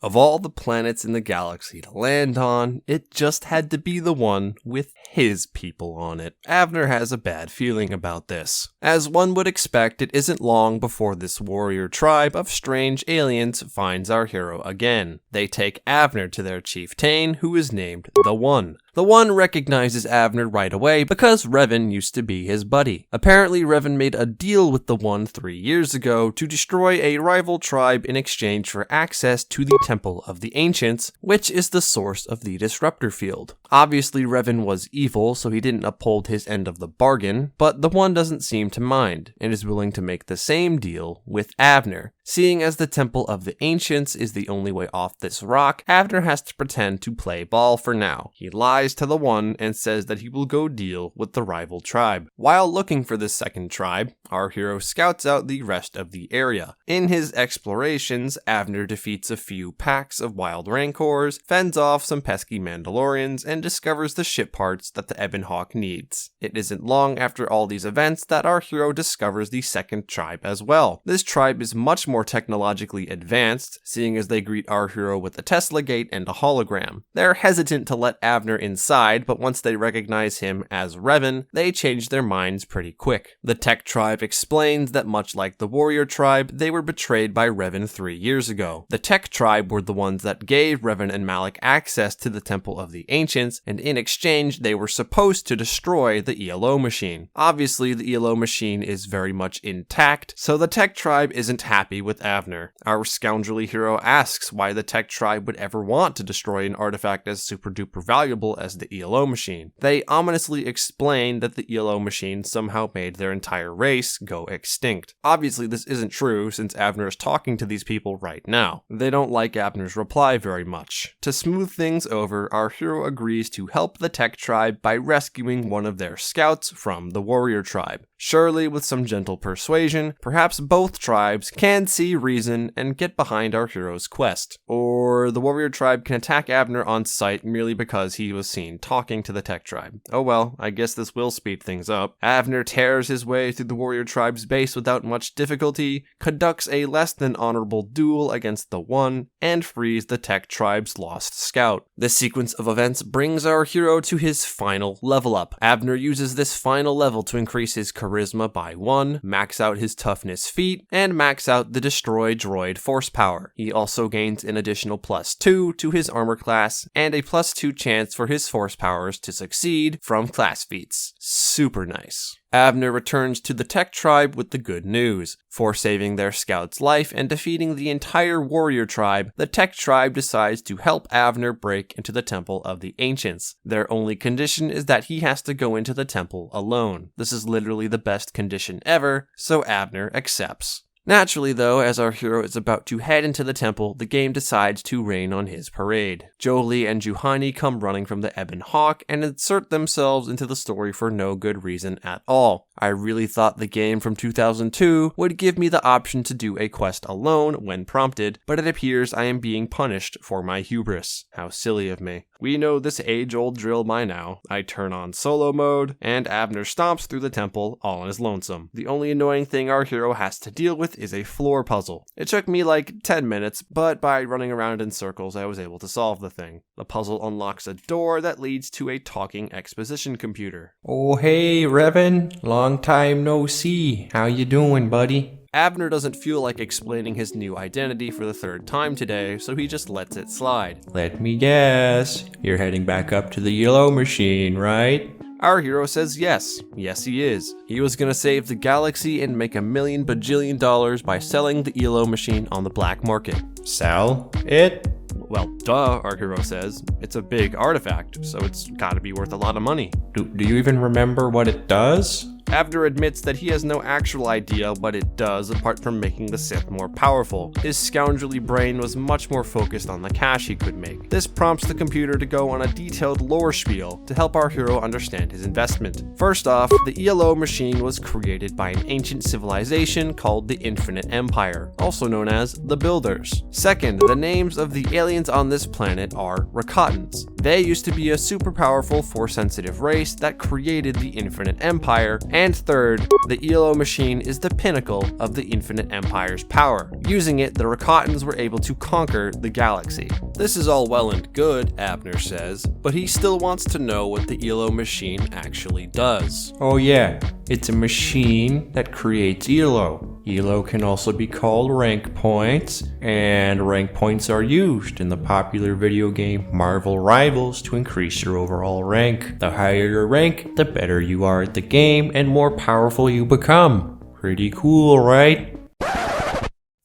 Of all the planets in the galaxy to land on, it just had to be the one with his people on it. Avner has a bad feeling about this. As one would expect, it isn't long before this warrior tribe of strange aliens finds our hero again. They take Avner to their chieftain, who is named The One. The One recognizes Avner right away because Revan used to be his buddy. Apparently, Revan made a deal with The One 3 years ago to destroy a rival tribe in exchange for access to the Temple of the Ancients, which is the source of the disruptor field. Obviously, Revan was evil, so he didn't uphold his end of the bargain, but The One doesn't seem to mind, and is willing to make the same deal with Avner. Seeing as the Temple of the Ancients is the only way off this rock, Avner has to pretend to play ball for now. He lies to The One and says that he will go deal with the rival tribe. While looking for this second tribe, our hero scouts out the rest of the area. In his explorations, Avner defeats a few packs of wild rancors, fends off some pesky Mandalorians, and discovers the ship parts that the Ebon Hawk needs. It isn't long after all these events that our hero discovers the second tribe as well. This tribe is much more technologically advanced, seeing as they greet our hero with a Tesla gate and a hologram. They're hesitant to let Avner inside, but once they recognize him as Revan, they change their minds pretty quick. The tech tribe explains that much like the warrior tribe, they were betrayed by Revan 3 years ago. The tech tribe were the ones that gave Revan and Malak access to the Temple of the Ancients, and in exchange they were supposed to destroy the ELO machine. Obviously, the ELO machine is very much intact, so the tech tribe isn't happy with Avner. Our scoundrelly hero asks why the tech tribe would ever want to destroy an artifact as super duper valuable as the ELO machine. They ominously explain that the ELO machine somehow made their entire race go extinct. Obviously, this isn't true since Avner is talking to these people right now. They don't like Avner's reply very much. To smooth things over, our hero agrees to help the tech tribe by rescuing one of their scouts from the warrior tribe. Surely, with some gentle persuasion, perhaps both tribes can see reason and get behind our hero's quest. Or the warrior tribe can attack Avner on sight merely because he was seen talking to the tech tribe. Oh well, I guess this will speed things up. Avner tears his way through the warrior tribe's base without much difficulty, conducts a less than honorable duel against the One, and frees the tech tribe's lost scout. This sequence of events brings our hero to his final level up. Avner uses this final level to increase his charisma by 1, max out his toughness feat, and max out the destroy droid force power. He also gains an additional +2 to his armor class, and a +2 chance for his force powers to succeed from class feats. Super nice. Avner returns to the tech tribe with the good news. For saving their scout's life and defeating the entire warrior tribe, the tech tribe decides to help Avner break into the Temple of the Ancients. Their only condition is that he has to go into the temple alone. This is literally the best condition ever, so Avner accepts. Naturally, though, as our hero is about to head into the temple, the game decides to rain on his parade. Jolie and Juhani come running from the Ebon Hawk and insert themselves into the story for no good reason at all. I really thought the game from 2002 would give me the option to do a quest alone when prompted, but it appears I am being punished for my hubris. How silly of me. We know this age-old drill by now. I turn on solo mode, and Avner stomps through the temple all on his lonesome. The only annoying thing our hero has to deal with is a floor puzzle. It took me like 10 minutes, but by running around in circles I was able to solve the thing. The puzzle unlocks a door that leads to a talking exposition computer. Oh hey, Revan. Long time no see. How you doing, buddy? Avner doesn't feel like explaining his new identity for the third time today, so he just lets it slide. Let me guess. You're heading back up to the yellow machine, right? Our hero says yes. Yes, he is. He was gonna save the galaxy and make $1 million bajillion by selling the ELO machine on the black market. Sell it? Well, duh, our hero says. It's a big artifact, so it's gotta be worth a lot of money. Do you even remember what it does? Avner admits that he has no actual idea what it does apart from making the Sith more powerful. His scoundrelly brain was much more focused on the cash he could make. This prompts the computer to go on a detailed lore spiel to help our hero understand his investment. First off, the ELO machine was created by an ancient civilization called the Infinite Empire, also known as the Builders. Second, the names of the aliens on this planet are Rakatans. They used to be a super powerful Force-sensitive race that created the Infinite Empire. And third, the ELO machine is the pinnacle of the Infinite Empire's power. Using it, the Rakatans were able to conquer the galaxy. This is all well and good, Avner says, but he still wants to know what the ELO machine actually does. Oh yeah, it's a machine that creates ELO. ELO can also be called rank points, and rank points are used in the popular video game Marvel Rivals to increase your overall rank. The higher your rank, the better you are at the game and more powerful you become. Pretty cool, right?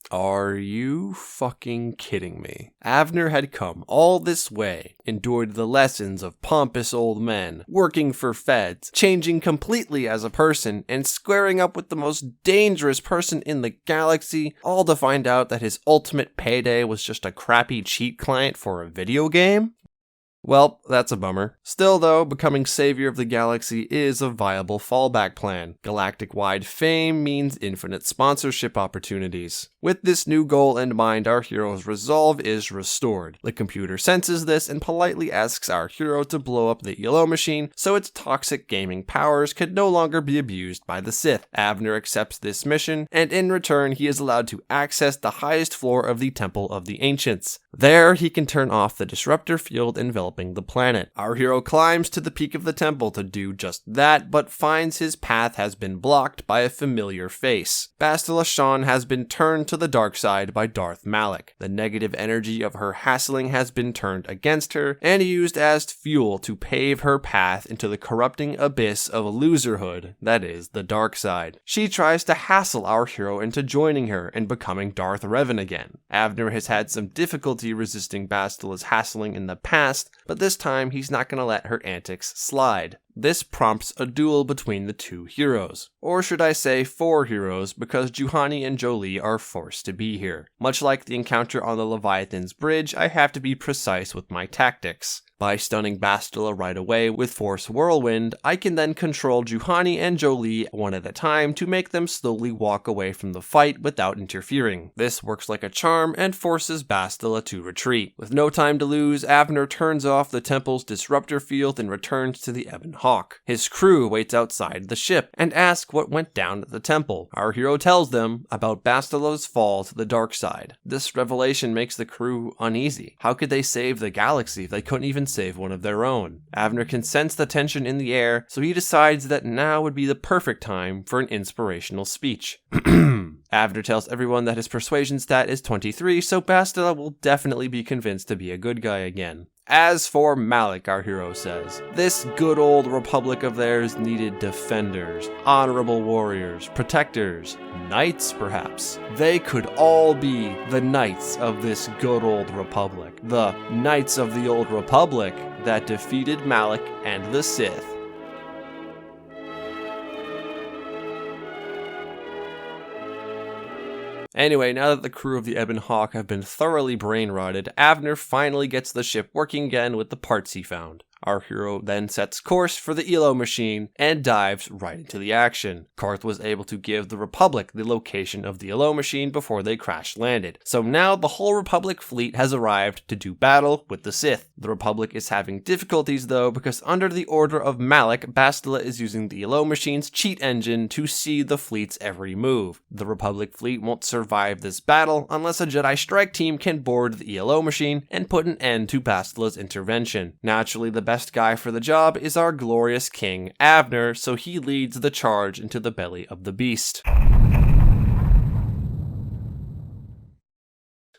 Are you fucking kidding me? Avner had come all this way, endured the lessons of pompous old men, working for feds, changing completely as a person, and squaring up with the most dangerous person in the galaxy, all to find out that his ultimate payday was just a crappy cheat client for a video game? Well, that's a bummer. Still though, becoming savior of the galaxy is a viable fallback plan. Galactic-wide fame means infinite sponsorship opportunities. With this new goal in mind, our hero's resolve is restored. The computer senses this and politely asks our hero to blow up the ELO machine so its toxic gaming powers could no longer be abused by the Sith. Avner accepts this mission, and in return he is allowed to access the highest floor of the Temple of the Ancients. There, he can turn off the disruptor field enveloping the planet. Our hero climbs to the peak of the temple to do just that, but finds his path has been blocked by a familiar face. Bastila Shan has been turned to the dark side by Darth Malak. The negative energy of her hassling has been turned against her, and used as fuel to pave her path into the corrupting abyss of loserhood that is the dark side. She tries to hassle our hero into joining her and becoming Darth Revan again. Avner has had some difficulty resisting Bastila's hassling in the past, but this time he's not going to let her antics slide. This prompts a duel between the two heroes. Or should I say 4 heroes, because Juhani and Jolie are forced to be here. Much like the encounter on the Leviathan's bridge, I have to be precise with my tactics. By stunning Bastila right away with Force Whirlwind, I can then control Juhani and Jolie one at a time to make them slowly walk away from the fight without interfering. This works like a charm and forces Bastila to retreat. With no time to lose, Avner turns off the temple's disruptor field and returns to the Ebon Hawk. His crew waits outside the ship and ask what went down at the temple. Our hero tells them about Bastila's fall to the dark side. This revelation makes the crew uneasy. How could they save the galaxy if they couldn't even save one of their own? Avner can sense the tension in the air, so he decides that now would be the perfect time for an inspirational speech. Avner tells everyone that his persuasion stat is 23, so Bastila will definitely be convinced to be a good guy again. As for Malak, our hero says, this good old republic of theirs needed defenders, honorable warriors, protectors, knights perhaps. They could all be the knights of this good old republic, the knights of the old republic that defeated Malak and the Sith. Anyway, now that the crew of the Ebon Hawk have been thoroughly brain-rotted, Avner finally gets the ship working again with the parts he found. Our hero then sets course for the ELO machine and dives right into the action. Karth was able to give the Republic the location of the ELO machine before they crash-landed, so now the whole Republic fleet has arrived to do battle with the Sith. The Republic is having difficulties though, because under the order of Malak, Bastila is using the ELO machine's cheat engine to see the fleet's every move. The Republic fleet won't survive this battle unless a Jedi strike team can board the ELO machine and put an end to Bastila's intervention. Naturally, the best guy for the job is our glorious king, Avner, so he leads the charge into the belly of the beast.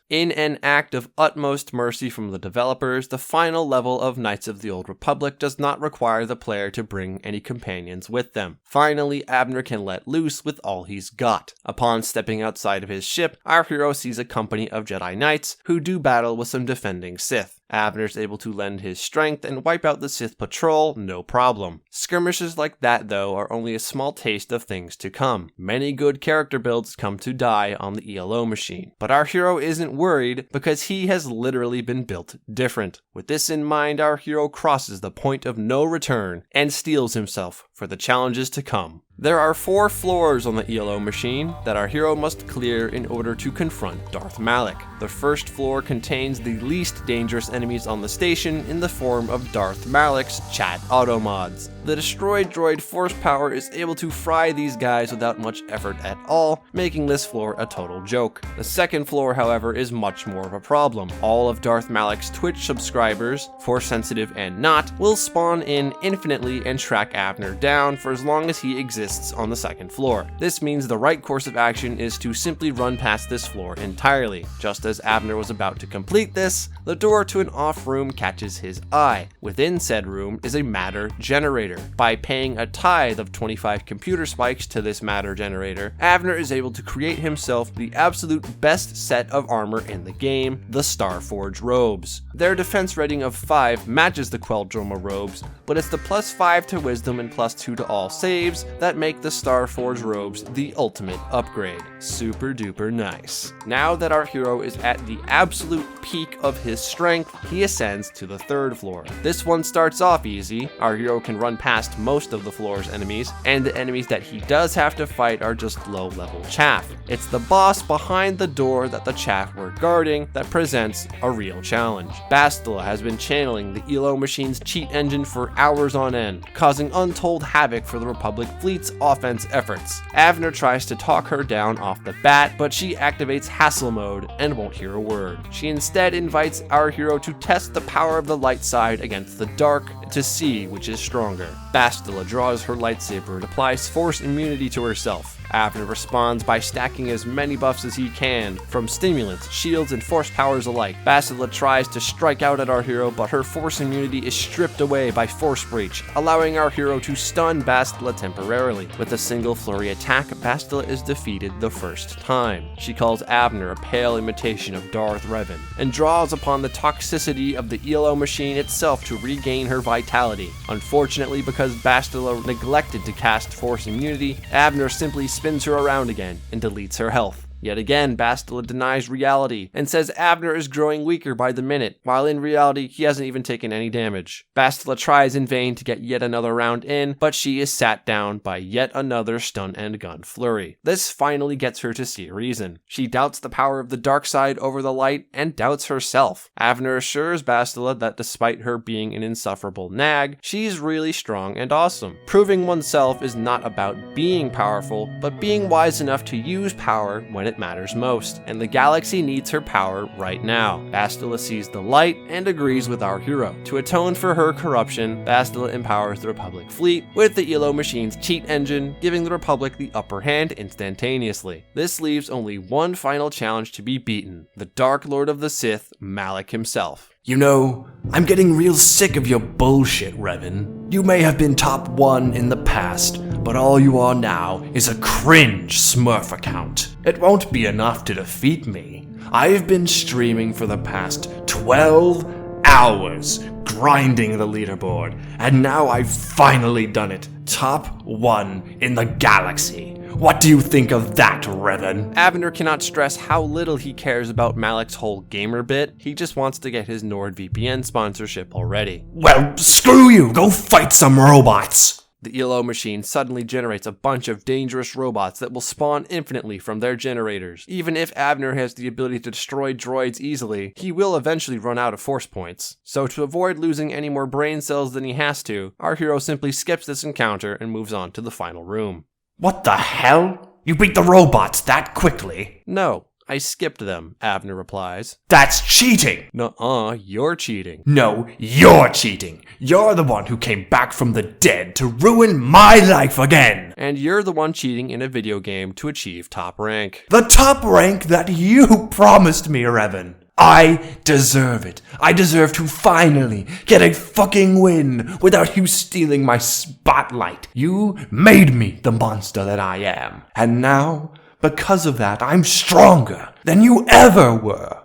In an act of utmost mercy from the developers, the final level of Knights of the Old Republic does not require the player to bring any companions with them. Finally, Abner can let loose with all he's got. Upon stepping outside of his ship, our hero sees a company of Jedi Knights who do battle with some defending Sith. Abner's able to lend his strength and wipe out the Sith patrol, no problem. Skirmishes like that, though, are only a small taste of things to come. Many good character builds come to die on the ELO machine. But our hero isn't worried because he has literally been built different. With this in mind, our hero crosses the point of no return and steels himself for the challenges to come. There are 4 floors on the ELO machine that our hero must clear in order to confront Darth Malak. The first floor contains the least dangerous enemies on the station in the form of Darth Malak's chat automods. The destroyed droid force power is able to fry these guys without much effort at all, making this floor a total joke. The second floor, however, is much more of a problem. All of Darth Malak's Twitch subscribers, force sensitive and not, will spawn in infinitely and track Abner down for as long as he exists on the second floor. This means the right course of action is to simply run past this floor entirely. Just as Abner was about to complete this, the door to an off room catches his eye. Within said room is a matter generator. By paying a tithe of 25 computer spikes to this matter generator, Abner is able to create himself the absolute best set of armor in the game, the Starforge robes. Their defense rating of 5 matches the Queldroma robes, but it's the +5 to wisdom and +2 to all saves that make the Starforge robes the ultimate upgrade. Super duper nice. Now that our hero is at the absolute peak of his strength, he ascends to the 3rd floor. This one starts off easy. Our hero can run past most of the floor's enemies, and the enemies that he does have to fight are just low-level chaff. It's the boss behind the door that the chaff were guarding that presents a real challenge. Bastila has been channeling the ELO machine's cheat engine for hours on end, causing untold havoc for the Republic fleet's offense efforts. Abner tries to talk her down off the bat, but she activates hassle mode and won't hear a word. She instead invites our hero to test the power of the light side against the dark to see which is stronger. Bastila draws her lightsaber and applies force immunity to herself. Abner responds by stacking as many buffs as he can, from stimulants, shields, and force powers alike. Bastila tries to strike out at our hero, but her force immunity is stripped away by Force Breach, allowing our hero to stun Bastila temporarily. With a single flurry attack, Bastila is defeated the first time. She calls Abner a pale imitation of Darth Revan, and draws upon the toxicity of the ELO machine itself to regain her vitality. Unfortunately, because Bastila neglected to cast force immunity, Abner simply spins her around again and deletes her health. Yet again, Bastila denies reality and says Abner is growing weaker by the minute, while in reality, he hasn't even taken any damage. Bastila tries in vain to get yet another round in, but she is sat down by yet another stun and gun flurry. This finally gets her to see reason. She doubts the power of the dark side over the light and doubts herself. Abner assures Bastila that despite her being an insufferable nag, she's really strong and awesome. Proving oneself is not about being powerful, but being wise enough to use power when it matters most, and the galaxy needs her power right now. Bastila sees the light and agrees with our hero. To atone for her corruption, Bastila empowers the Republic fleet with the ELO machine's cheat engine, giving the Republic the upper hand instantaneously. This leaves only one final challenge to be beaten: the Dark Lord of the Sith, Malak himself. You know, I'm getting real sick of your bullshit, Revan. You may have been top 1 in the past, but all you are now is a cringe Smurf account. It won't be enough to defeat me. I've been streaming for the past 12 hours, grinding the leaderboard, and now I've finally done it. Top 1 in the galaxy. What do you think of that, Revan? Abner cannot stress how little he cares about Malak's whole gamer bit. He just wants to get his NordVPN sponsorship already. Well, screw you! Go fight some robots! The ELO machine suddenly generates a bunch of dangerous robots that will spawn infinitely from their generators. Even if Abner has the ability to destroy droids easily, he will eventually run out of force points. So to avoid losing any more brain cells than he has to, our hero simply skips this encounter and moves on to the final room. What the hell? You beat the robots that quickly? No. I skipped them, Avner replies. That's cheating! Nuh-uh, you're cheating. No, you're cheating. You're the one who came back from the dead to ruin my life again. And you're the one cheating in a video game to achieve top rank. The top rank that you promised me, Revan. I deserve it. I deserve to finally get a fucking win without you stealing my spotlight. You made me the monster that I am. And now, because of that, I'm stronger than you ever were.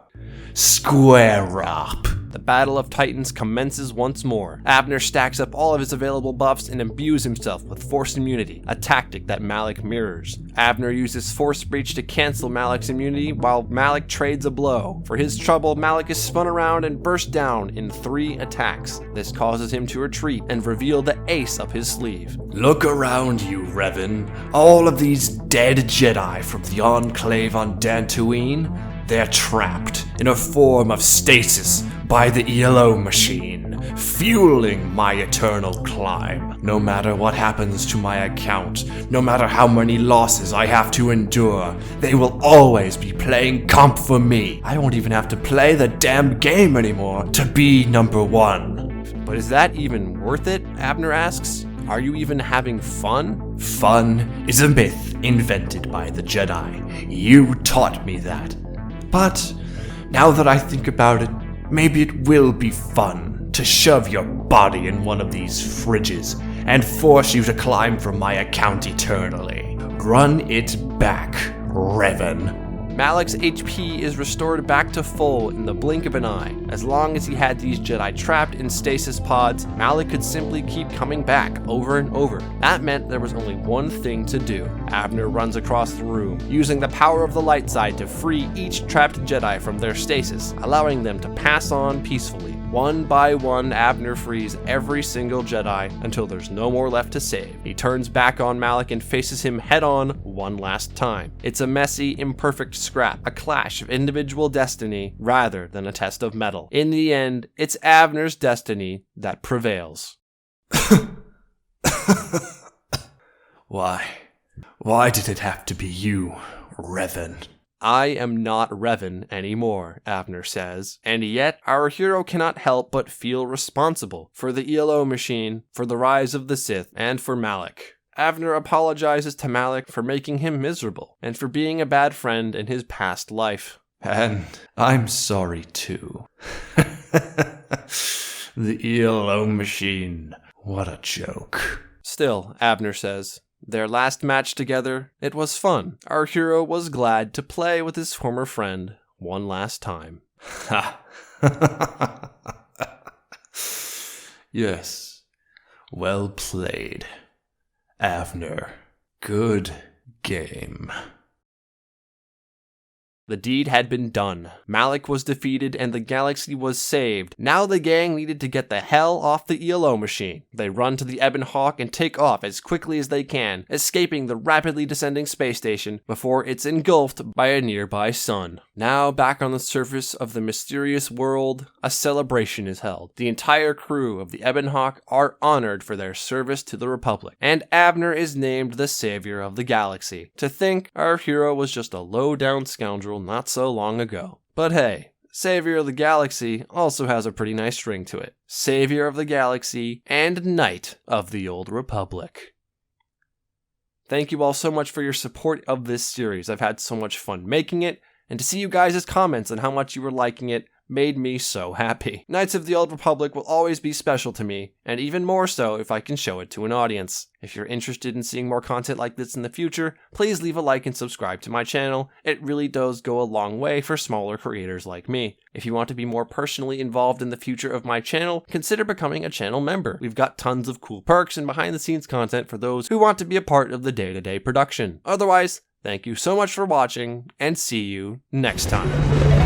Square up. The Battle of Titans commences once more. Avner stacks up all of his available buffs and imbues himself with Force Immunity, a tactic that Malik mirrors. Avner uses Force Breach to cancel Malik's immunity while Malik trades a blow. For his trouble, Malik is spun around and burst down in 3 attacks. This causes him to retreat and reveal the ace up his sleeve. Look around you, Revan. All of these dead Jedi from the Enclave on Dantooine, they're trapped in a form of stasis by the ELO machine, fueling my eternal climb. No matter what happens to my account, no matter how many losses I have to endure, they will always be playing comp for me. I won't even have to play the damn game anymore to be number 1. But is that even worth it? Avner asks. Are you even having fun? Fun is a myth invented by the Jedi. You taught me that. But now that I think about it, maybe it will be fun to shove your body in one of these fridges and force you to climb from my account eternally. Run it back, Revan. Malik's HP is restored back to full in the blink of an eye. As long as he had these Jedi trapped in stasis pods, Malik could simply keep coming back over and over. That meant there was only one thing to do. Avner runs across the room, using the power of the light side to free each trapped Jedi from their stasis, allowing them to pass on peacefully. One by one, Avner frees every single Jedi until there's no more left to save. He turns back on Malik and faces him head-on one last time. It's a messy, imperfect scrap, a clash of individual destiny rather than a test of mettle. In the end, it's Avner's destiny that prevails. Why did it have to be you, Revan? I am not Revan anymore, Avner says, and yet our hero cannot help but feel responsible for the ELO machine, for the rise of the Sith, and for Malik. Avner apologizes to Malik for making him miserable, and for being a bad friend in his past life. And I'm sorry too. The ELO machine, what a joke. Still, Avner says, their last match together, it was fun. Our hero was glad to play with his former friend one last time. Ha! Yes, well played, Avner. Good game. The deed had been done. Malik was defeated and the galaxy was saved. Now the gang needed to get the hell off the ELO machine. They run to the Ebon Hawk and take off as quickly as they can, escaping the rapidly descending space station before it's engulfed by a nearby sun. Now back on the surface of the mysterious world, a celebration is held. The entire crew of the Ebon Hawk are honored for their service to the Republic, and Avner is named the savior of the galaxy. To think our hero was just a low-down scoundrel not so long ago. But hey, Savior of the Galaxy also has a pretty nice ring to it. Savior of the Galaxy and Knight of the Old Republic. Thank you all so much for your support of this series. I've had so much fun making it, and to see you guys' comments on how much you were liking it made me so happy. Knights of the Old Republic will always be special to me, and even more so if I can show it to an audience. If you're interested in seeing more content like this in the future, please leave a like and subscribe to my channel. It really does go a long way for smaller creators like me. If you want to be more personally involved in the future of my channel, consider becoming a channel member. We've got tons of cool perks and behind the scenes content for those who want to be a part of the day-to-day production. Otherwise, thank you so much for watching, and see you next time.